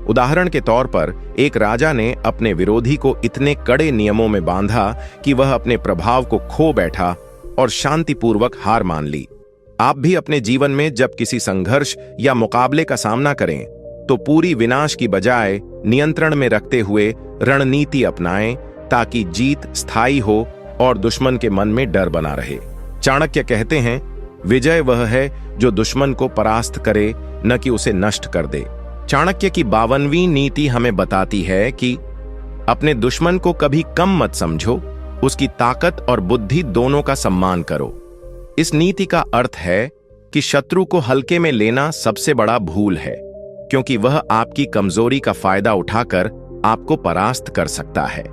उदाहरण के तौर पर, एक राजा ने अपने विरोधी को इतने कड़े नियमों में बांधा कि वह अपने प्रभाव को खो बैठा और शांतिपूर्वक हार मान ली। आप भी अपने जीवन में जब किसी संघर्ष या मुकाबले का सामना करें, तो पूरी विनाश की बजाय नियंत्रण में रखते हुए रणनीति अपनाएं, ताकि जीत स्थायी हो और दुश्मन के मन में डर बना रहे। चाणक्य कहते हैं, विजय वह है जो दुश्मन को परास्त करे, न कि उसे नष्ट कर दे। चाणक्य की 52वीं नीति हमें बताती है कि अपने दुश्मन को कभी कम मत समझो, उसकी ताकत और बुद्धि दोनों का सम्मान करो। इस नीति का अर्थ है कि शत्रु को हल्के में लेना सबसे बड़ा भूल है। क्योंकि वह आपकी कमजोरी का फायदा उठाकर आपको परास्त कर सकता है।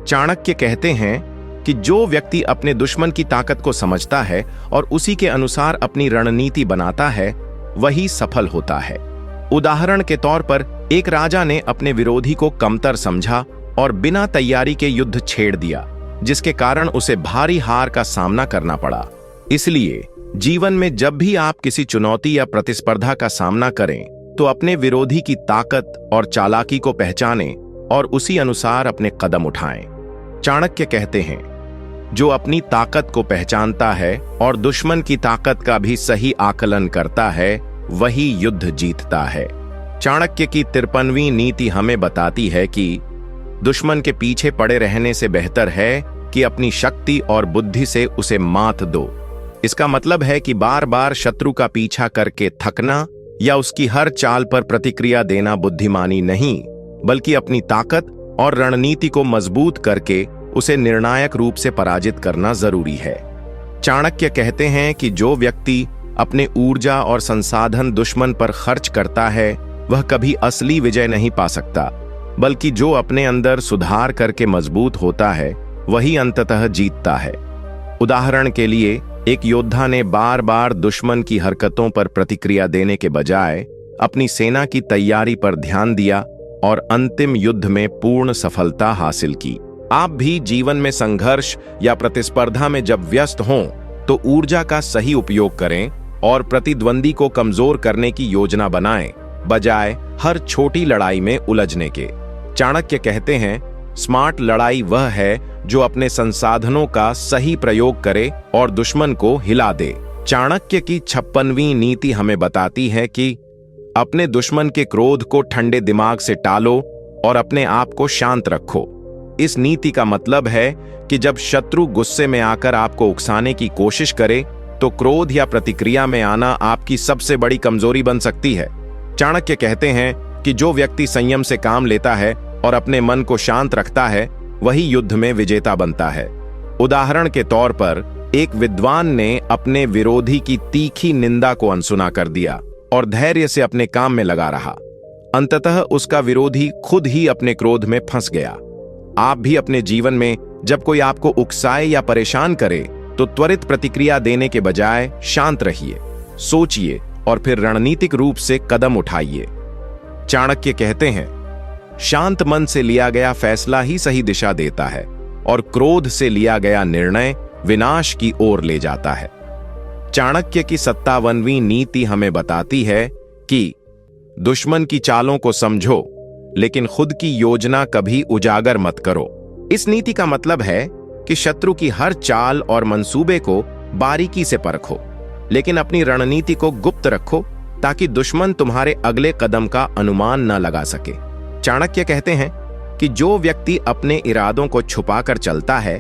चाणक्य कहते हैं कि जो व्यक्ति अपने दुश्मन की ताकत को समझता है और उसी के अनुसार अपनी रणनीति बनाता है, वही सफल होता है। उदाहरण के तौर पर एक राजा ने अपने विरोधी को कमतर समझा और बिना तैयारी के युद्ध छेड़ दिया, जिसके कारण उसे भारी हार का सामना करना पड़ा। इसलिए जीवन में जब भी आप किसी चुनौती या प्रतिस्पर्धा का सामना करें, तो अपने विरोधी की ताकत और चालाकी को पहचानें और उसी अनुसार अपने कदम उठाएं। चाणक्य कहते हैं, जो अपनी ताकत को पहचानता है और दुश्मन की ताकत का भी सही आकलन करता है, वही युद्ध जीतता है। चाणक्य की 53वीं नीति हमें बताती है कि दुश्मन के पीछे पड़े रहने से बेहतर है कि अपनी शक्ति और बुद्धि से उसे मात दो। इसका मतलब है कि बार बार शत्रु का पीछा करके थकना या उसकी हर चाल पर प्रतिक्रिया देना बुद्धिमानी नहीं, बल्कि अपनी ताकत और रणनीति को मजबूत करके उसे निर्णायक रूप से पराजित करना जरूरी है। चाणक्य कहते हैं कि जो व्यक्ति अपने ऊर्जा और संसाधन दुश्मन पर खर्च करता है, वह कभी असली विजय नहीं पा सकता, बल्कि जो अपने अंदर सुधार करके मजबूत होता है, वही अंततः जीतता है। उदाहरण के लिए, एक योद्धा ने बार बार दुश्मन की हरकतों पर प्रतिक्रिया देने के बजाय अपनी सेना की तैयारी पर ध्यान दिया और अंतिम युद्ध में पूर्ण सफलता हासिल की। आप भी जीवन में संघर्ष या प्रतिस्पर्धा में जब व्यस्त हों, तो ऊर्जा का सही उपयोग करें और प्रतिद्वंदी को कमजोर करने की योजना बनाएं, बजाय हर छोटी लड़ाई में उलझने के। चाणक्य कहते हैं, स्मार्ट लड़ाई वह है जो अपने संसाधनों का सही प्रयोग करे और दुश्मन को हिला दे। चाणक्य की 56वीं नीति हमें बताती है कि अपने दुश्मन के क्रोध को ठंडे दिमाग से टालो और अपने आप को शांत रखो। इस नीति का मतलब है कि जब शत्रु गुस्से में आकर आपको उकसाने की कोशिश करे, तो क्रोध या प्रतिक्रिया में आना आपकी सबसे बड़ी कमजोरी बन सकती है। चाणक्य कहते हैं कि जो व्यक्ति संयम से काम लेता है और अपने मन को शांत रखता है, वही युद्ध में विजेता बनता है। उदाहरण के तौर पर, एक विद्वान ने अपने विरोधी की तीखी निंदा को अनसुना कर दिया और धैर्य से अपने काम में लगा रहा। अंततः उसका विरोधी खुद ही अपने क्रोध में फंस गया। आप भी अपने जीवन में जब कोई आपको उकसाए या परेशान करे, तो त्वरित प्रतिक्रिया देने के बजाय शांत रहिए, सोचिए और फिर रणनीतिक रूप से कदम उठाइए। चाणक्य कहते हैं, शांत मन से लिया गया फैसला ही सही दिशा देता है और क्रोध से लिया गया निर्णय विनाश की ओर ले जाता है। चाणक्य की 57वीं नीति हमें बताती है कि दुश्मन की चालों को समझो, लेकिन खुद की योजना कभी उजागर मत करो। इस नीति का मतलब है कि शत्रु की हर चाल और मंसूबे को बारीकी से परखो, लेकिन अपनी रणनीति को गुप्त रखो ताकि दुश्मन तुम्हारे अगले कदम का अनुमान न लगा सके। चाणक्य कहते हैं कि जो व्यक्ति अपने इरादों को छुपाकर चलता है,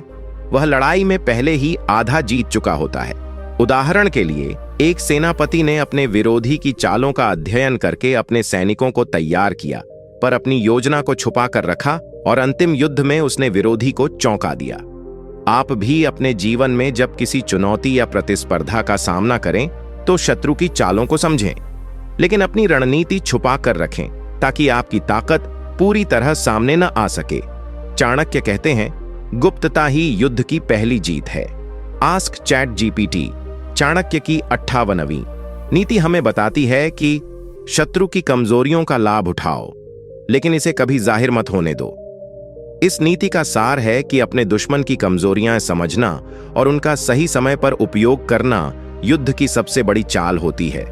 वह लड़ाई में पहले ही आधा जीत चुका होता है। उदाहरण के लिए, एक सेनापति ने अपने विरोधी की चालों का अध्ययन करके अपने सैनिकों को तैयार किया, पर अपनी योजना को छुपा कर रखा और अंतिम युद्ध में उसने विरोधी को चौंका दिया। आप भी अपने जीवन में जब किसी चुनौती या प्रतिस्पर्धा का सामना करें, तो शत्रु की चालों को समझें, लेकिन अपनी रणनीति छुपा कर रखें ताकि आपकी ताकत पूरी तरह सामने न आ सके। चाणक्य कहते हैं, गुप्तता ही युद्ध की पहली जीत है। Ask chat GPT. चाणक्य की 58वीं नीति हमें बताती है कि शत्रु की कमजोरियों का लाभ उठाओ, लेकिन इसे कभी जाहिर मत होने दो। इस नीति का सार है कि अपने दुश्मन की कमजोरियां समझना और उनका सही समय पर उपयोग करना युद्ध की सबसे बड़ी चाल होती है,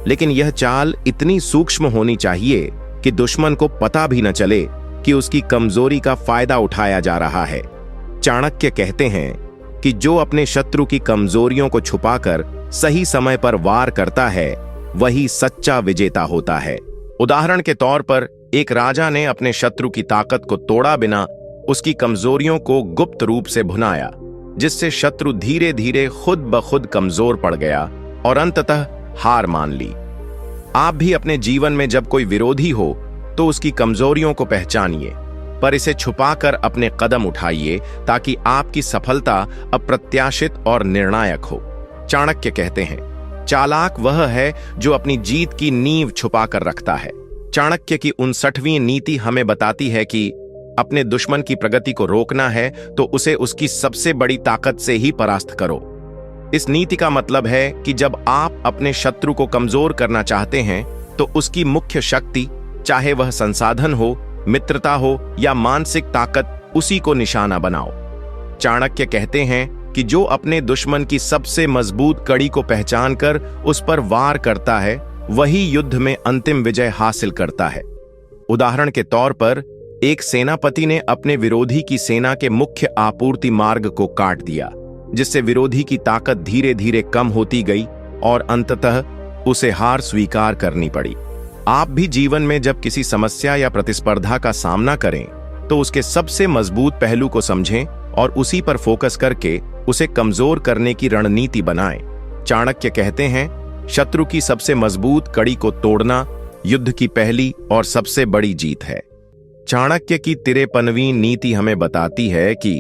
लेकिन यह चाल इतनी सूक्ष्म होनी चाहिए कि दुश्मन को पता भी न चले कि उसकी कमजोरी का फायदा उठाया जा रहा है। चाणक्य कहते हैं कि जो अपने शत्रु की कमजोरियों को छुपाकर सही समय पर वार करता है, वही सच्चा विजेता होता है। उदाहरण के तौर पर, एक राजा ने अपने शत्रु की ताकत को तोड़ा बिना उसकी कमजोरियों को गुप्त रूप से भुनाया, जिससे शत्रु धीरे धीरे खुद ब खुद कमजोर पड़ गया और अंततः हार मान ली। आप भी अपने जीवन में जब कोई विरोधी हो, तो उसकी कमजोरियों को पहचानिए, पर इसे छुपाकर अपने कदम उठाइए ताकि आपकी सफलता अप्रत्याशित और निर्णायक हो। चाणक्य कहते हैं, चालाक वह है जो अपनी जीत की नींव छुपाकर रखता है, चाणक्य की 59वीं नीति हमें बताती है कि अपने दुश्मन की प्रगति को रोकना है तो उसे उसकी सबसे बड़ी ताकत से ही परास्त करो। इस नीति का मतलब है कि जब आप अपने शत्रु को कमजोर करना चाहते हैं तो उसकी मुख्य शक्ति, चाहे वह संसाधन हो, मित्रता हो या मानसिक ताकत, उसी को निशाना बनाओ। चाणक्य कहते हैं कि जो अपने दुश्मन की सबसे मजबूत कड़ी को पहचानकर उस पर वार करता है वही युद्ध में अंतिम विजय हासिल करता है। उदाहरण के तौर पर एक सेनापति ने अपने विरोधी की सेना के मुख्य आपूर्ति मार्ग को काट दिया, जिससे विरोधी की ताकत धीरे धीरे कम होती गई और अंततः उसे हार स्वीकार करनी पड़ी। आप भी जीवन में जब किसी समस्या या प्रतिस्पर्धा का सामना करें तो उसके सबसे मजबूत पहलू को समझें और उसी पर फोकस करके उसे कमजोर करने की रणनीति बनाएं। चाणक्य कहते हैं, शत्रु की सबसे मजबूत कड़ी को तोड़ना युद्ध की पहली और सबसे बड़ी जीत है। चाणक्य की 53वीं नीति हमें बताती है कि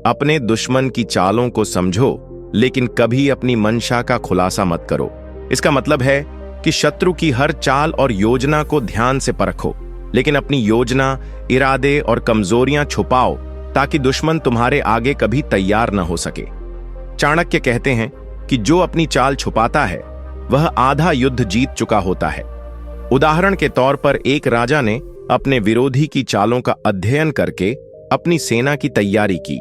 अपने दुश्मन की चालों को समझो, लेकिन कभी अपनी मंशा का खुलासा मत करो। इसका मतलब है कि शत्रु की हर चाल और योजना को ध्यान से परखो, लेकिन अपनी योजना, इरादे और कमजोरियां छुपाओ ताकि दुश्मन तुम्हारे आगे कभी तैयार न हो सके। चाणक्य कहते हैं कि जो अपनी चाल छुपाता है वह आधा युद्ध जीत चुका होता है। उदाहरण के तौर पर एक राजा ने अपने विरोधी की चालों का अध्ययन करके अपनी सेना की तैयारी की,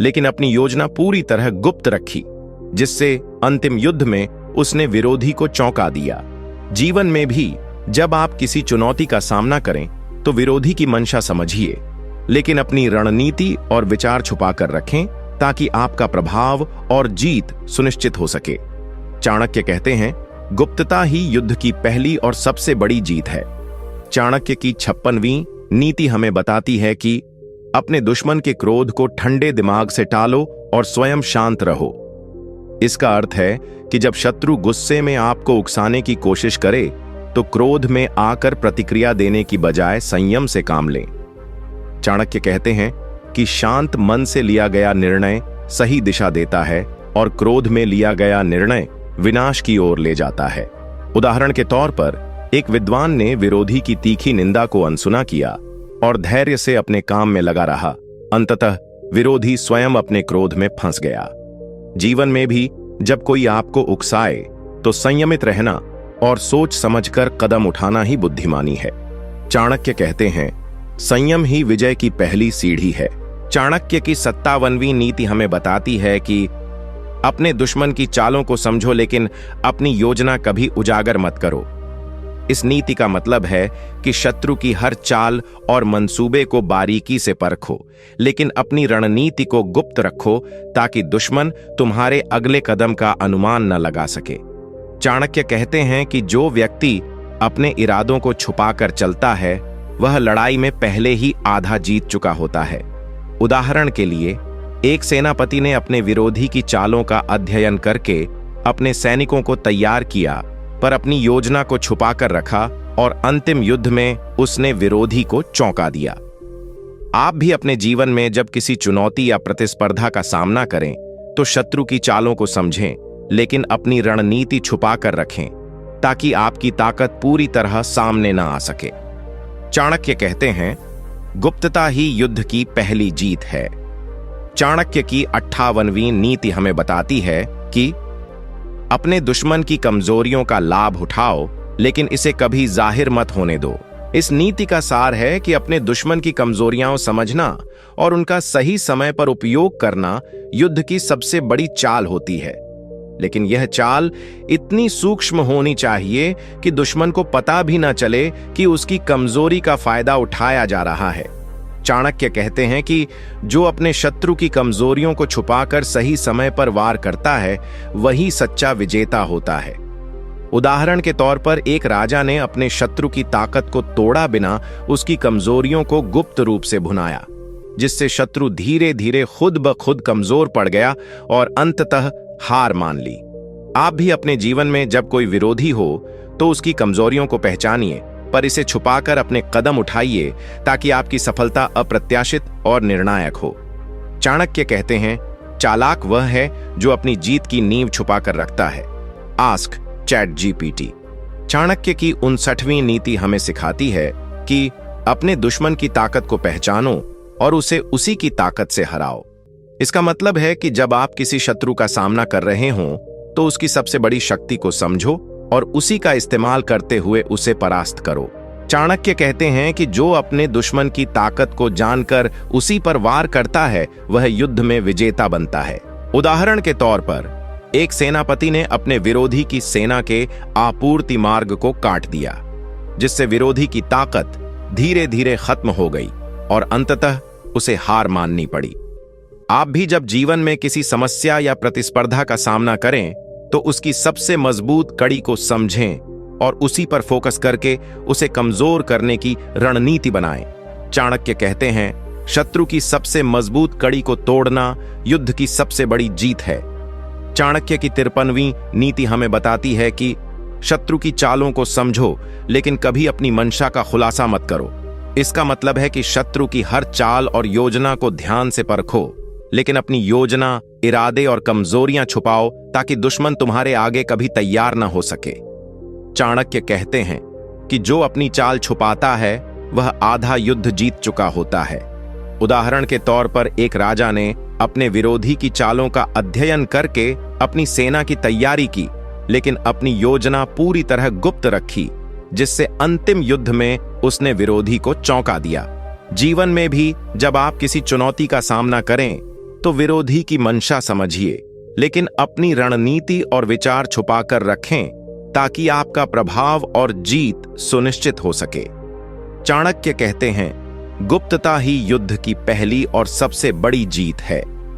लेकिन अपनी योजना पूरी तरह गुप्त रखी, जिससे अंतिम युद्ध में उसने विरोधी को चौंका दिया। जीवन में भी जब आप किसी चुनौती का सामना करें तो विरोधी की मंशा समझिए, लेकिन अपनी रणनीति और विचार छुपाकर रखें ताकि आपका प्रभाव और जीत सुनिश्चित हो सके। चाणक्य कहते हैं, गुप्तता ही युद्ध की पहली और सबसे बड़ी जीत है। चाणक्य की 56वीं नीति हमें बताती है कि अपने दुश्मन के क्रोध को ठंडे दिमाग से टालो और स्वयं शांत रहो। इसका अर्थ है कि जब शत्रु गुस्से में आपको उकसाने की कोशिश करे तो क्रोध में आकर प्रतिक्रिया देने की बजाय संयम से काम लें। चाणक्य कहते हैं कि शांत मन से लिया गया निर्णय सही दिशा देता है और क्रोध में लिया गया निर्णय विनाश की ओर ले जाता है। उदाहरण के तौर पर एक विद्वान ने विरोधी की तीखी निंदा को अनसुना किया और धैर्य से अपने काम में लगा रहा। अंततः विरोधी स्वयं अपने क्रोध में फंस गया। जीवन में भी जब कोई आपको उकसाए तो संयमित रहना और सोच समझकर कदम उठाना ही बुद्धिमानी है। चाणक्य कहते हैं, संयम ही विजय की पहली सीढ़ी है। चाणक्य की 57वीं नीति हमें बताती है कि अपने दुश्मन की चालों को समझो, लेकिन अपनी योजना कभी उजागर मत करो। इस नीति का मतलब है कि शत्रु की हर चाल और मंसूबे को बारीकी से परखो, लेकिन अपनी रणनीति को गुप्त रखो ताकि दुश्मन तुम्हारे अगले कदम का अनुमान न लगा सके। चाणक्य कहते हैं कि जो व्यक्ति अपने इरादों को छुपाकर चलता है वह लड़ाई में पहले ही आधा जीत चुका होता है। उदाहरण के लिए एक सेनापति ने अपने विरोधी की चालों का अध्ययन करके अपने सैनिकों को तैयार किया, पर अपनी योजना को छुपाकर रखा और अंतिम युद्ध में उसने विरोधी को चौंका दिया। आप भी अपने जीवन में जब किसी चुनौती या प्रतिस्पर्धा का सामना करें तो शत्रु की चालों को समझें, लेकिन अपनी रणनीति छुपाकर रखें ताकि आपकी ताकत पूरी तरह सामने न आ सके। चाणक्य कहते हैं, गुप्तता ही युद्ध की पहली जीत है। चाणक्य की 58वीं नीति हमें बताती है कि अपने दुश्मन की कमजोरियों का लाभ उठाओ, लेकिन इसे कभी जाहिर मत होने दो। इस नीति का सार है कि अपने दुश्मन की कमजोरियां समझना और उनका सही समय पर उपयोग करना युद्ध की सबसे बड़ी चाल होती है, लेकिन यह चाल इतनी सूक्ष्म होनी चाहिए कि दुश्मन को पता भी न चले कि उसकी कमजोरी का फायदा उठाया जा रहा है। चाणक्य कहते हैं कि जो अपने शत्रु की कमजोरियों को छुपाकर सही समय पर वार करता है वही सच्चा विजेता होता है। उदाहरण के तौर पर एक राजा ने अपने शत्रु की ताकत को तोड़ा बिना उसकी कमजोरियों को गुप्त रूप से भुनाया, जिससे शत्रु धीरे धीरे खुद ब खुद कमजोर पड़ गया और अंततः हार मान ली। आप भी अपने जीवन में जब कोई विरोधी हो तो उसकी कमजोरियों को पहचानिए, पर इसे छुपाकर अपने कदम उठाइए ताकि आपकी सफलता अप्रत्याशित और निर्णायक हो। चाणक्य कहते हैं, चालाक वह है जो अपनी जीत की नींव छुपाकर रखता है। Ask ChatGPT। चाणक्य की 59वीं नीति हमें सिखाती है कि अपने दुश्मन की ताकत को पहचानो और उसे उसी की ताकत से हराओ। इसका मतलब है कि जब आप किसी शत्रु का सामना कर रहे हों तो उसकी सबसे बड़ी शक्ति को समझो और उसी का इस्तेमाल करते हुए उसे परास्त करो। चाणक्य कहते हैं कि जो अपने दुश्मन की ताकत को जानकर उसी पर वार करता है वह युद्ध में विजेता बनता है। उदाहरण के तौर पर एक सेनापति ने अपने विरोधी की सेना के आपूर्ति मार्ग को काट दिया, जिससे विरोधी की ताकत धीरे धीरे खत्म हो गई और अंततः उसे हार माननी पड़ी। आप भी जब जीवन में किसी समस्या या प्रतिस्पर्धा का सामना करें तो उसकी सबसे मजबूत कड़ी को समझें और उसी पर फोकस करके उसे कमजोर करने की रणनीति बनाएं। चाणक्य कहते हैं, शत्रु की सबसे मजबूत कड़ी को तोड़ना युद्ध की सबसे बड़ी जीत है। चाणक्य की 53वीं नीति हमें बताती है कि शत्रु की चालों को समझो लेकिन कभी अपनी मंशा का खुलासा मत करो। इसका मतलब है कि शत्रु की हर चाल और योजना को ध्यान से परखो, लेकिन अपनी योजना, इरादे और कमजोरियां छुपाओ ताकि दुश्मन तुम्हारे आगे कभी तैयार ना हो सके। चाणक्य कहते हैं कि जो अपनी चाल छुपाता है वह आधा युद्ध जीत चुका होता है। उदाहरण के तौर पर एक राजा ने अपने विरोधी की चालों का अध्ययन करके अपनी सेना की तैयारी की, लेकिन अपनी योजना पूरी तरह गुप्त रखी, जिससे अंतिम युद्ध में उसने विरोधी को चौंका दिया। जीवन में भी जब आप किसी चुनौती का सामना करें तो विरोधी की मंशा समझिए, लेकिन अपनी रणनीति और विचार छुपाकर रखें ताकि आपका प्रभाव और जीत सुनिश्चित हो सके। चाणक्य कहते हैं, गुप्तता ही युद्ध की पहली और सबसे बड़ी जीत है।